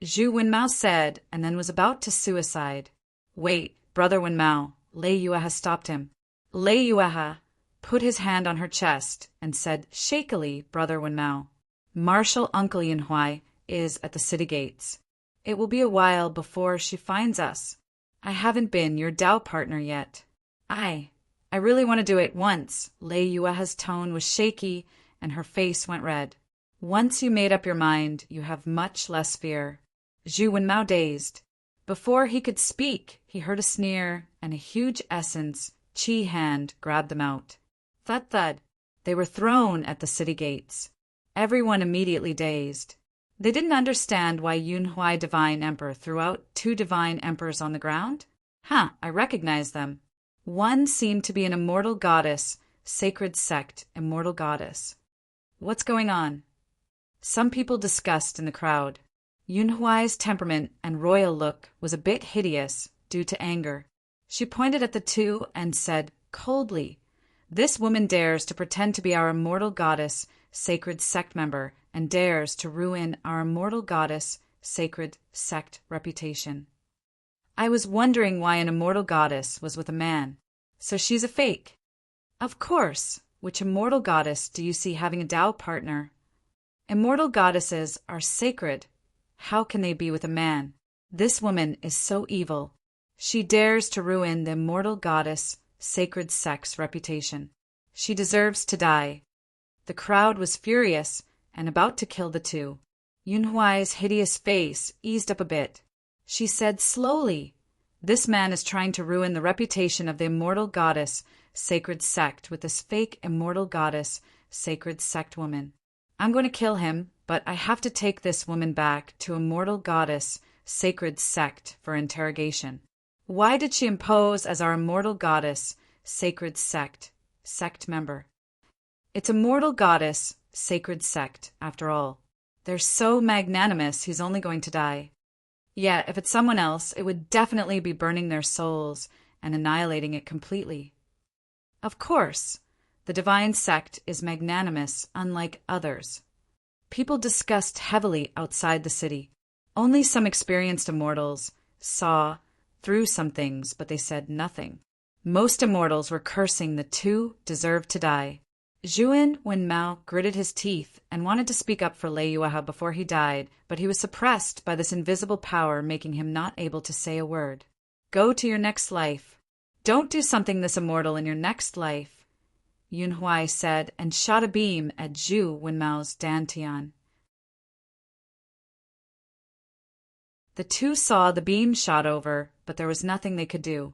Zhu Wenmao said, and then was about to suicide. Wait, Brother Wenmao, Lei Yueha stopped him. Lei Yueha put his hand on her chest and said shakily, Brother Wenmao, Martial Uncle Yunhuai is at the city gates. It will be a while before she finds us. I haven't been your Dao partner yet. I really want to do it once. Lei Yueha's tone was shaky and her face went red. Once you made up your mind, you have much less fear. Zhu Wenmao dazed. Before he could speak, he heard a sneer and a huge essence Qi hand grabbed them out. Thud thud. They were thrown at the city gates. Everyone immediately dazed. They didn't understand why Yunhuai Divine Emperor threw out 2 divine emperors on the ground. I recognize them. One seemed to be an immortal goddess, sacred sect, immortal goddess. What's going on? Some people discussed in the crowd. Yunhuai's temperament and royal look was a bit hideous due to anger. She pointed at the 2 and said coldly, This woman dares to pretend to be our immortal goddess, sacred sect member, and dares to ruin our immortal goddess, sacred sect reputation. I was wondering why an immortal goddess was with a man. So she's a fake. Of course. Which immortal goddess do you see having a Dao partner? Immortal goddesses are sacred. How can they be with a man? This woman is so evil. She dares to ruin the immortal goddess, sacred sect's reputation. She deserves to die. The crowd was furious and about to kill the 2. Yunhuai's hideous face eased up a bit. She said slowly, This man is trying to ruin the reputation of the immortal goddess, sacred sect with this fake immortal goddess, sacred sect woman. I'm going to kill him, but I have to take this woman back to immortal goddess, sacred sect for interrogation. Why did she impose as our immortal goddess, sacred sect member? It's immortal goddess, sacred sect, after all. They're so magnanimous he's only going to die. Yeah, if it's someone else, it would definitely be burning their souls and annihilating it completely. Of course, the divine sect is magnanimous, unlike others. People discussed heavily outside the city. Only some experienced immortals saw through some things, but they said nothing. Most immortals were cursing the 2 deserved to die. Zhu Wenmao gritted his teeth and wanted to speak up for Lei Yueha before he died, but he was suppressed by this invisible power, making him not able to say a word. Go to your next life. Don't do something this immortal in your next life, Yunhuai said, and shot a beam at Zhu Wenmao's dantian. The 2 saw the beam shot over, but there was nothing they could do.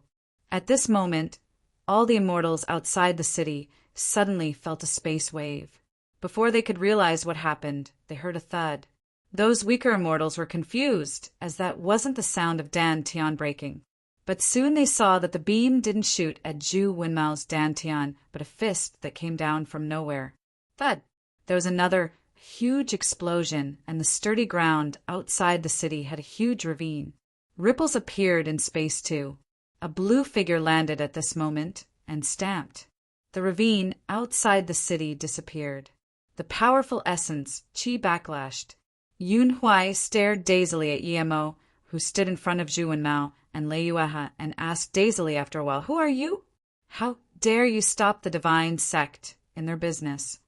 At this moment, all the immortals outside the city suddenly felt a space wave. Before they could realize what happened, they heard a thud. Those weaker immortals were confused, as that wasn't the sound of dantian breaking. But soon they saw that the beam didn't shoot at Zhu Wenmao's dantian, but a fist that came down from nowhere. Thud! There was another huge explosion, and the sturdy ground outside the city had a huge ravine. Ripples appeared in space too. A blue figure landed at this moment and stamped. The ravine outside the city disappeared. The powerful essence, Qi, backlashed. Yunhuai stared dazedly at Yemo, who stood in front of Zhu Wenmao and Lei Yueha, and asked dazedly after a while, Who are you? How dare you stop the divine sect in their business?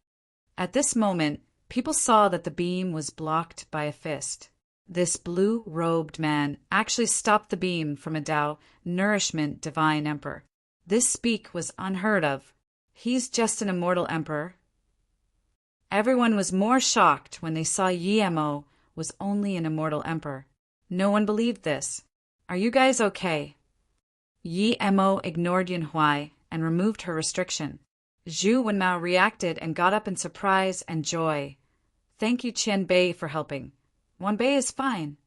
At this moment, people saw that the beam was blocked by a fist. This blue-robed man actually stopped the beam from a Dao Nourishment Divine Emperor. This speak was unheard of. He's just an immortal emperor. Everyone was more shocked when they saw Yemo was only an immortal emperor. No one believed this. Are you guys okay? Yemo ignored Yunhuai and removed her restriction. Zhu Wenmao reacted and got up in surprise and joy. Thank you, Qianbei, for helping. Wanbei is fine.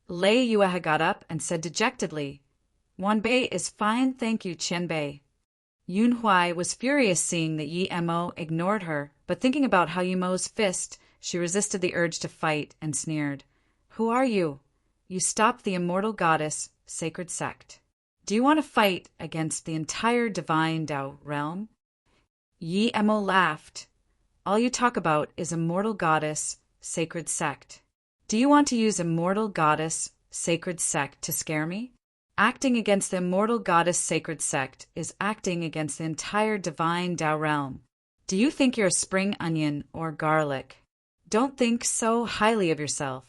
Lei Yueha got up and said dejectedly, Wanbei is fine, thank you, Qianbei. Yunhuai was furious seeing that Yemo ignored her, but thinking about how Yemo's fist She resisted the urge to fight and sneered. Who are you? You stopped the immortal goddess, sacred sect. Do you want to fight against the entire divine Tao realm? Yi Emo laughed. All you talk about is immortal goddess, sacred sect. Do you want to use immortal goddess, sacred sect to scare me? Acting against the immortal goddess sacred sect is acting against the entire divine Tao realm. Do you think you're a spring onion or garlic? Don't think so highly of yourself.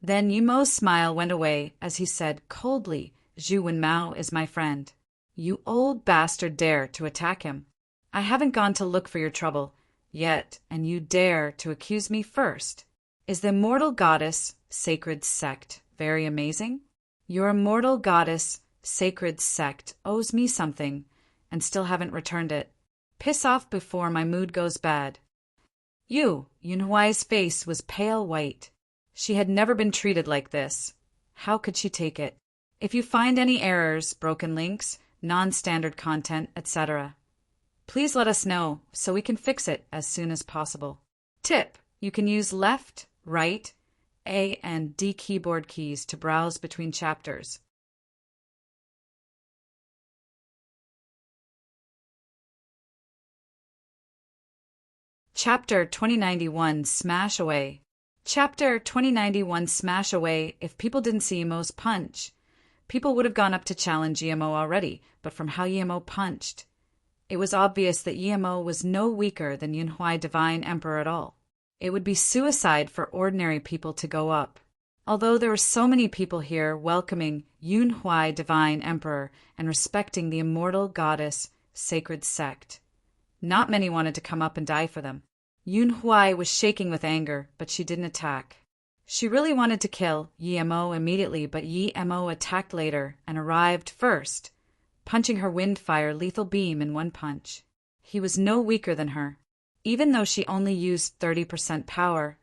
Then Yumo's smile went away as he said coldly, Zhu Wenmao is my friend. You old bastard dare to attack him. I haven't gone to look for your trouble yet, and you dare to accuse me first. Is the immortal goddess sacred sect very amazing? Your immortal goddess sacred sect owes me something, and still haven't returned it. Piss off before my mood goes bad. Yunhuai's face was pale white. She had never been treated like this. How could she take it? If you find any errors, broken links, non-standard content, etc., please let us know so we can fix it as soon as possible. Tip: you can use left, right, A and D keyboard keys to browse between chapters. Chapter 2091 Smash Away. Chapter 2091 Smash Away. If people didn't see Yemo's punch, people would have gone up to challenge Yemo already, but from how Yemo punched, it was obvious that Yemo was no weaker than Yunhuai Divine Emperor at all. It would be suicide for ordinary people to go up. Although there were so many people here welcoming Yunhuai Divine Emperor and respecting the immortal goddess sacred sect, not many wanted to come up and die for them. Yunhuai was shaking with anger, but she didn't attack. She really wanted to kill Yi Mo immediately, but Yi Mo attacked later and arrived first, punching her windfire lethal beam in one punch. He was no weaker than her. Even though she only used 30% power,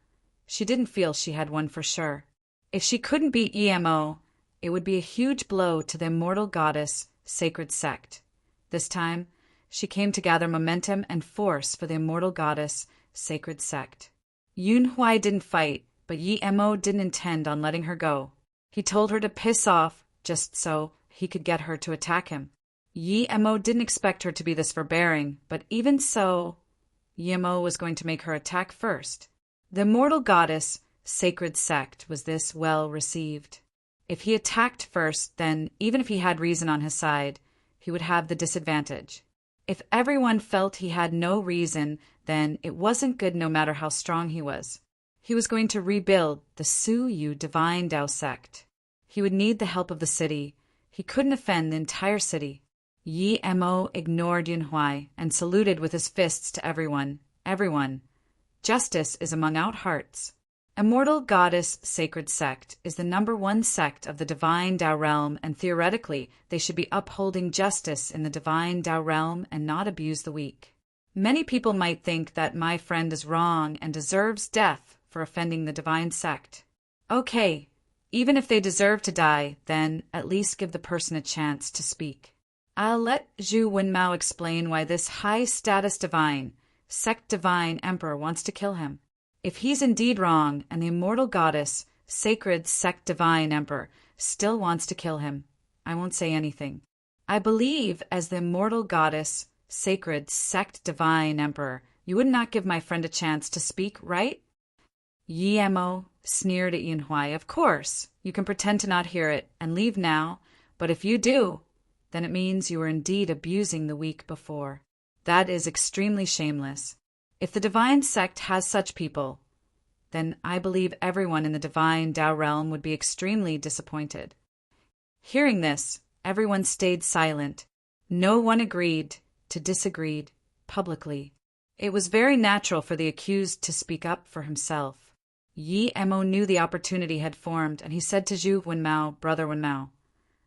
she didn't feel she had one for sure. If she couldn't beat Yi Mo, it would be a huge blow to the immortal goddess sacred sect. This time, she came to gather momentum and force for the immortal goddess sacred sect. Yunhuai didn't fight, but Yi Mo didn't intend on letting her go. He told her to piss off just so he could get her to attack him. Yi Mo didn't expect her to be this forbearing, but even so, Yi Mo was going to make her attack first. The immortal goddess sacred sect was this well received. If he attacked first, then even if he had reason on his side, he would have the disadvantage. If everyone felt he had no reason, then it wasn't good no matter how strong he was. He was going to rebuild the Su Yu Divine Tao sect. He would need the help of the city. He couldn't offend the entire city. Yi Mo ignored Yunhuai and saluted with his fists to everyone. Everyone. Justice is among our hearts. Immortal Goddess Sacred Sect is the #1 sect of the Divine Tao Realm, and theoretically, they should be upholding justice in the Divine Tao Realm and not abuse the weak. Many people might think that my friend is wrong and deserves death for offending the Divine Sect. Okay, even if they deserve to die, then at least give the person a chance to speak. I'll let Zhu Wenmao explain why this high-status divine, sect divine emperor wants to kill him. If he's indeed wrong, and the immortal goddess, sacred sect divine emperor, still wants to kill him, I won't say anything. I believe as the immortal goddess, sacred sect divine emperor, you would not give my friend a chance to speak, right? Yi Mo sneered at Yunhuai. Of course, you can pretend to not hear it and leave now, but if you do, then it means you were indeed abusing the weak before. That is extremely shameless. If the divine sect has such people, then I believe everyone in the divine Tao realm would be extremely disappointed. Hearing this, everyone stayed silent. No one agreed to disagree publicly. It was very natural for the accused to speak up for himself. Yi Mo knew the opportunity had formed, and he said to Zhu Wenmao, Brother Wenmao,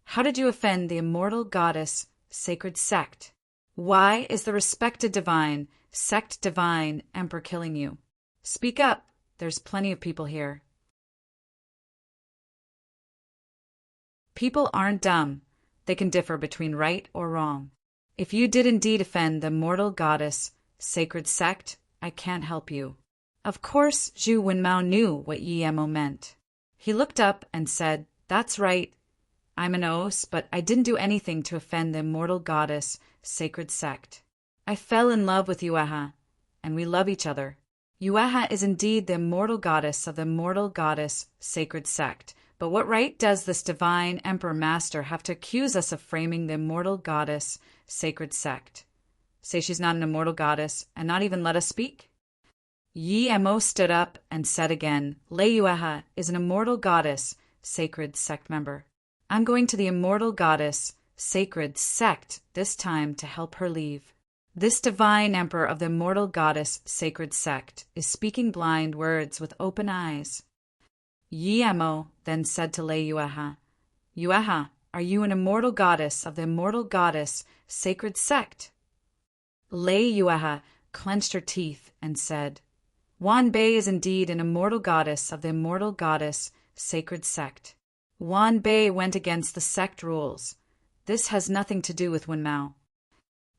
how did you offend the immortal goddess, sacred sect? Why is the respected divine, sect divine, emperor killing you? Speak up. There's plenty of people here. People aren't dumb. They can differ between right or wrong. If you did indeed offend the immortal goddess, sacred sect, I can't help you. Of course, Zhu Wenmao knew what Yi Emo meant. He looked up and said, "That's right. I'm an os, but I didn't do anything to offend the immortal goddess, sacred sect. I fell in love with Yueha, and we love each other. Yueha is indeed the immortal goddess of the immortal goddess, sacred sect. But what right does this divine emperor master have to accuse us of framing the immortal goddess, sacred sect? Say she's not an immortal goddess, and not even let us speak?" Yi Emo stood up and said again, "Lei Yueha is an immortal goddess, sacred sect member. I'm going to the immortal goddess, sacred sect, this time to help her leave. This divine emperor of the immortal goddess, sacred sect, is speaking blind words with open eyes." Yi Emo then said to Lei Yueha, "Yueha, are you an immortal goddess of the immortal goddess, sacred sect?" Lei Yueha clenched her teeth and said, "Wan Bei is indeed an immortal goddess of the immortal goddess, sacred sect. Wan Bei went against the sect rules. This has nothing to do with Wenmao."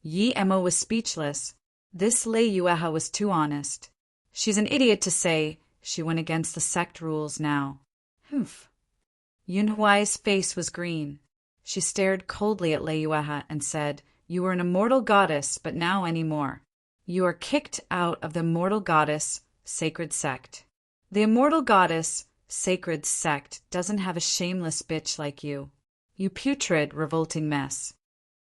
Yi Emo was speechless. This Lei Yueha was too honest. She's an idiot to say she went against the sect rules now. Humph. Yunhuai's face was green. She stared coldly at Lei Yueha and said, "You were an immortal goddess, but now any more. You are kicked out of the immortal goddess, sacred sect. The immortal goddess, sacred sect doesn't have a shameless bitch like you. You putrid, revolting mess."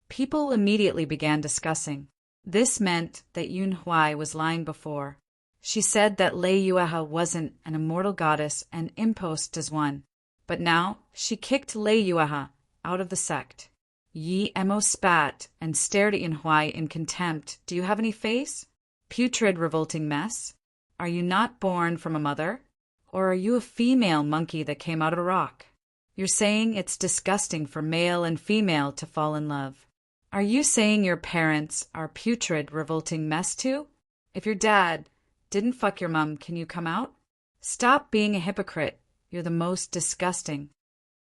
People immediately began discussing. This meant that Yunhuai was lying before. She said that Lei Yueha wasn't an immortal goddess and imposed as one. But now she kicked Lei Yueha out of the sect. Yi Emo spat and stared at Yunhuai in contempt. "Do you have any face? Putrid, revolting mess? Are you not born from a mother? Or are you a female monkey that came out of a rock? You're saying it's disgusting for male and female to fall in love. Are you saying your parents are putrid, revolting mess too? If your dad didn't fuck your mum, can you come out? Stop being a hypocrite. You're the most disgusting."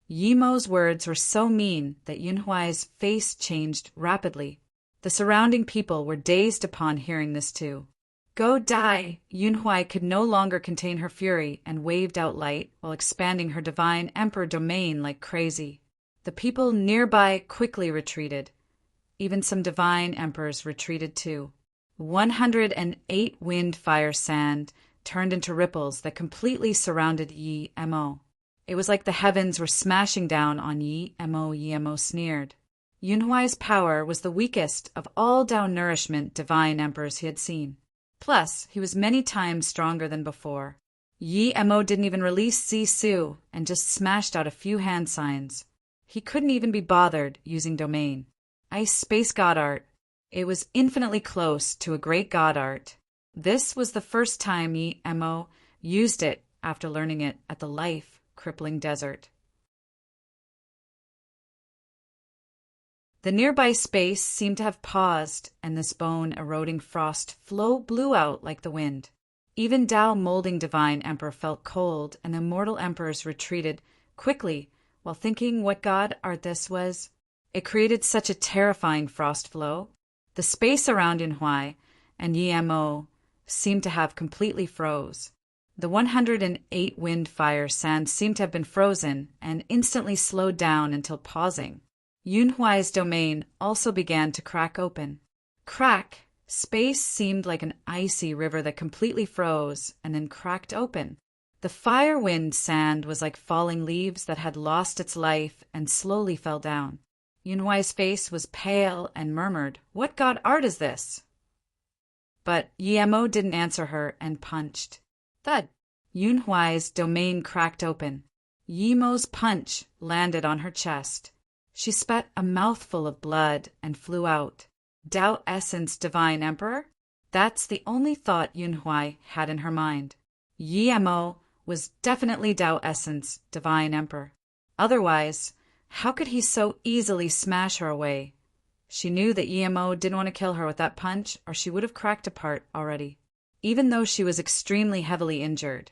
Yi Mo's words were so mean that Yunhuai's face changed rapidly. The surrounding people were dazed upon hearing this too. "Go die!" Yunhuai could no longer contain her fury and waved out light while expanding her divine emperor domain like crazy. The people nearby quickly retreated. Even some divine emperors retreated too. 108 wind, fire, sand turned into ripples that completely surrounded Yi Emo. It was like the heavens were smashing down on Yi Emo. Yi Emo sneered. Yunhuai's power was the weakest of all Tao nourishment divine emperors he had seen. Plus, he was many times stronger than before. Yi Emo didn't even release Sisu and just smashed out a few hand signs. He couldn't even be bothered using domain. Ice space god art. It was infinitely close to a great god art. This was the first time Yi Emo used it after learning it at the life-crippling desert. The nearby space seemed to have paused, and this bone-eroding frost flow blew out like the wind. Even Tao-molding divine emperor felt cold, and the immortal emperors retreated quickly while thinking what god art this was. It created such a terrifying frost flow. The space around Yunhuai and Yi Emo seemed to have completely froze. The 108 wind, fire, sand seemed to have been frozen and instantly slowed down until pausing. Yunhuai's domain also began to crack open. Crack! Space seemed like an icy river that completely froze and then cracked open. The fire, wind, sand was like falling leaves that had lost its life and slowly fell down. Yunhuai's face was pale and murmured, "What god art is this?" But Yi Emo didn't answer her and punched. Thud! Yunhuai's domain cracked open. Yi Mo's punch landed on her chest. She spat a mouthful of blood and flew out. Tao Essence Divine Emperor? That's the only thought Yunhuai had in her mind. Yi Emo was definitely Tao Essence Divine Emperor. Otherwise, how could he so easily smash her away? She knew that Yi Emo didn't want to kill her with that punch, or she would have cracked apart already. Even though she was extremely heavily injured,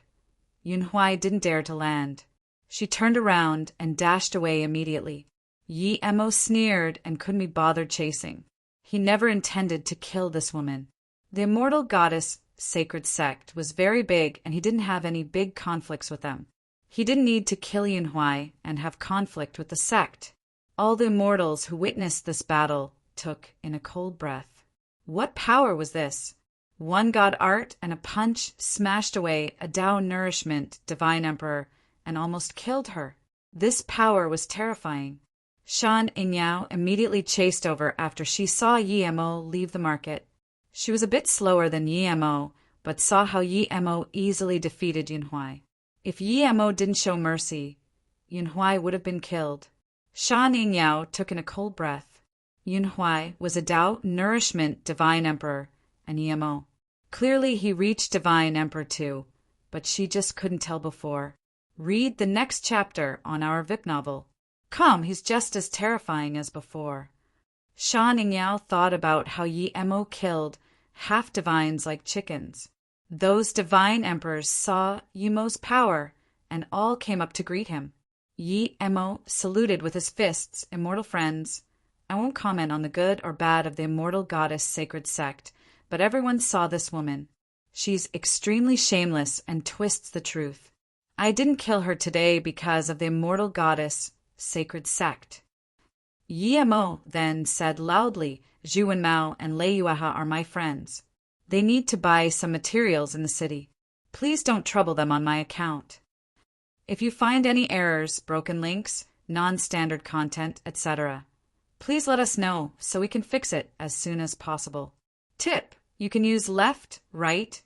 Yunhuai didn't dare to land. She turned around and dashed away immediately. Yi Emo sneered and couldn't be bothered chasing. He never intended to kill this woman. The immortal goddess sacred sect was very big, and he didn't have any big conflicts with them. He didn't need to kill Yunhui and have conflict with the sect. All the immortals who witnessed this battle took in a cold breath. What power was this? One god art and a punch smashed away a Tao nourishment divine emperor and almost killed her. This power was terrifying. Shan Yingyao immediately chased over after she saw Yi Mo leave the market. She was a bit slower than Yi Mo, but saw how Yi Mo easily defeated Yunhui. If Yi Mo didn't show mercy, Yunhui would have been killed. Shan Yingyao took in a cold breath. Yunhui was a Tao nourishment divine emperor, and Yi Mo. Clearly he reached divine emperor too, but she just couldn't tell before. Read the next chapter on our VIP novel. Come, he's just as terrifying as before. Shan Yingyao thought about how Yi Mo killed half-divines like chickens. Those divine emperors saw Yi Mo's power, and all came up to greet him. Yi Mo saluted with his fists. Immortal friends, I won't comment on the good or bad of the immortal goddess sacred sect, but everyone saw this woman. She's extremely shameless and twists the truth. I didn't kill her today because of the immortal goddess sacred sect. Yi Mo then said loudly, Zhu Wenmao and Lei Yuehe are my friends. They need to buy some materials in the city. Please don't trouble them on my account. If you find any errors, broken links, non-standard content, etc., please let us know so we can fix it as soon as possible. Tip: you can use left, right,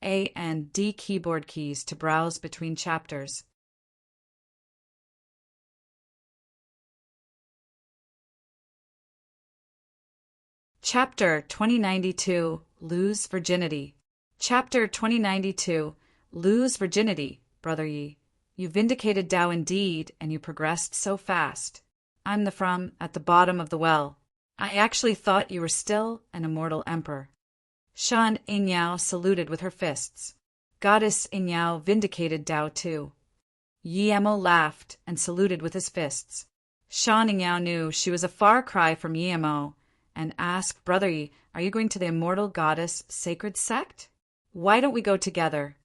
A and D keyboard keys to browse between chapters. Chapter 2092 Lose Virginity. Chapter 2092 Lose Virginity, Brother Yi. You vindicated Tao indeed, and you progressed so fast. I'm the from at the bottom of the well. I actually thought you were still an immortal emperor. Shan Yingyao saluted with her fists. Goddess Yingyao vindicated Tao too. Yi Mo laughed and saluted with his fists. Shan Yingyao knew she was a far cry from Yi Mo, and asked, Brother Yi, are you going to the immortal goddess sacred sect? Why don't we go together?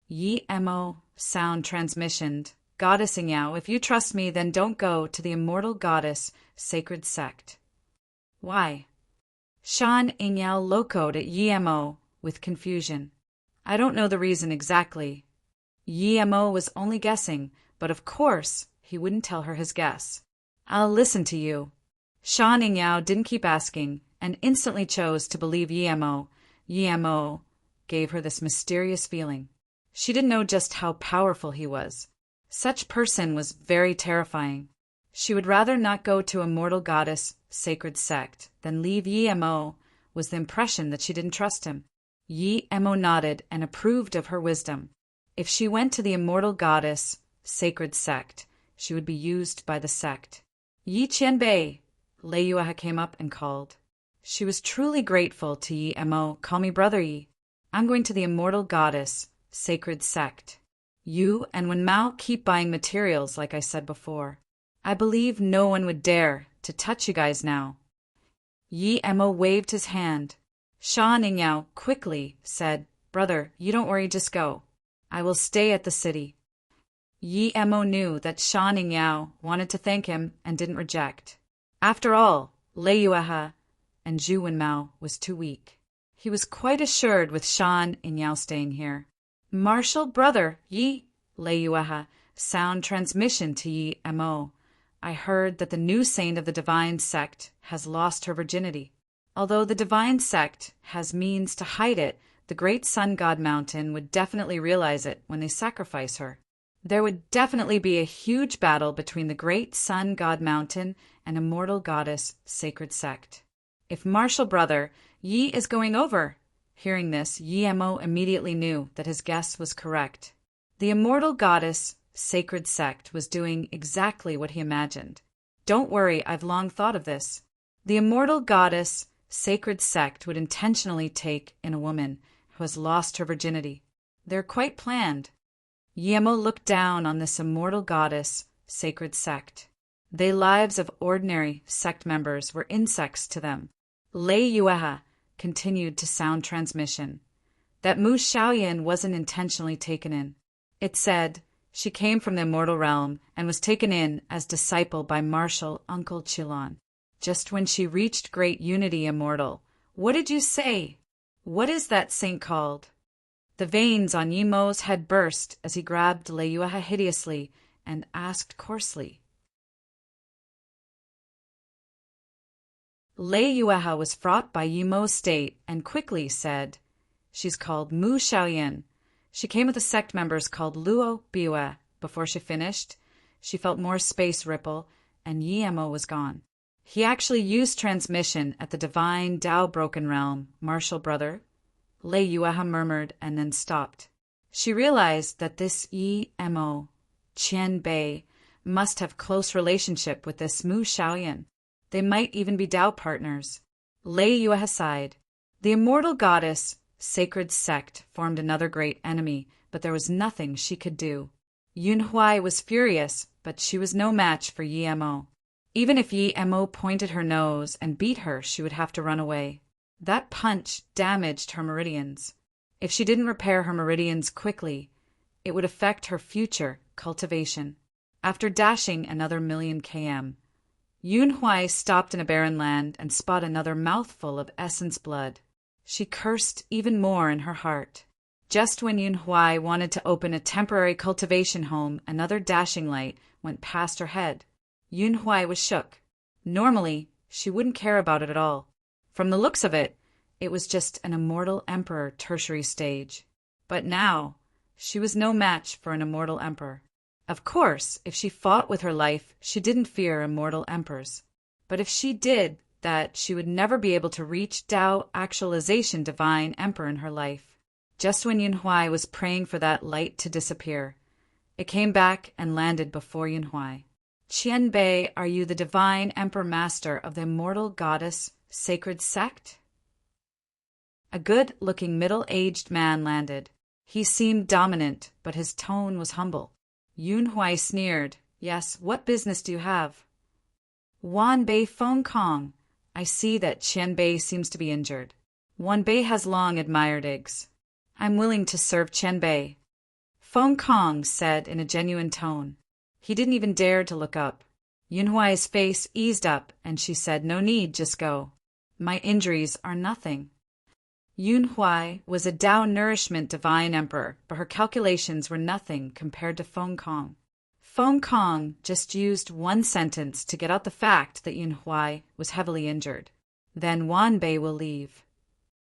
Yi Mo sound transmissioned. Goddess Yingyao, if you trust me, then don't go to the immortal goddess sacred sect. Why? Shan Yingyao locoed at Yi Mo with confusion. I don't know the reason exactly. Yi Mo was only guessing, but of course he wouldn't tell her his guess. I'll listen to you. Shan Yingyao didn't keep asking, and instantly chose to believe Yi Mo. Yi Mo gave her this mysterious feeling. She didn't know just how powerful he was. Such person was very terrifying. She would rather not go to immortal goddess sacred sect than leave Yi Mo, was the impression that she didn't trust him. Yi Mo nodded and approved of her wisdom. If she went to the immortal goddess sacred sect, she would be used by the sect. Yi Qianbei, Lei Yuehe came up and called. She was truly grateful to Yi Mo. Call me Brother Yi. I'm going to the immortal goddess sacred sect. You and Wenmao keep buying materials like I said before. I believe no one would dare to touch you guys now. Yi Mo waved his hand. Shan Yingyao quickly said, Brother, you don't worry, just go. I will stay at the city. Yi Mo knew that Shan Yingyao wanted to thank him and didn't reject. After all, Lei Yuehe and Zhu Wenmao was too weak. He was quite assured with Shan Yingyao staying here. Martial brother, Yi, Lei Yuehe, sound transmission to Yi Mo. I heard that the new saint of the divine sect has lost her virginity. Although the divine sect has means to hide it, the great sun god mountain would definitely realize it when they sacrifice her. There would definitely be a huge battle between the great sun god mountain and immortal goddess sacred sect. If martial brother Yi is going over. Hearing this, Yi Mo immediately knew that his guess was correct. The immortal goddess sacred sect was doing exactly what he imagined. Don't worry, I've long thought of this. The immortal goddess sacred sect would intentionally take in a woman who has lost her virginity. They're quite planned. Yi Mo looked down on this immortal goddess sacred sect. The lives of ordinary sect members were insects to them. Lei Yuehe continued to sound transmission. That Mu Xiaoyan wasn't intentionally taken in. It said she came from the immortal realm and was taken in as disciple by Marshal Uncle Chilon. Just when she reached great unity immortal. What did you say? What is that saint called? The veins on Yimo's head burst as he grabbed Lei Yuehe hideously and asked coarsely. Lei Yuehe was fraught by Yimo's state and quickly said, "She's called Mu Xiaoyan. She came with the sect members called Luo Biue." Before she finished, she felt more space ripple, and Yimo was gone. He actually used transmission at the divine Dao broken realm, Marshal brother. Lei Yuehe murmured and then stopped. She realized that this Yimo, Qian Bei, must have close relationship with this Mu Xiaoyan. They might even be Dao partners. Lei Yuehe sighed. The immortal goddess, sacred sect, formed another great enemy, but there was nothing she could do. Yunhui was furious, but she was no match for Yimo. Even if Yimo pointed her nose and beat her, she would have to run away. That punch damaged her meridians. If she didn't repair her meridians quickly, it would affect her future cultivation. After dashing another 1,000,000 km, Yunhui stopped in a barren land and spot another mouthful of essence blood. She cursed even more in her heart. Just when Yunhui wanted to open a temporary cultivation home, another dashing light went past her head. Yunhui was shook. Normally, she wouldn't care about it at all. From the looks of it, it was just an immortal emperor tertiary stage. But now, she was no match for an immortal emperor. Of course, if she fought with her life, she didn't fear immortal emperors. But if she did that, she would never be able to reach Dao actualization divine emperor in her life. Just when Yunhui was praying for that light to disappear, it came back and landed before Yunhui. Qian Bei, are you the divine emperor master of the immortal goddess sacred sect? A good-looking middle-aged man landed. He seemed dominant, but his tone was humble. Yunhui sneered. Yes, what business do you have? Wan Bei Feng Kong. I see that Qian Bei seems to be injured. Wan Bei has long admired Iggs. I'm willing to serve Qian Bei. Feng Kong said in a genuine tone. He didn't even dare to look up. Yunhui's face eased up, and she said, no need, just go. My injuries are nothing. Yunhui was a Dao nourishment divine emperor, but her calculations were nothing compared to Feng Kong. Feng Kong just used one sentence to get out the fact that Yunhui was heavily injured. Then Wan Bei will leave.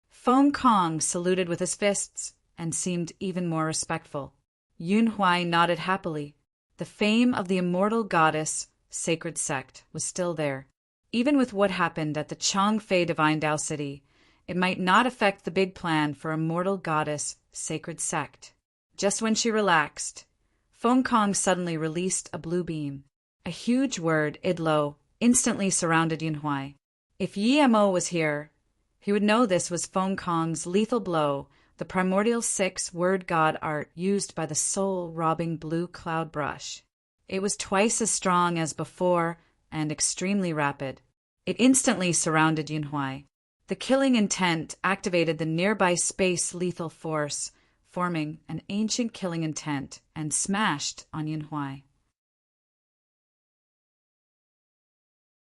Feng Kong saluted with his fists and seemed even more respectful. Yunhui nodded happily. The fame of the immortal goddess, sacred sect, was still there. Even with what happened at the Changfei Divine Dao City, it might not affect the big plan for immortal goddess, sacred sect. Just when she relaxed, Feng Kong suddenly released a blue beam. A huge word, Idlo, instantly surrounded Yunhui. If Yimo was here, he would know this was Feng Kong's lethal blow, the primordial 6-word god art used by the soul-robbing blue cloud brush. It was twice as strong as before and extremely rapid. It instantly surrounded Yunhui. The killing intent activated the nearby space lethal force, forming an ancient killing intent, and smashed on Yunhui.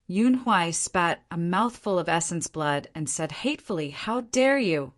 Yunhui spat a mouthful of essence blood and said hatefully, how dare you?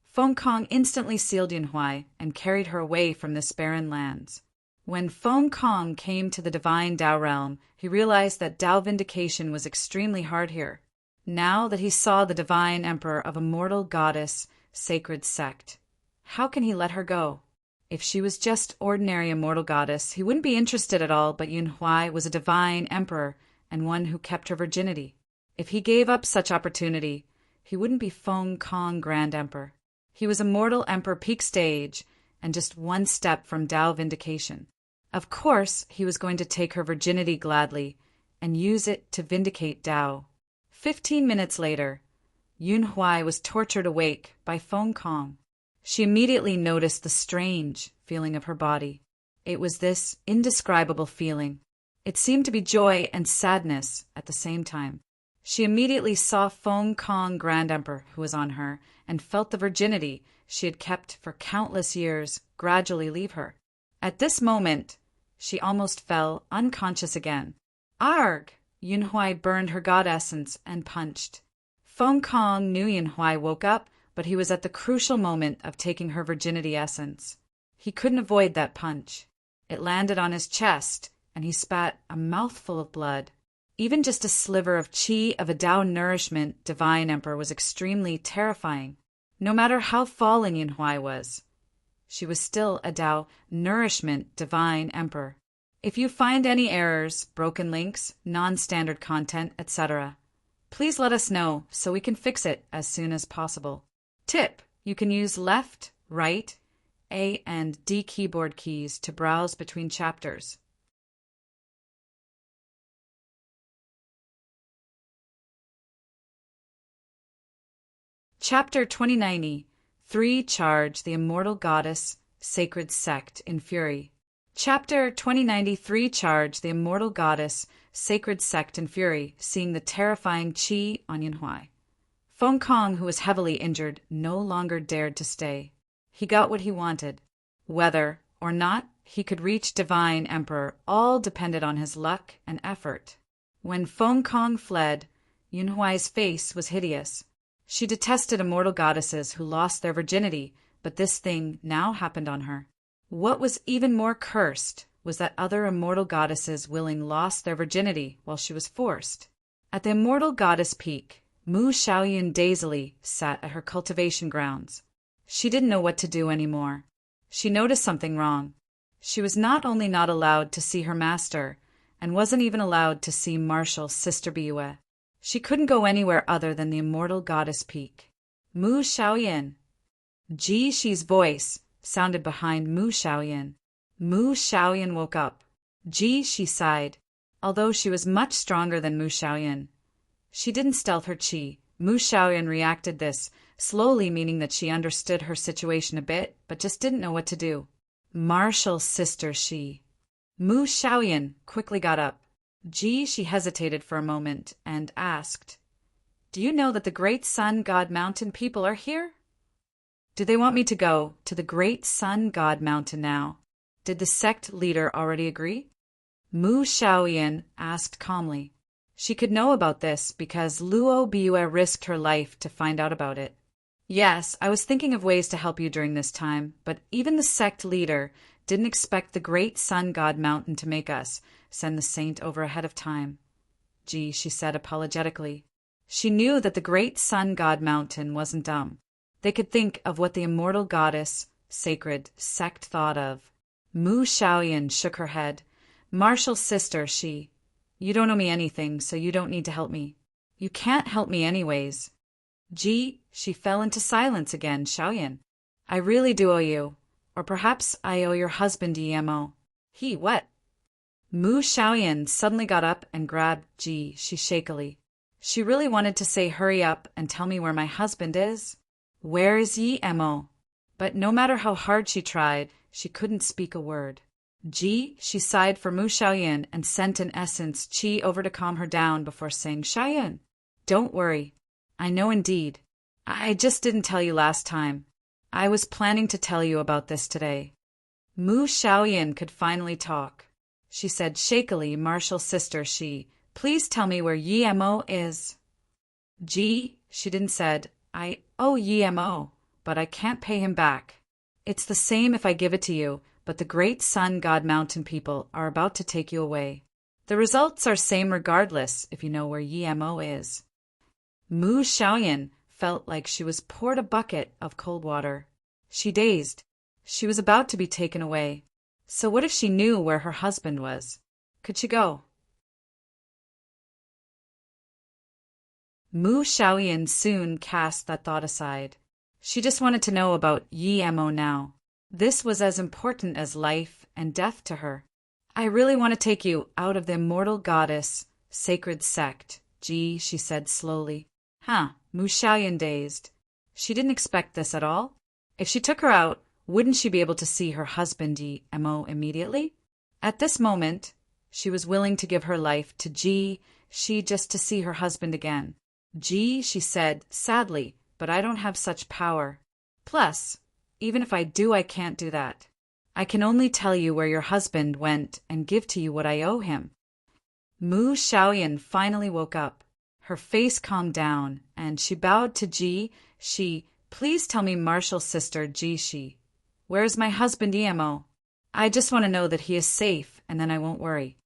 Feng Kong instantly sealed Yunhui and carried her away from this barren lands. When Feng Kong came to the divine Dao realm, he realized that Dao vindication was extremely hard here. Now that he saw the divine emperor of immortal goddess, sacred sect, how can he let her go? If she was just ordinary immortal goddess, he wouldn't be interested at all, but Yunhui was a divine emperor and one who kept her virginity. If he gave up such opportunity, he wouldn't be Feng Kong Grand Emperor. He was immortal emperor peak stage and just one step from Dao vindication. Of course, he was going to take her virginity gladly and use it to vindicate Dao. 15 minutes later, Yunhui was tortured awake by Feng Kong. She immediately noticed the strange feeling of her body. It was this indescribable feeling. It seemed to be joy and sadness at the same time. She immediately saw Feng Kong Grand Emperor who was on her and felt the virginity she had kept for countless years gradually leave her. At this moment, she almost fell unconscious again. Arg! Yunhui burned her god essence and punched. Feng Kong knew Yunhui woke up, but he was at the crucial moment of taking her virginity essence. He couldn't avoid that punch. It landed on his chest, and he spat a mouthful of blood. Even just a sliver of qi of a Tao nourishment divine emperor was extremely terrifying. No matter how fallen Yunhui was, she was still a Tao nourishment divine emperor. If you find any errors, broken links, non-standard content, etc., please let us know so we can fix it as soon as possible. Tip: you can use left, right, A and D keyboard keys to browse between chapters. Chapter 2090. 3 Charge the Immortal Goddess, Sacred Sect in Fury. Chapter 2093. Charge the Immortal Goddess, Sacred Sect in Fury, seeing the terrifying Qi on Yunhui. Feng Kong, who was heavily injured, no longer dared to stay. He got what he wanted. Whether or not he could reach Divine Emperor all depended on his luck and effort. When Feng Kong fled, Yunhui's face was hideous. She detested immortal goddesses who lost their virginity, but this thing now happened on her. What was even more cursed was that other immortal goddesses willing lost their virginity while she was forced. At the immortal goddess peak, Mu Xiaoyan dazedly sat at her cultivation grounds. She didn't know what to do anymore. She noticed something wrong. She was not only not allowed to see her master, and wasn't even allowed to see Marshall Sister Biyue. She couldn't go anywhere other than the immortal goddess peak. Mu Xiaoyan. Ji Shi's voice sounded behind Mu Xiaoyan. Mu Xiaoyan woke up. Ji Shi sighed. Although she was much stronger than Mu Xiaoyan, she didn't stealth her qi. Mu Xiaoyan reacted this, slowly, meaning that she understood her situation a bit, but just didn't know what to do. Marshall Sister Shi. Mu Xiaoyan quickly got up. Ji Shi hesitated for a moment and asked, "Do you know that the Great Sun God Mountain people are here?" "Do they want me to go to the Great Sun God Mountain now? Did the sect leader already agree?" Mu Xiaoyan asked calmly. She could know about this because Luo Biyue risked her life to find out about it. "Yes, I was thinking of ways to help you during this time, but even the sect leader didn't expect the Great Sun God Mountain to make us send the saint over ahead of time." Gee, she said apologetically. She knew that the Great Sun God Mountain wasn't dumb. They could think of what the immortal goddess, sacred sect thought of. Mu Xiaoyan shook her head. "Marshall's sister, she. You don't owe me anything, so you don't need to help me. You can't help me anyways." Gee, she fell into silence again. "Xiaoyan, I really do owe you. Or perhaps I owe your husband EMO. He what?" Mu Xiaoyan suddenly got up and grabbed Ji Shi shakily. She really wanted to say, "Hurry up and tell me where my husband is. Where is Yi Mo?" But no matter how hard she tried, she couldn't speak a word. Ji Shi sighed for Mu Xiaoyan and sent an essence qi over to calm her down before saying, "Xiaoyan, don't worry. I know indeed. I just didn't tell you last time. I was planning to tell you about this today." Mu Xiaoyan could finally talk. She said shakily, "Marshall's sister, she. Please tell me where Yi Mo is." "Ji," she didn't said, "I owe Yi Mo, but I can't pay him back. It's the same if I give it to you, but the Great Sun God Mountain people are about to take you away. The results are same regardless if you know where Yi Mo is." Mu Xiaoyan felt like she was poured a bucket of cold water. She dazed. She was about to be taken away. So what if she knew where her husband was? Could she go? Mu Xiaoyan soon cast that thought aside. She just wanted to know about Yi Mo now. This was as important as life and death to her. "I really want to take you out of the immortal goddess, sacred sect," Ji, she said slowly. "Huh," Mu Xiaoyan dazed. She didn't expect this at all. If she took her out, wouldn't she be able to see her husband Yi Mo immediately? At this moment, she was willing to give her life to Ji she just to see her husband again. Gee, she said, sadly, but I don't have such power. Plus, even if I do, I can't do that. I can only tell you where your husband went and give to you what I owe him. Mu Xiaoyan finally woke up. Her face calmed down, and she bowed to Ji. Please tell me, Marshal Sister Ji. Where's my husband Emo? I just want to know that he is safe, and then I won't worry.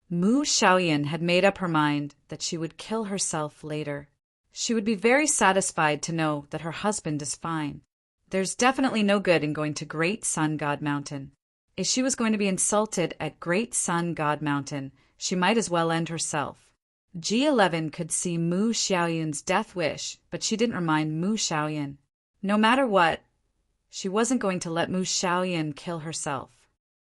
Mu Xiaoyan had made up her mind that she would kill herself later. She would be very satisfied to know that her husband is fine. There's definitely no good in going to Great Sun God Mountain. If she was going to be insulted at Great Sun God Mountain, she might as well end herself. G11 could see Mu Xiaoyan's death wish, but she didn't remind Mu Xiaoyan. No matter what, she wasn't going to let Mu Xiaoyan kill herself.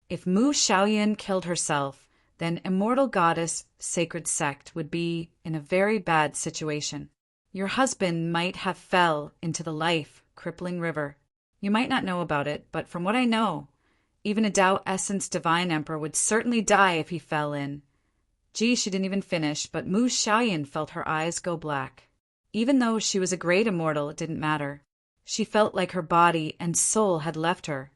If Mu Xiaoyan killed herself, then Immortal Goddess Sacred Sect would be in a very bad situation. Your husband might have fell into the life-crippling river. You might not know about it, but from what I know, even a Tao Essence Divine Emperor would certainly die if he fell in. Gee, she didn't even finish, but Mu Xiaoyan felt her eyes go black. Even though she was a great immortal, it didn't matter. She felt like her body and soul had left her,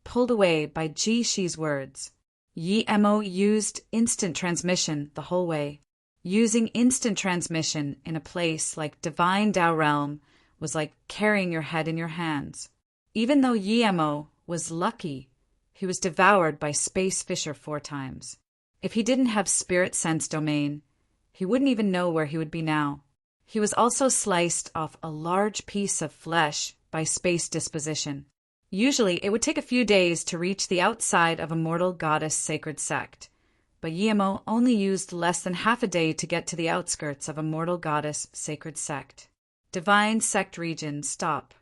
pulled away by Ji Shi's words. Yi Mo used instant transmission the whole way. Using instant transmission in a place like Divine Tao Realm was like carrying your head in your hands. Even though Yi Mo was lucky, he was devoured by Space Fisher 4 times. If he didn't have Spirit Sense Domain, he wouldn't even know where he would be now. He was also sliced off a large piece of flesh by Space Disposition. Usually, it would take a few days to reach the outside of Immortal Goddess Sacred Sect, but Yemo only used less than half a day to get to the outskirts of Immortal Goddess Sacred Sect. Divine Sect Region, stop.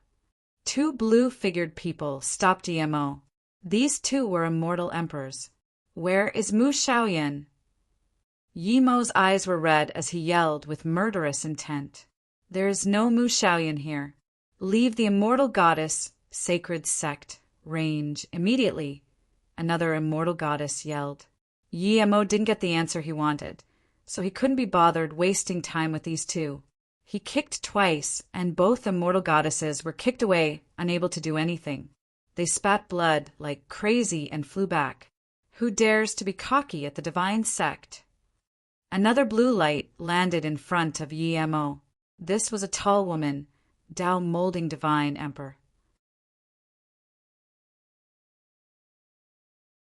2 blue-figured people stopped Yemo. These 2 were immortal emperors. Where is Mu Xiaoyan? Yemo's eyes were red as he yelled with murderous intent. There is no Mu Xiaoyan here. Leave the Immortal Goddess Sacred Sect range immediately, another immortal goddess yelled. Yemo didn't get the answer he wanted, so he couldn't be bothered wasting time with these 2. He kicked twice, and both immortal goddesses were kicked away, unable to do anything. They spat blood like crazy and flew back. Who dares to be cocky at the Divine Sect? Another blue light landed in front of Yemo. This was a tall woman, Tao Molding Divine Emperor.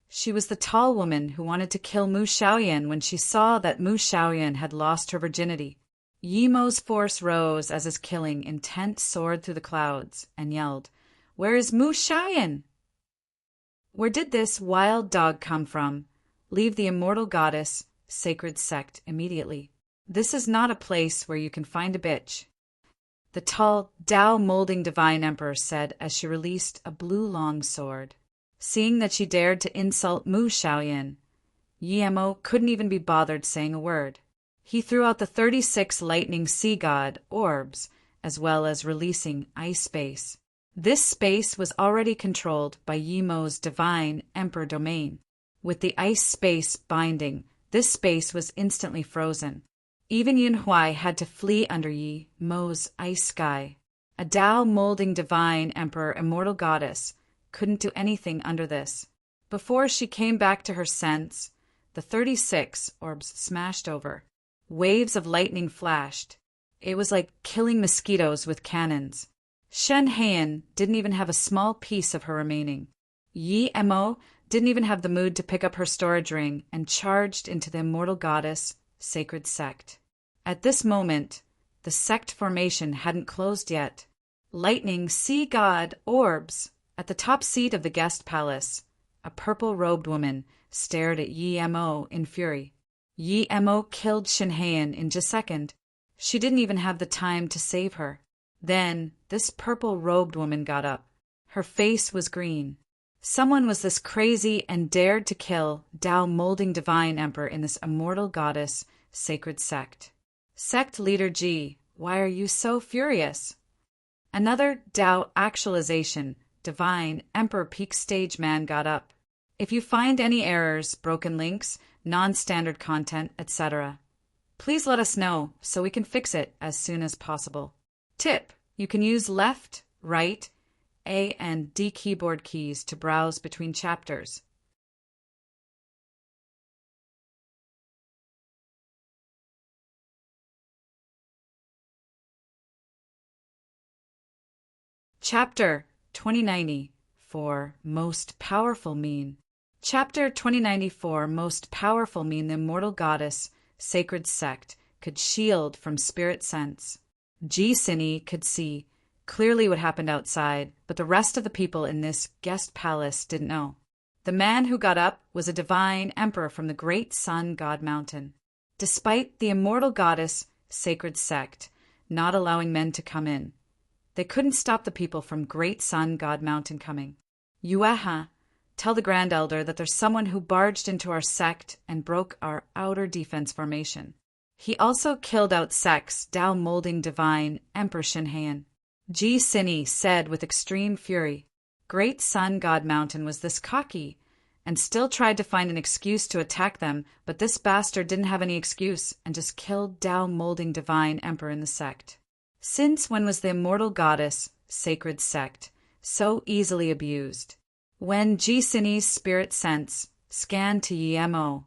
She was the tall woman who wanted to kill Mu Xiaoyan when she saw that Mu Xiaoyan had lost her virginity. Yemo's force rose as his killing intent soared through the clouds and yelled, "Where is Mu Xiaoyan? Where did this wild dog come from? Leave the Immortal Goddess Sacred Sect immediately. This is not a place where you can find a bitch," the tall Tao Molding Divine Emperor said as she released a blue long sword. Seeing that she dared to insult Mu Xiaoyan, Yemo couldn't even be bothered saying a word. He threw out the 36 lightning sea god orbs, as well as releasing ice space. This space was already controlled by Yemo's divine emperor domain. With the ice space binding, this space was instantly frozen. Even Yunhui had to flee under Yemo's ice sky. A Tao Molding Divine Emperor Immortal Goddess couldn't do anything under this. Before she came back to her sense, the 36 orbs smashed over. Waves of lightning flashed. It was like killing mosquitoes with cannons. Shen Heian didn't even have a small piece of her remaining. Yi Mo didn't even have the mood to pick up her storage ring and charged into the Immortal Goddess Sacred Sect. At this moment, the sect formation hadn't closed yet. Lightning sea god orbs. At the top seat of the guest palace, a purple-robed woman stared at Yi Mo in fury. Yi Mo killed Shen Heian in just a second. She didn't even have the time to save her. Then, this purple-robed woman got up. Her face was green. Someone was this crazy and dared to kill Tao Molding Divine Emperor in this Immortal Goddess Sacred Sect. Sect Leader Ji, why are you so furious? Another Tao Actualization Divine Emperor Peak Stage man got up. If you find any errors, broken links, non-standard content, etc., Please let us know so we can fix it as soon as possible. Tip: you can use left, right, A and D keyboard keys to browse between chapters. Chapter 2094 Most Powerful Mean. Chapter 2094 Most Powerful Mean. The immortal goddess, sacred sect, could shield from spirit sense. G-Cine could see clearly what happened outside, but the rest of the people in this guest palace didn't know. The man who got up was a divine emperor from the great sun god mountain. Despite the immortal goddess, sacred sect, not allowing men to come in, they couldn't stop the people from great sun god mountain coming. Yueha, tell the Grand Elder that there's someone who barged into our sect and broke our outer defense formation. He also killed out Sect's Tao molding divine, Emperor Shinhan. G-Cine said with extreme fury. Great Sun God Mountain was this cocky, and still tried to find an excuse to attack them, but this bastard didn't have any excuse and just killed Tao molding divine Emperor in the sect. Since when was the immortal goddess, sacred sect, so easily abused? When G-Cine's spirit sense scanned to Yemo,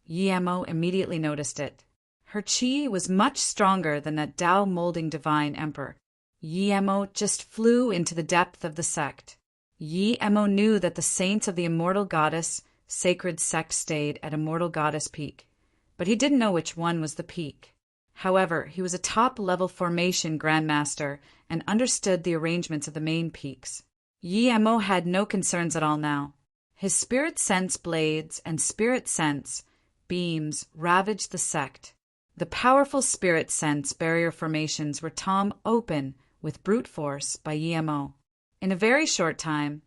Yemo immediately noticed it. Her chi was much stronger than that Tao molding divine emperor. Yemo just flew into the depth of the sect. Yemo knew that the saints of the immortal goddess, sacred sect stayed at immortal goddess peak, but he didn't know which one was the peak. However, he was a top-level formation grandmaster and understood the arrangements of the main peaks. Yemo had no concerns at all now. His spirit sense blades and spirit sense beams ravaged the sect. The powerful spirit sense barrier formations were torn open with brute force by Yemo. In a very short time,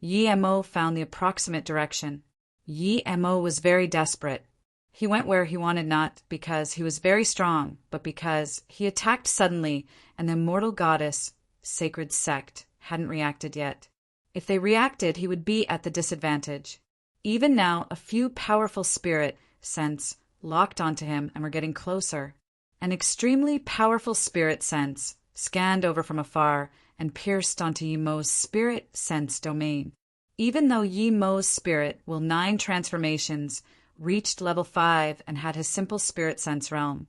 Yemo found the approximate direction. Yemo was very desperate. He went where he wanted, not because he was very strong, but because he attacked suddenly and the immortal goddess, sacred sect, hadn't reacted yet. If they reacted, he would be at the disadvantage. Even now, a few powerful spirit sense locked onto him and were getting closer. An extremely powerful spirit sense scanned over from afar and pierced onto Yemo's spirit sense domain. Even though Yemo's spirit, will 9 transformations, reached level 5 and had his simple spirit sense realm,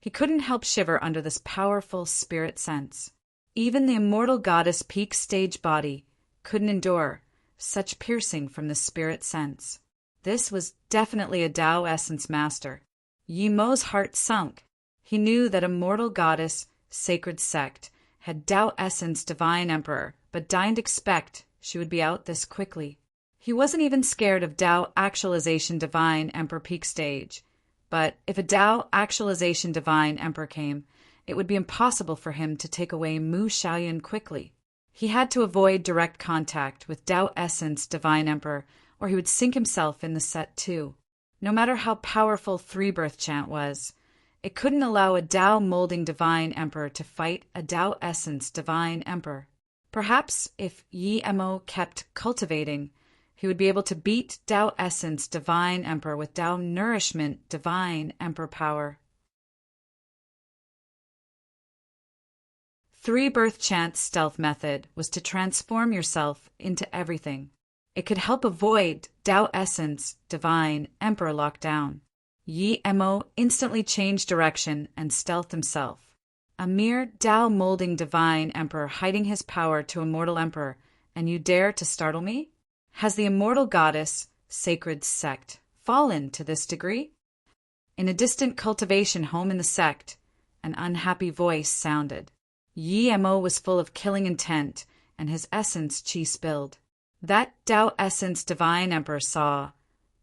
he couldn't help shiver under this powerful spirit sense. Even the immortal goddess peak stage body couldn't endure such piercing from the spirit sense. This was definitely a Tao essence master. Yemo's heart sunk. He knew that immortal goddess, sacred sect, had Tao essence divine emperor, but didn't expect she would be out this quickly. He wasn't even scared of Tao actualization divine emperor peak stage, but if a Tao actualization divine emperor came, it would be impossible for him to take away Mu Xiaoyan quickly. He had to avoid direct contact with Tao essence divine emperor, or he would sink himself in the set too. No matter how powerful 3-birth chant was, it couldn't allow a Tao molding divine emperor to fight a Tao essence divine emperor. Perhaps if Yemo kept cultivating, he would be able to beat Tao essence divine emperor with Tao nourishment divine emperor power. 3-birth chant's stealth method was to transform yourself into everything. It could help avoid Tao essence divine emperor lockdown. Yemo instantly changed direction and stealthed himself. A mere Tao molding divine emperor hiding his power to immortal emperor, and you dare to startle me? Has the immortal goddess, sacred sect, fallen to this degree? In a distant cultivation home in the sect, an unhappy voice sounded. Yemo was full of killing intent, and his essence chi spilled. That Tao essence divine emperor saw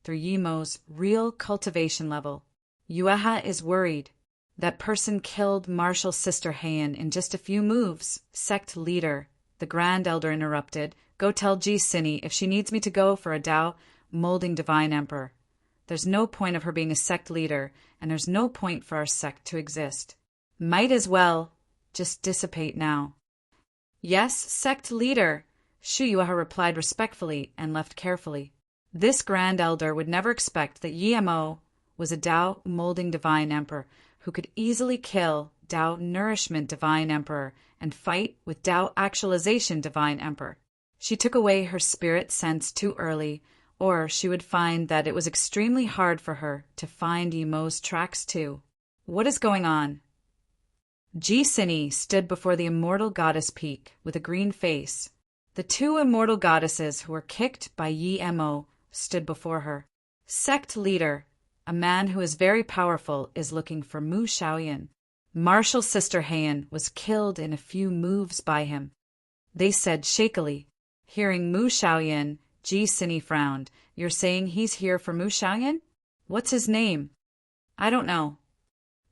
through Yemo's real cultivation level. Yueha is worried. That person killed Marshal Sister Heian in just a few moves. Sect leader, the Grand Elder interrupted. Go tell G-Cine if she needs me to go for a Tao molding divine emperor. There's no point of her being a sect leader, and there's no point for our sect to exist. Might as well just dissipate now. Yes, sect leader, Shu Yueha replied respectfully and left carefully. This Grand Elder would never expect that Yemo was a Tao molding divine emperor, who could easily kill Tao Nourishment Divine Emperor and fight with Tao Actualization Divine Emperor. She took away her spirit sense too early, or she would find that it was extremely hard for her to find Yimo's tracks too. What is going on? Ji Sini stood before the immortal goddess peak with a green face. The two immortal goddesses who were kicked by Yimo stood before her. Sect leader, a man who is very powerful, is looking for Mu Xiaoyan. Martial sister Heian was killed in a few moves by him. They said shakily. Hearing Mu Xiaoyan, Ji Sini frowned. You're saying he's here for Mu Xiaoyan? What's his name? I don't know.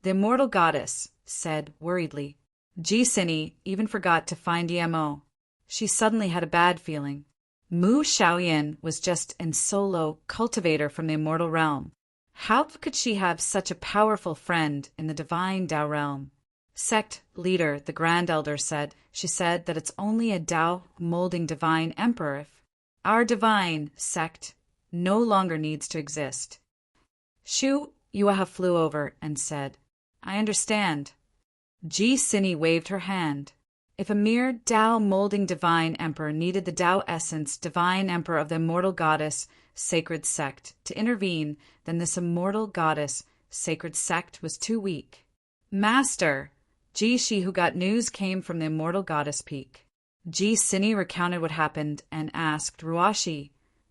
The immortal goddess said worriedly. Ji Sini even forgot to find Yimo. She suddenly had a bad feeling. Mu Xiaoyan was just an solo cultivator from the immortal realm. How could she have such a powerful friend in the divine Tao realm? Sect leader, the Grand Elder said. She said that it's only a Tao molding divine emperor if our divine sect no longer needs to exist. Shu Yuaha flew over and said, I understand. Ji Sini waved her hand. If a mere Tao molding divine emperor needed the Tao essence divine emperor of the immortal goddess sacred sect to intervene, then this immortal goddess sacred sect was too weak. Master, Ji Shi who got news came from the immortal goddess peak. Ji Sini recounted what happened and asked Ruashi,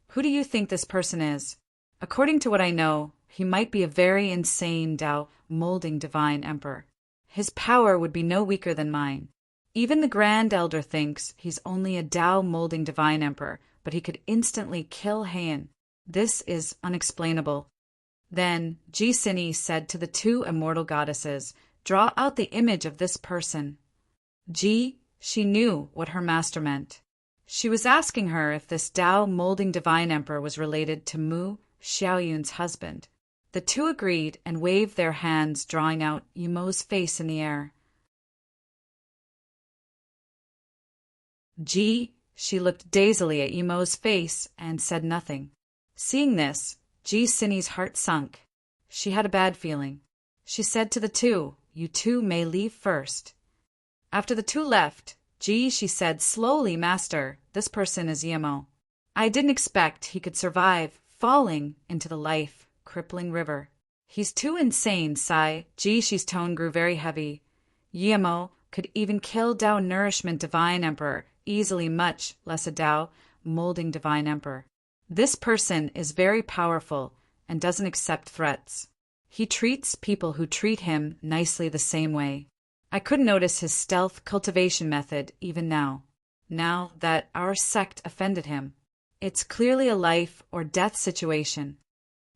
who do you think this person is? According to what I know, he might be a very insane Tao molding divine emperor. His power would be no weaker than mine. Even the Grand Elder thinks he's only a Tao molding divine emperor, but he could instantly kill Heian. This is unexplainable. Then Ji Sini said to the two immortal goddesses, draw out the image of this person. She knew what her master meant. She was asking her if this Tao molding divine emperor was related to Mu Xiaoyun's husband. The two agreed and waved their hands, drawing out Yimo's face in the air. She looked dazedly at Yimo's face and said nothing. Seeing this, Ji Sini's heart sunk. She had a bad feeling. She said to the two, you two may leave first. After the two left, she said slowly, Master, this person is Yimo. I didn't expect he could survive falling into the life-crippling river. He's too insane, sigh. Shi's tone grew very heavy. Yimo could even kill Tao Nourishment Divine Emperor easily, much less a Tao molding Divine Emperor. This person is very powerful and doesn't accept threats. He treats people who treat him nicely the same way. I couldn't notice his stealth cultivation method even now that our sect offended him. It's clearly a life or death situation.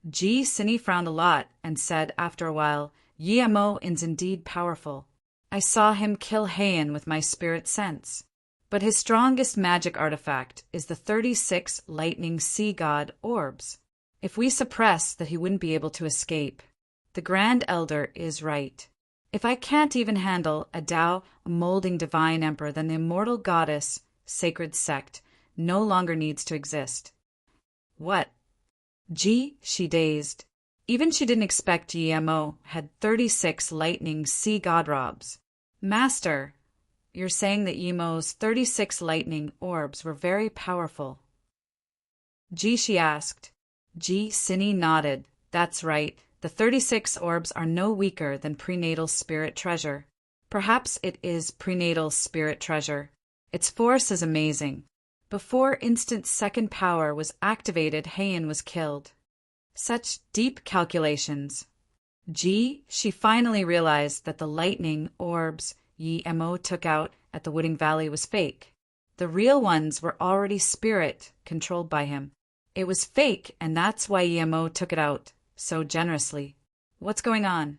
Ji Sini frowned a lot and said after a while, Yimo is indeed powerful. I saw him kill Heian with my spirit sense. But his strongest magic artifact is the 36 lightning sea god orbs. If we suppress that, he wouldn't be able to escape. The Grand Elder is right. If I can't even handle a Tao molding divine emperor, then the immortal goddess sacred sect no longer needs to exist. What? She dazed. Even she didn't expect Yimo had 36 lightning sea god robs. Master, you're saying that Yimo's 36 lightning orbs were very powerful. She asked. Ji Sini nodded. That's right. The 36 orbs are no weaker than prenatal spirit treasure. Perhaps it is prenatal spirit treasure. Its force is amazing. Before instant second power was activated, Heian was killed. Such deep calculations. She finally realized that the lightning orbs Yimo took out at the Wooding Valley was fake. The real ones were already spirit controlled by him. It was fake, and that's why Yimo took it out so generously. What's going on?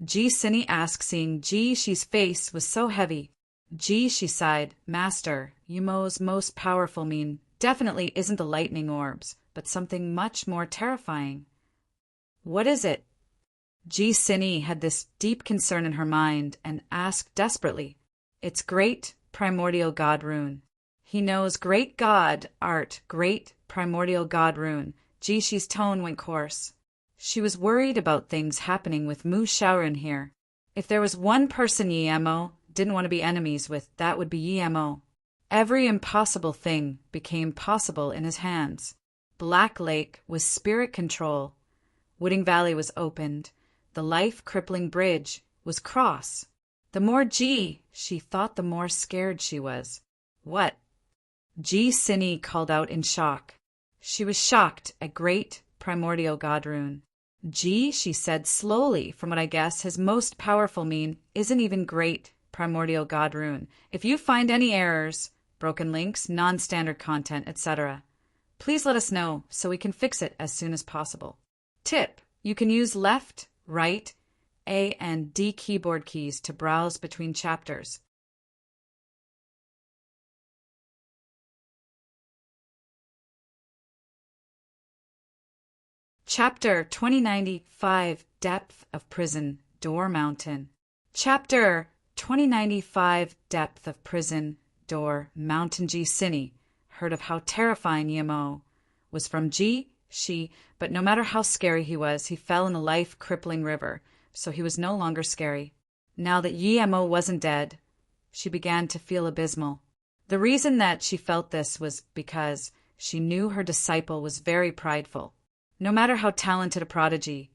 Ji Sini asked, seeing Shi's face was so heavy. She sighed. Master, Yimo's most powerful mean definitely isn't the lightning orbs, but something much more terrifying. What is it? Ji Sini had this deep concern in her mind and asked desperately. It's great primordial god rune. He knows great god art, great primordial god rune. Shi's tone went coarse. She was worried about things happening with Mu Shaoran here. If there was one person Yemo didn't want to be enemies with, that would be Yemo. Every impossible thing became possible in his hands. Black Lake was spirit control. Wooding Valley was opened. The life-crippling bridge was cross. The more she thought, the more scared she was. What? Cini called out in shock. She was shocked at great primordial god rune. She said slowly, from what I guess his most powerful mean isn't even great primordial god rune. If you find any errors, broken links, non-standard content, etc., please let us know so we can fix it as soon as possible. Tip: you can use left, right, A and D keyboard keys to browse between chapters. Chapter 2095 Depth of Prison, Door Mountain. Chapter 2095 Depth of Prison, Door Mountain. Cini heard of how terrifying Yemo was from but no matter how scary he was, he fell in a life-crippling river, so he was no longer scary. Now that Yemo wasn't dead, she began to feel abysmal. The reason that she felt this was because she knew her disciple was very prideful. No matter how talented a prodigy,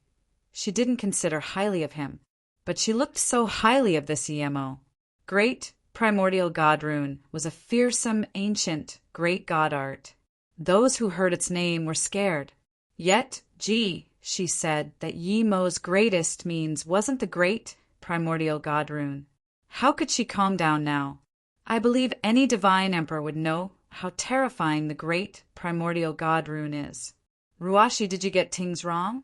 she didn't consider highly of him. But she looked so highly of this Yemo. Great primordial god rune was a fearsome, ancient, great god art. Those who heard its name were scared. Yet, she said that Yemo's greatest means wasn't the great primordial god rune. How could she calm down now? I believe any divine emperor would know how terrifying the great primordial god rune is. Ruashi, did you get things wrong?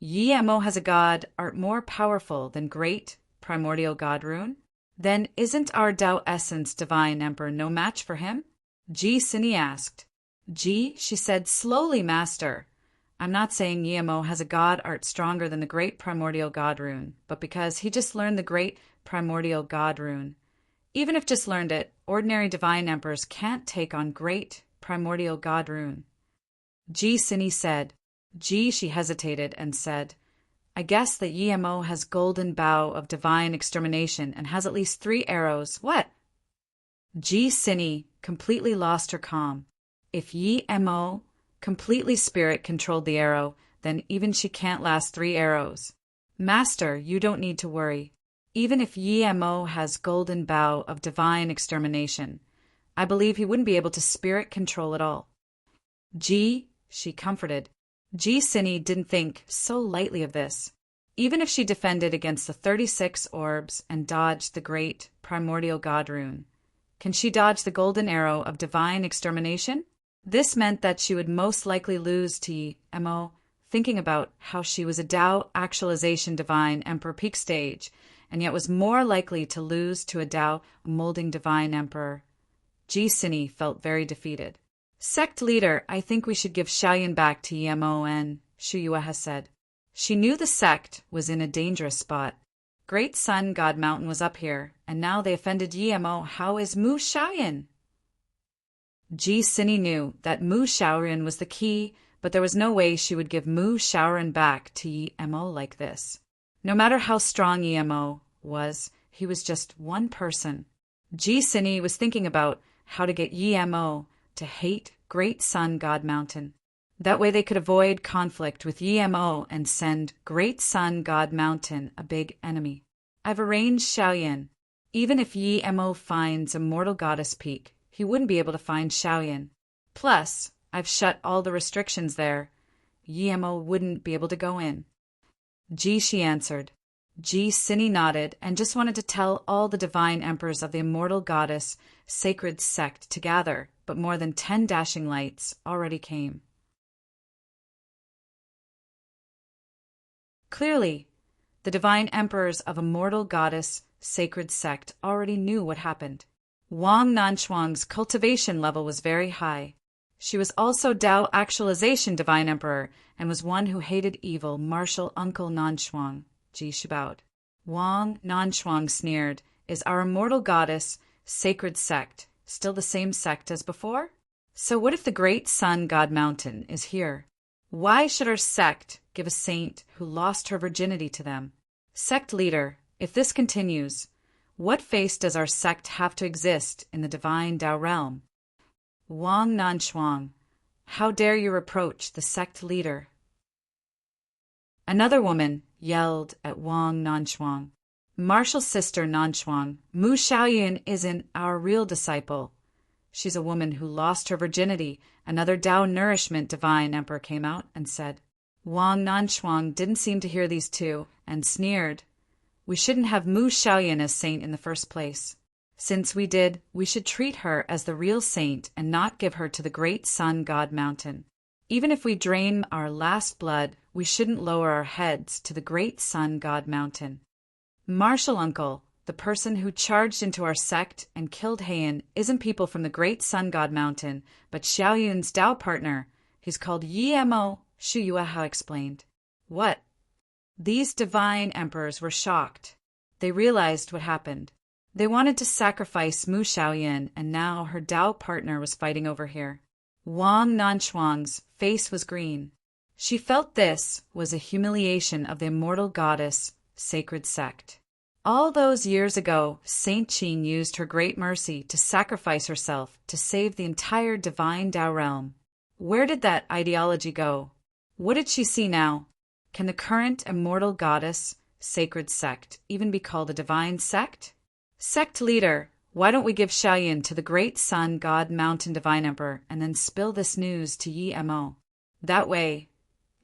Yemo has a god art more powerful than great primordial god rune? Then isn't our Tao Essence divine emperor no match for him? Cini asked. She said slowly, Master. I'm not saying Yemo has a god art stronger than the great primordial god rune, but because he just learned the great primordial god rune. Even if just learned it, ordinary divine emperors can't take on great primordial god rune. Cini said. She hesitated and said, I guess that Yemo has golden bow of divine extermination and has at least 3 arrows. What? Cini completely lost her calm. If Yemo completely spirit controlled the arrow, then even she can't last 3 arrows. Master, you don't need to worry. Even if Yemo has golden bow of divine extermination, I believe he wouldn't be able to spirit control at all. She comforted. Cini didn't think so lightly of this. Even if she defended against the 36 orbs and dodged the great primordial god rune, can she dodge the golden arrow of divine extermination? This meant that she would most likely lose to Yemo, thinking about how she was a Tao actualization divine emperor peak stage, and yet was more likely to lose to a Tao molding divine emperor. Cini felt very defeated. Sect leader, I think we should give Xiaoyan back to Yemo and Shuyue has said. She knew the sect was in a dangerous spot. Great Sun God Mountain was up here, and now they offended Yemo. How is Mu Xiaoyan? Cini knew that Mu Xiaoyan was the key, but there was no way she would give Mu Xiaoyan back to Yemo like this. No matter how strong Yemo was, he was just one person. Cini was thinking about how to get Yemo to hate Great Sun God Mountain. That way they could avoid conflict with Yemo and send Great Sun God Mountain a big enemy. I've arranged Xiaoyan. Even if Yemo finds Immortal Goddess Peak, he wouldn't be able to find Xiaoyan. Plus, I've shut all the restrictions there. Yemo wouldn't be able to go in. She answered. Cini nodded and just wanted to tell all the divine emperors of the Immortal Goddess sacred sect to gather, but more than 10 dashing lights already came. Clearly, the divine emperors of Immortal Goddess sacred sect already knew what happened. Wang Nanshuang's cultivation level was very high. She was also Tao actualization divine emperor and was one who hated evil martial uncle Nanshuang. She bowed. Wang Nanshuang sneered, Is our Immortal Goddess sacred sect still the same sect as before? So what if the Great Sun God Mountain is here? Why should our sect give a saint who lost her virginity to them? Sect leader, if this continues, what face does our sect have to exist in the divine Tao realm? Wang Nanshuang, how dare you reproach the sect leader? Another woman yelled at Wang Nanshuang. Martial's sister Nanshuang, Mu Xiaoyan isn't our real disciple. She's a woman who lost her virginity. Another Tao Nourishment Divine Emperor came out and said. Wang Nanshuang didn't seem to hear these two and sneered. We shouldn't have Mu Xiaoyan as saint in the first place. Since we did, we should treat her as the real saint and not give her to the great sun god mountain. Even if we drain our last blood, we shouldn't lower our heads to the great sun god mountain. Martial uncle, the person who charged into our sect and killed Heian isn't people from the great sun god mountain, but Xiaoyun's Tao partner. He's called Yimo, Shu Yuehao explained. What? These divine emperors were shocked. They realized what happened. They wanted to sacrifice Mu Xiaoyan, and now her Tao partner was fighting over here. Wang Nanshuang's face was green. She felt this was a humiliation of the immortal goddess, sacred sect. All those years ago, Saint Qin used her great mercy to sacrifice herself to save the entire divine Tao realm. Where did that ideology go? What did she see now? Can the current immortal goddess, sacred sect, even be called a divine sect? Sect leader, why don't we give Xiaoyan to the great sun god mountain divine emperor and then spill this news to Yimo? That way,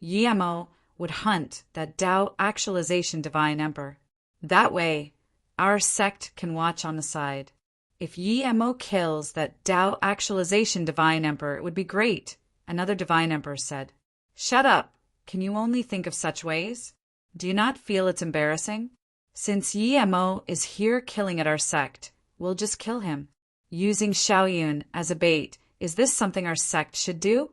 Yimo would hunt that Tao actualization divine emperor. That way, our sect can watch on the side. If Yimo kills that Tao actualization divine emperor, it would be great, another divine emperor said. Shut up. Can you only think of such ways? Do you not feel it's embarrassing? Since Yimo is here killing at our sect, we'll just kill him. Using Xiaoyun as a bait, is this something our sect should do?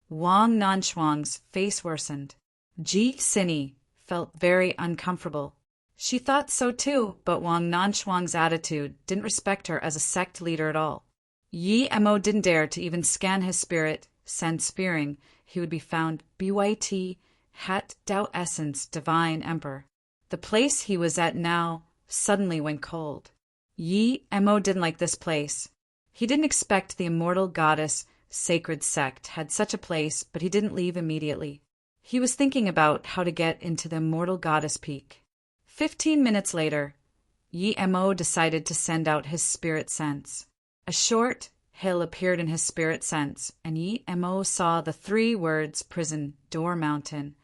Wang Nanshuang's face worsened. Ji Xini felt very uncomfortable. She thought so too, but Wang Nanshuang's attitude didn't respect her as a sect leader at all. Yimo didn't dare to even scan his spirit, sense fearing he would be found BYT, Het Tao Essence, Divine Emperor. The place he was at now suddenly went cold. Yimo didn't like this place. He didn't expect the immortal goddess, sacred sect had such a place, but he didn't leave immediately. He was thinking about how to get into the immortal goddess peak. 15 minutes later, Yimo decided to send out his spirit sense. A short hill appeared in his spirit sense, and Yimo saw the 3 words prison door mountain.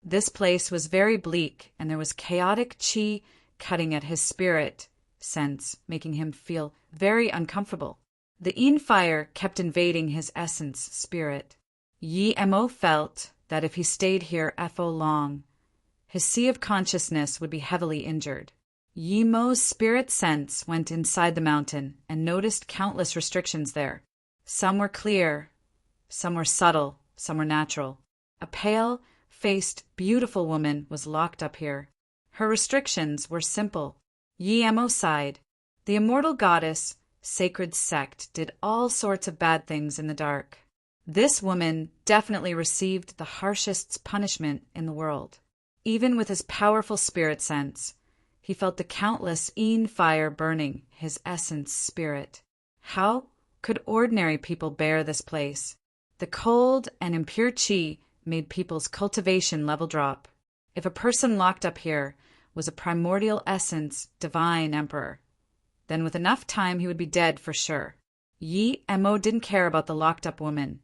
This place was very bleak, and there was chaotic qi cutting at his spirit sense, making him feel very uncomfortable. The Yin fire kept invading his essence spirit. Yimo felt that if he stayed here FO long, his sea of consciousness would be heavily injured. Yimo's spirit sense went inside the mountain and noticed countless restrictions there. Some were clear, some were subtle, some were natural. A pale-faced, beautiful woman was locked up here. Her restrictions were simple. Yimo sighed. The immortal goddess, sacred sect, did all sorts of bad things in the dark. This woman definitely received the harshest punishment in the world. Even with his powerful spirit sense, he felt the countless Yin fire burning his essence spirit. How could ordinary people bear this place? The cold and impure qi made people's cultivation level drop. If a person locked up here was a primordial essence divine emperor, then with enough time he would be dead for sure. Yimo didn't care about the locked up woman.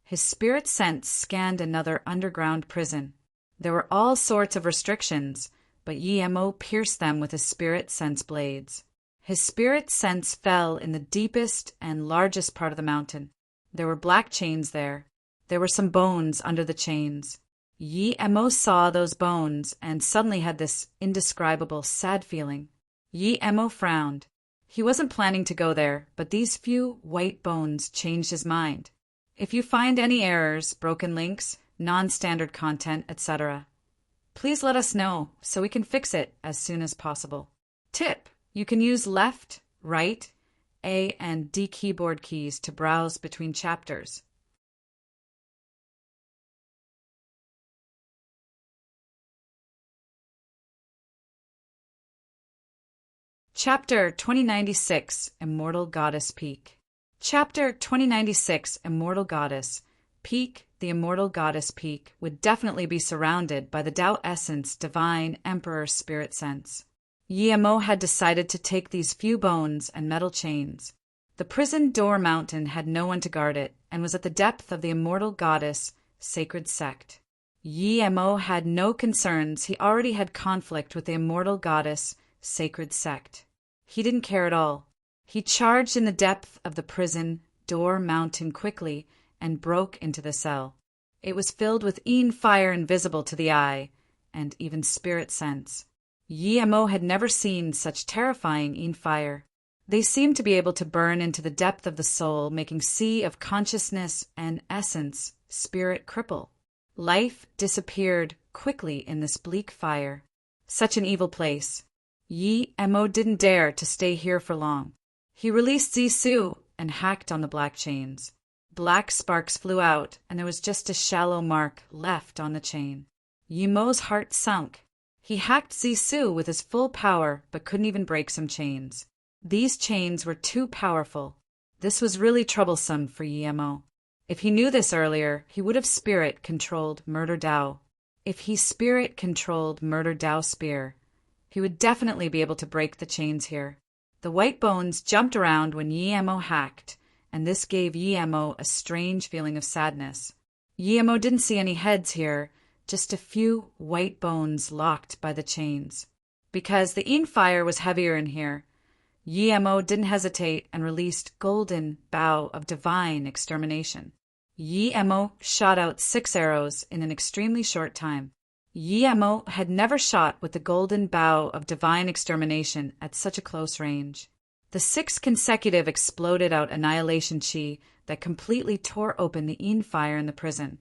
His spirit sense scanned another underground prison. There were all sorts of restrictions, but Yimo pierced them with his spirit sense blades. His spirit sense fell in the deepest and largest part of the mountain. There were black chains there. There were some bones under the chains. Yimo saw those bones and suddenly had this indescribable sad feeling. Yimo frowned. He wasn't planning to go there, but these few white bones changed his mind. If you find any errors, broken links, non-standard content, etc., please let us know so we can fix it as soon as possible. Tip: you can use left, right, A and D keyboard keys to browse between chapters. Chapter 2096, Immortal Goddess Peak. Chapter 2096, Immortal Goddess Peak. The Immortal Goddess Peak would definitely be surrounded by the Tao Essence Divine Emperor Spirit Sense. Yemo had decided to take these few bones and metal chains. The prison door mountain had no one to guard it and was at the depth of the Immortal Goddess Sacred Sect. Yemo had no concerns. He already had conflict with the Immortal Goddess Sacred Sect. He didn't care at all. He charged in the depth of the prison door mountain quickly and broke into the cell. It was filled with fire invisible to the eye and even spirit sense. Yemo had never seen such terrifying fire. They seemed to be able to burn into the depth of the soul, making sea of consciousness and essence spirit cripple. Life disappeared quickly in this bleak fire. Such an evil place. Yemo didn't dare to stay here for long. He released Zisu and hacked on the black chains. Black sparks flew out, and there was just a shallow mark left on the chain. Yemo's heart sunk. He hacked Zisu with his full power, but couldn't even break some chains. These chains were too powerful. This was really troublesome for Yemo. If he knew this earlier, he would have spirit-controlled Murder Dao. If he spirit-controlled Murder Dao Spear, he would definitely be able to break the chains here. The white bones jumped around when Yemo hacked, and this gave Yemo a strange feeling of sadness. Yemo didn't see any heads here, just a few white bones locked by the chains. Because the fire was heavier in here, Yemo didn't hesitate and released Golden Bow of Divine Extermination. Yemo shot out 6 arrows in an extremely short time. Yemo had never shot with the Golden Bow of Divine Extermination at such a close range. The 6 consecutive exploded out annihilation chi that completely tore open the fire in the prison.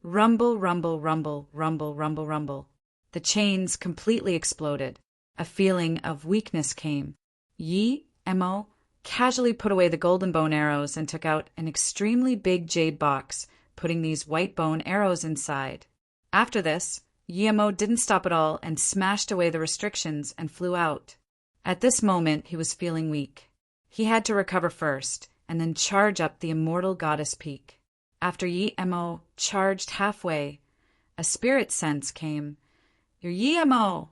Rumble, rumble, rumble, rumble, rumble, rumble. The chains completely exploded. A feeling of weakness came. Yemo casually put away the golden bone arrows and took out an extremely big jade box, putting these white bone arrows inside. After this, Yemo didn't stop at all and smashed away the restrictions and flew out. At this moment, he was feeling weak. He had to recover first, and then charge up the Immortal Goddess Peak. After Yemo charged halfway, a spirit sense came. "You're Yemo!"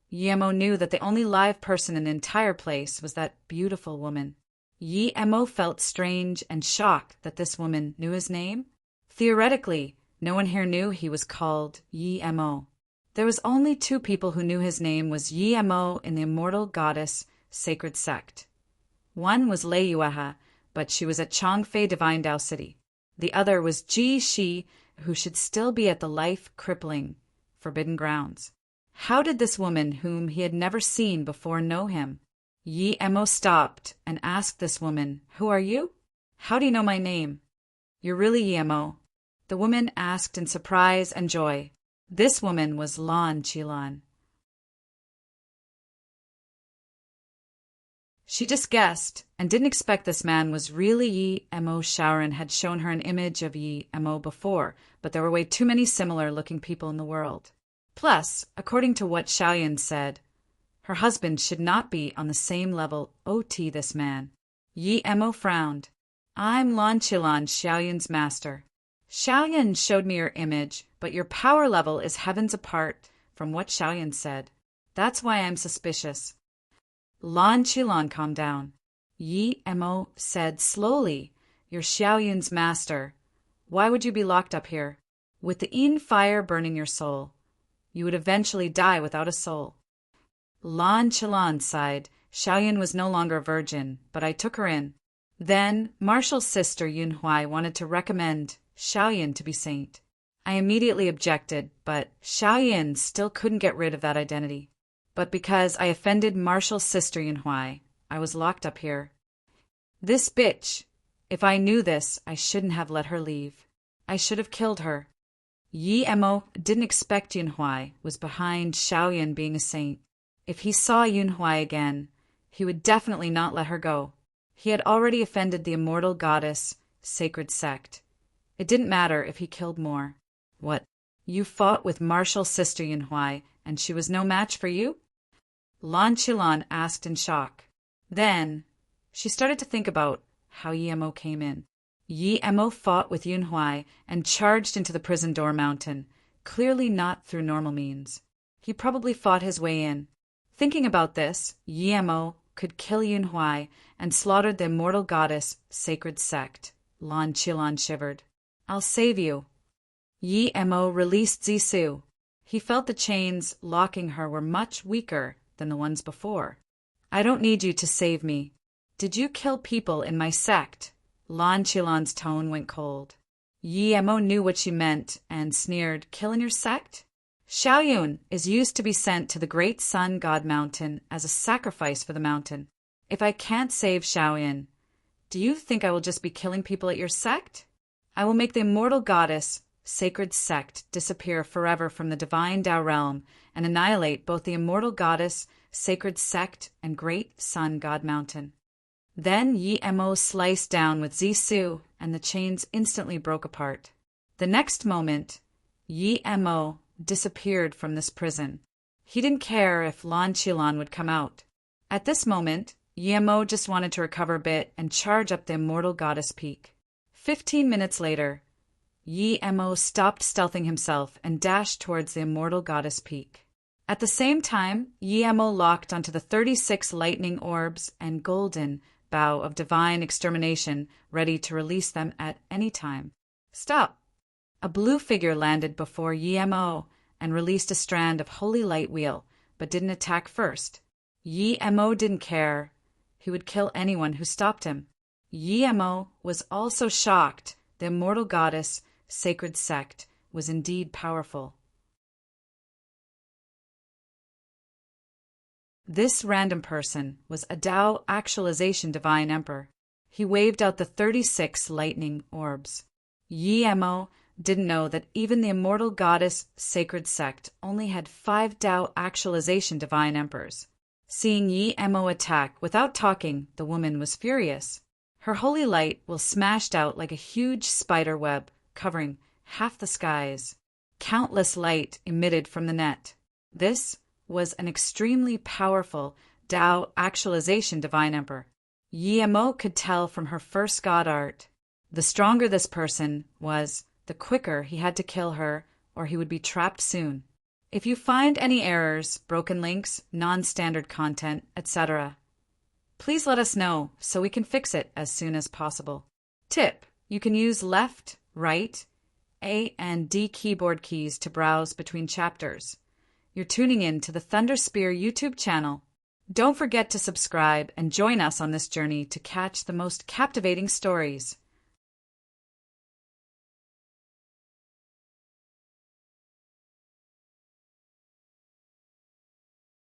Yemo knew that the only live person in the entire place was that beautiful woman. Yemo felt strange and shocked that this woman knew his name. Theoretically, no one here knew he was called Yemo. There was only 2 people who knew his name was Yemo in the Immortal Goddess Sacred Sect. One was Lei Yueha, but she was at Changfei Divine Dao City. The other was Ji Shi, who should still be at the life-crippling Forbidden Grounds. How did this woman, whom he had never seen before, know him? Yemo stopped and asked this woman, "Who are you? How do you know my name?" "You're really Yemo," the woman asked in surprise and joy. This woman was Lan Qilan. She just guessed and didn't expect this man was really Yemo. Shaoran had shown her an image of Yemo before, but there were way too many similar-looking people in the world. Plus, according to what Xiaoyan said, her husband should not be on the same level OT this man. Yemo frowned. "I'm Lan Qilan, Xiaoyan's master. Xiaoyan showed me your image, but your power level is heavens apart from what Xiaoyan said. That's why I'm suspicious." Lan Qilan calmed down. Yemo said slowly, "You're Xiaoyan's master. Why would you be locked up here? With the fire burning your soul, you would eventually die without a soul." Lan Qilan sighed. Xiaoyan was no longer a virgin, but I took her in. Then Marshall's sister Yunhui wanted to recommend Xiaoyan to be saint. I immediately objected, but Xiaoyan still couldn't get rid of that identity. But because I offended Marshall's sister Yunhui, I was locked up here. This bitch. If I knew this, I shouldn't have let her leave. I should have killed her. Yemo didn't expect Yunhui was behind Xiaoyan being a saint. If he saw Yunhui again, he would definitely not let her go. He had already offended the immortal goddess, sacred sect. It didn't matter if he killed more. What? You fought with martial sister Yunhui, and she was no match for you? Lan Qilan asked in shock. Then she started to think about how Yi Mo came in. Yi Mo fought with Yunhui and charged into the prison door mountain, clearly not through normal means. He probably fought his way in. Thinking about this, Yi Mo could kill Yunhui and slaughtered the immortal goddess, sacred sect. Lan Qilan shivered. I'll save you. Yi Mo released Zisu. He felt the chains locking her were much weaker than the ones before. I don't need you to save me. Did you kill people in my sect? Lan Qilan's tone went cold. Yi Mo knew what she meant and sneered, kill in your sect? Xiaoyun is used to be sent to the great sun god mountain as a sacrifice for the mountain. If I can't save Xiaoyun, do you think I will just be killing people at your sect? I will make the immortal goddess, sacred sect, disappear forever from the divine Tao realm and annihilate both the immortal goddess, sacred sect, and great sun god mountain. Then Yi Mo sliced down with Zisu, and the chains instantly broke apart. The next moment, Yi Mo disappeared from this prison. He didn't care if Lan Qilan would come out. At this moment, Yi Mo just wanted to recover a bit and charge up the immortal goddess peak. 15 minutes later, Yi Mo stopped stealthing himself and dashed towards the immortal goddess peak. At the same time, Yi Mo locked onto the 36 lightning orbs and golden bow of divine extermination, ready to release them at any time. Stop! A blue figure landed before Yi Mo and released a strand of holy light wheel, but didn't attack first. Yi Mo didn't care. He would kill anyone who stopped him. Yi Mo was also shocked. The immortal goddess, sacred sect, was indeed powerful. This random person was a Tao actualization divine emperor. He waved out the 36 lightning orbs. Yi Mo didn't know that even the immortal goddess, sacred sect, only had 5 Tao actualization divine emperors. Seeing Yi Mo attack without talking, the woman was furious. Her holy light will smashed out like a huge spider web, covering half the skies. Countless light emitted from the net. This was an extremely powerful Tao actualization divine emperor. Yi Mo could tell from her first god art. The stronger this person was, the quicker he had to kill her, or he would be trapped soon. If you find any errors, broken links, non-standard content, etc., please let us know so we can fix it as soon as possible. Tip: you can use left, right, A and D keyboard keys to browse between chapters. You're tuning in to the Thunder Spear YouTube channel. Don't forget to subscribe and join us on this journey to catch the most captivating stories.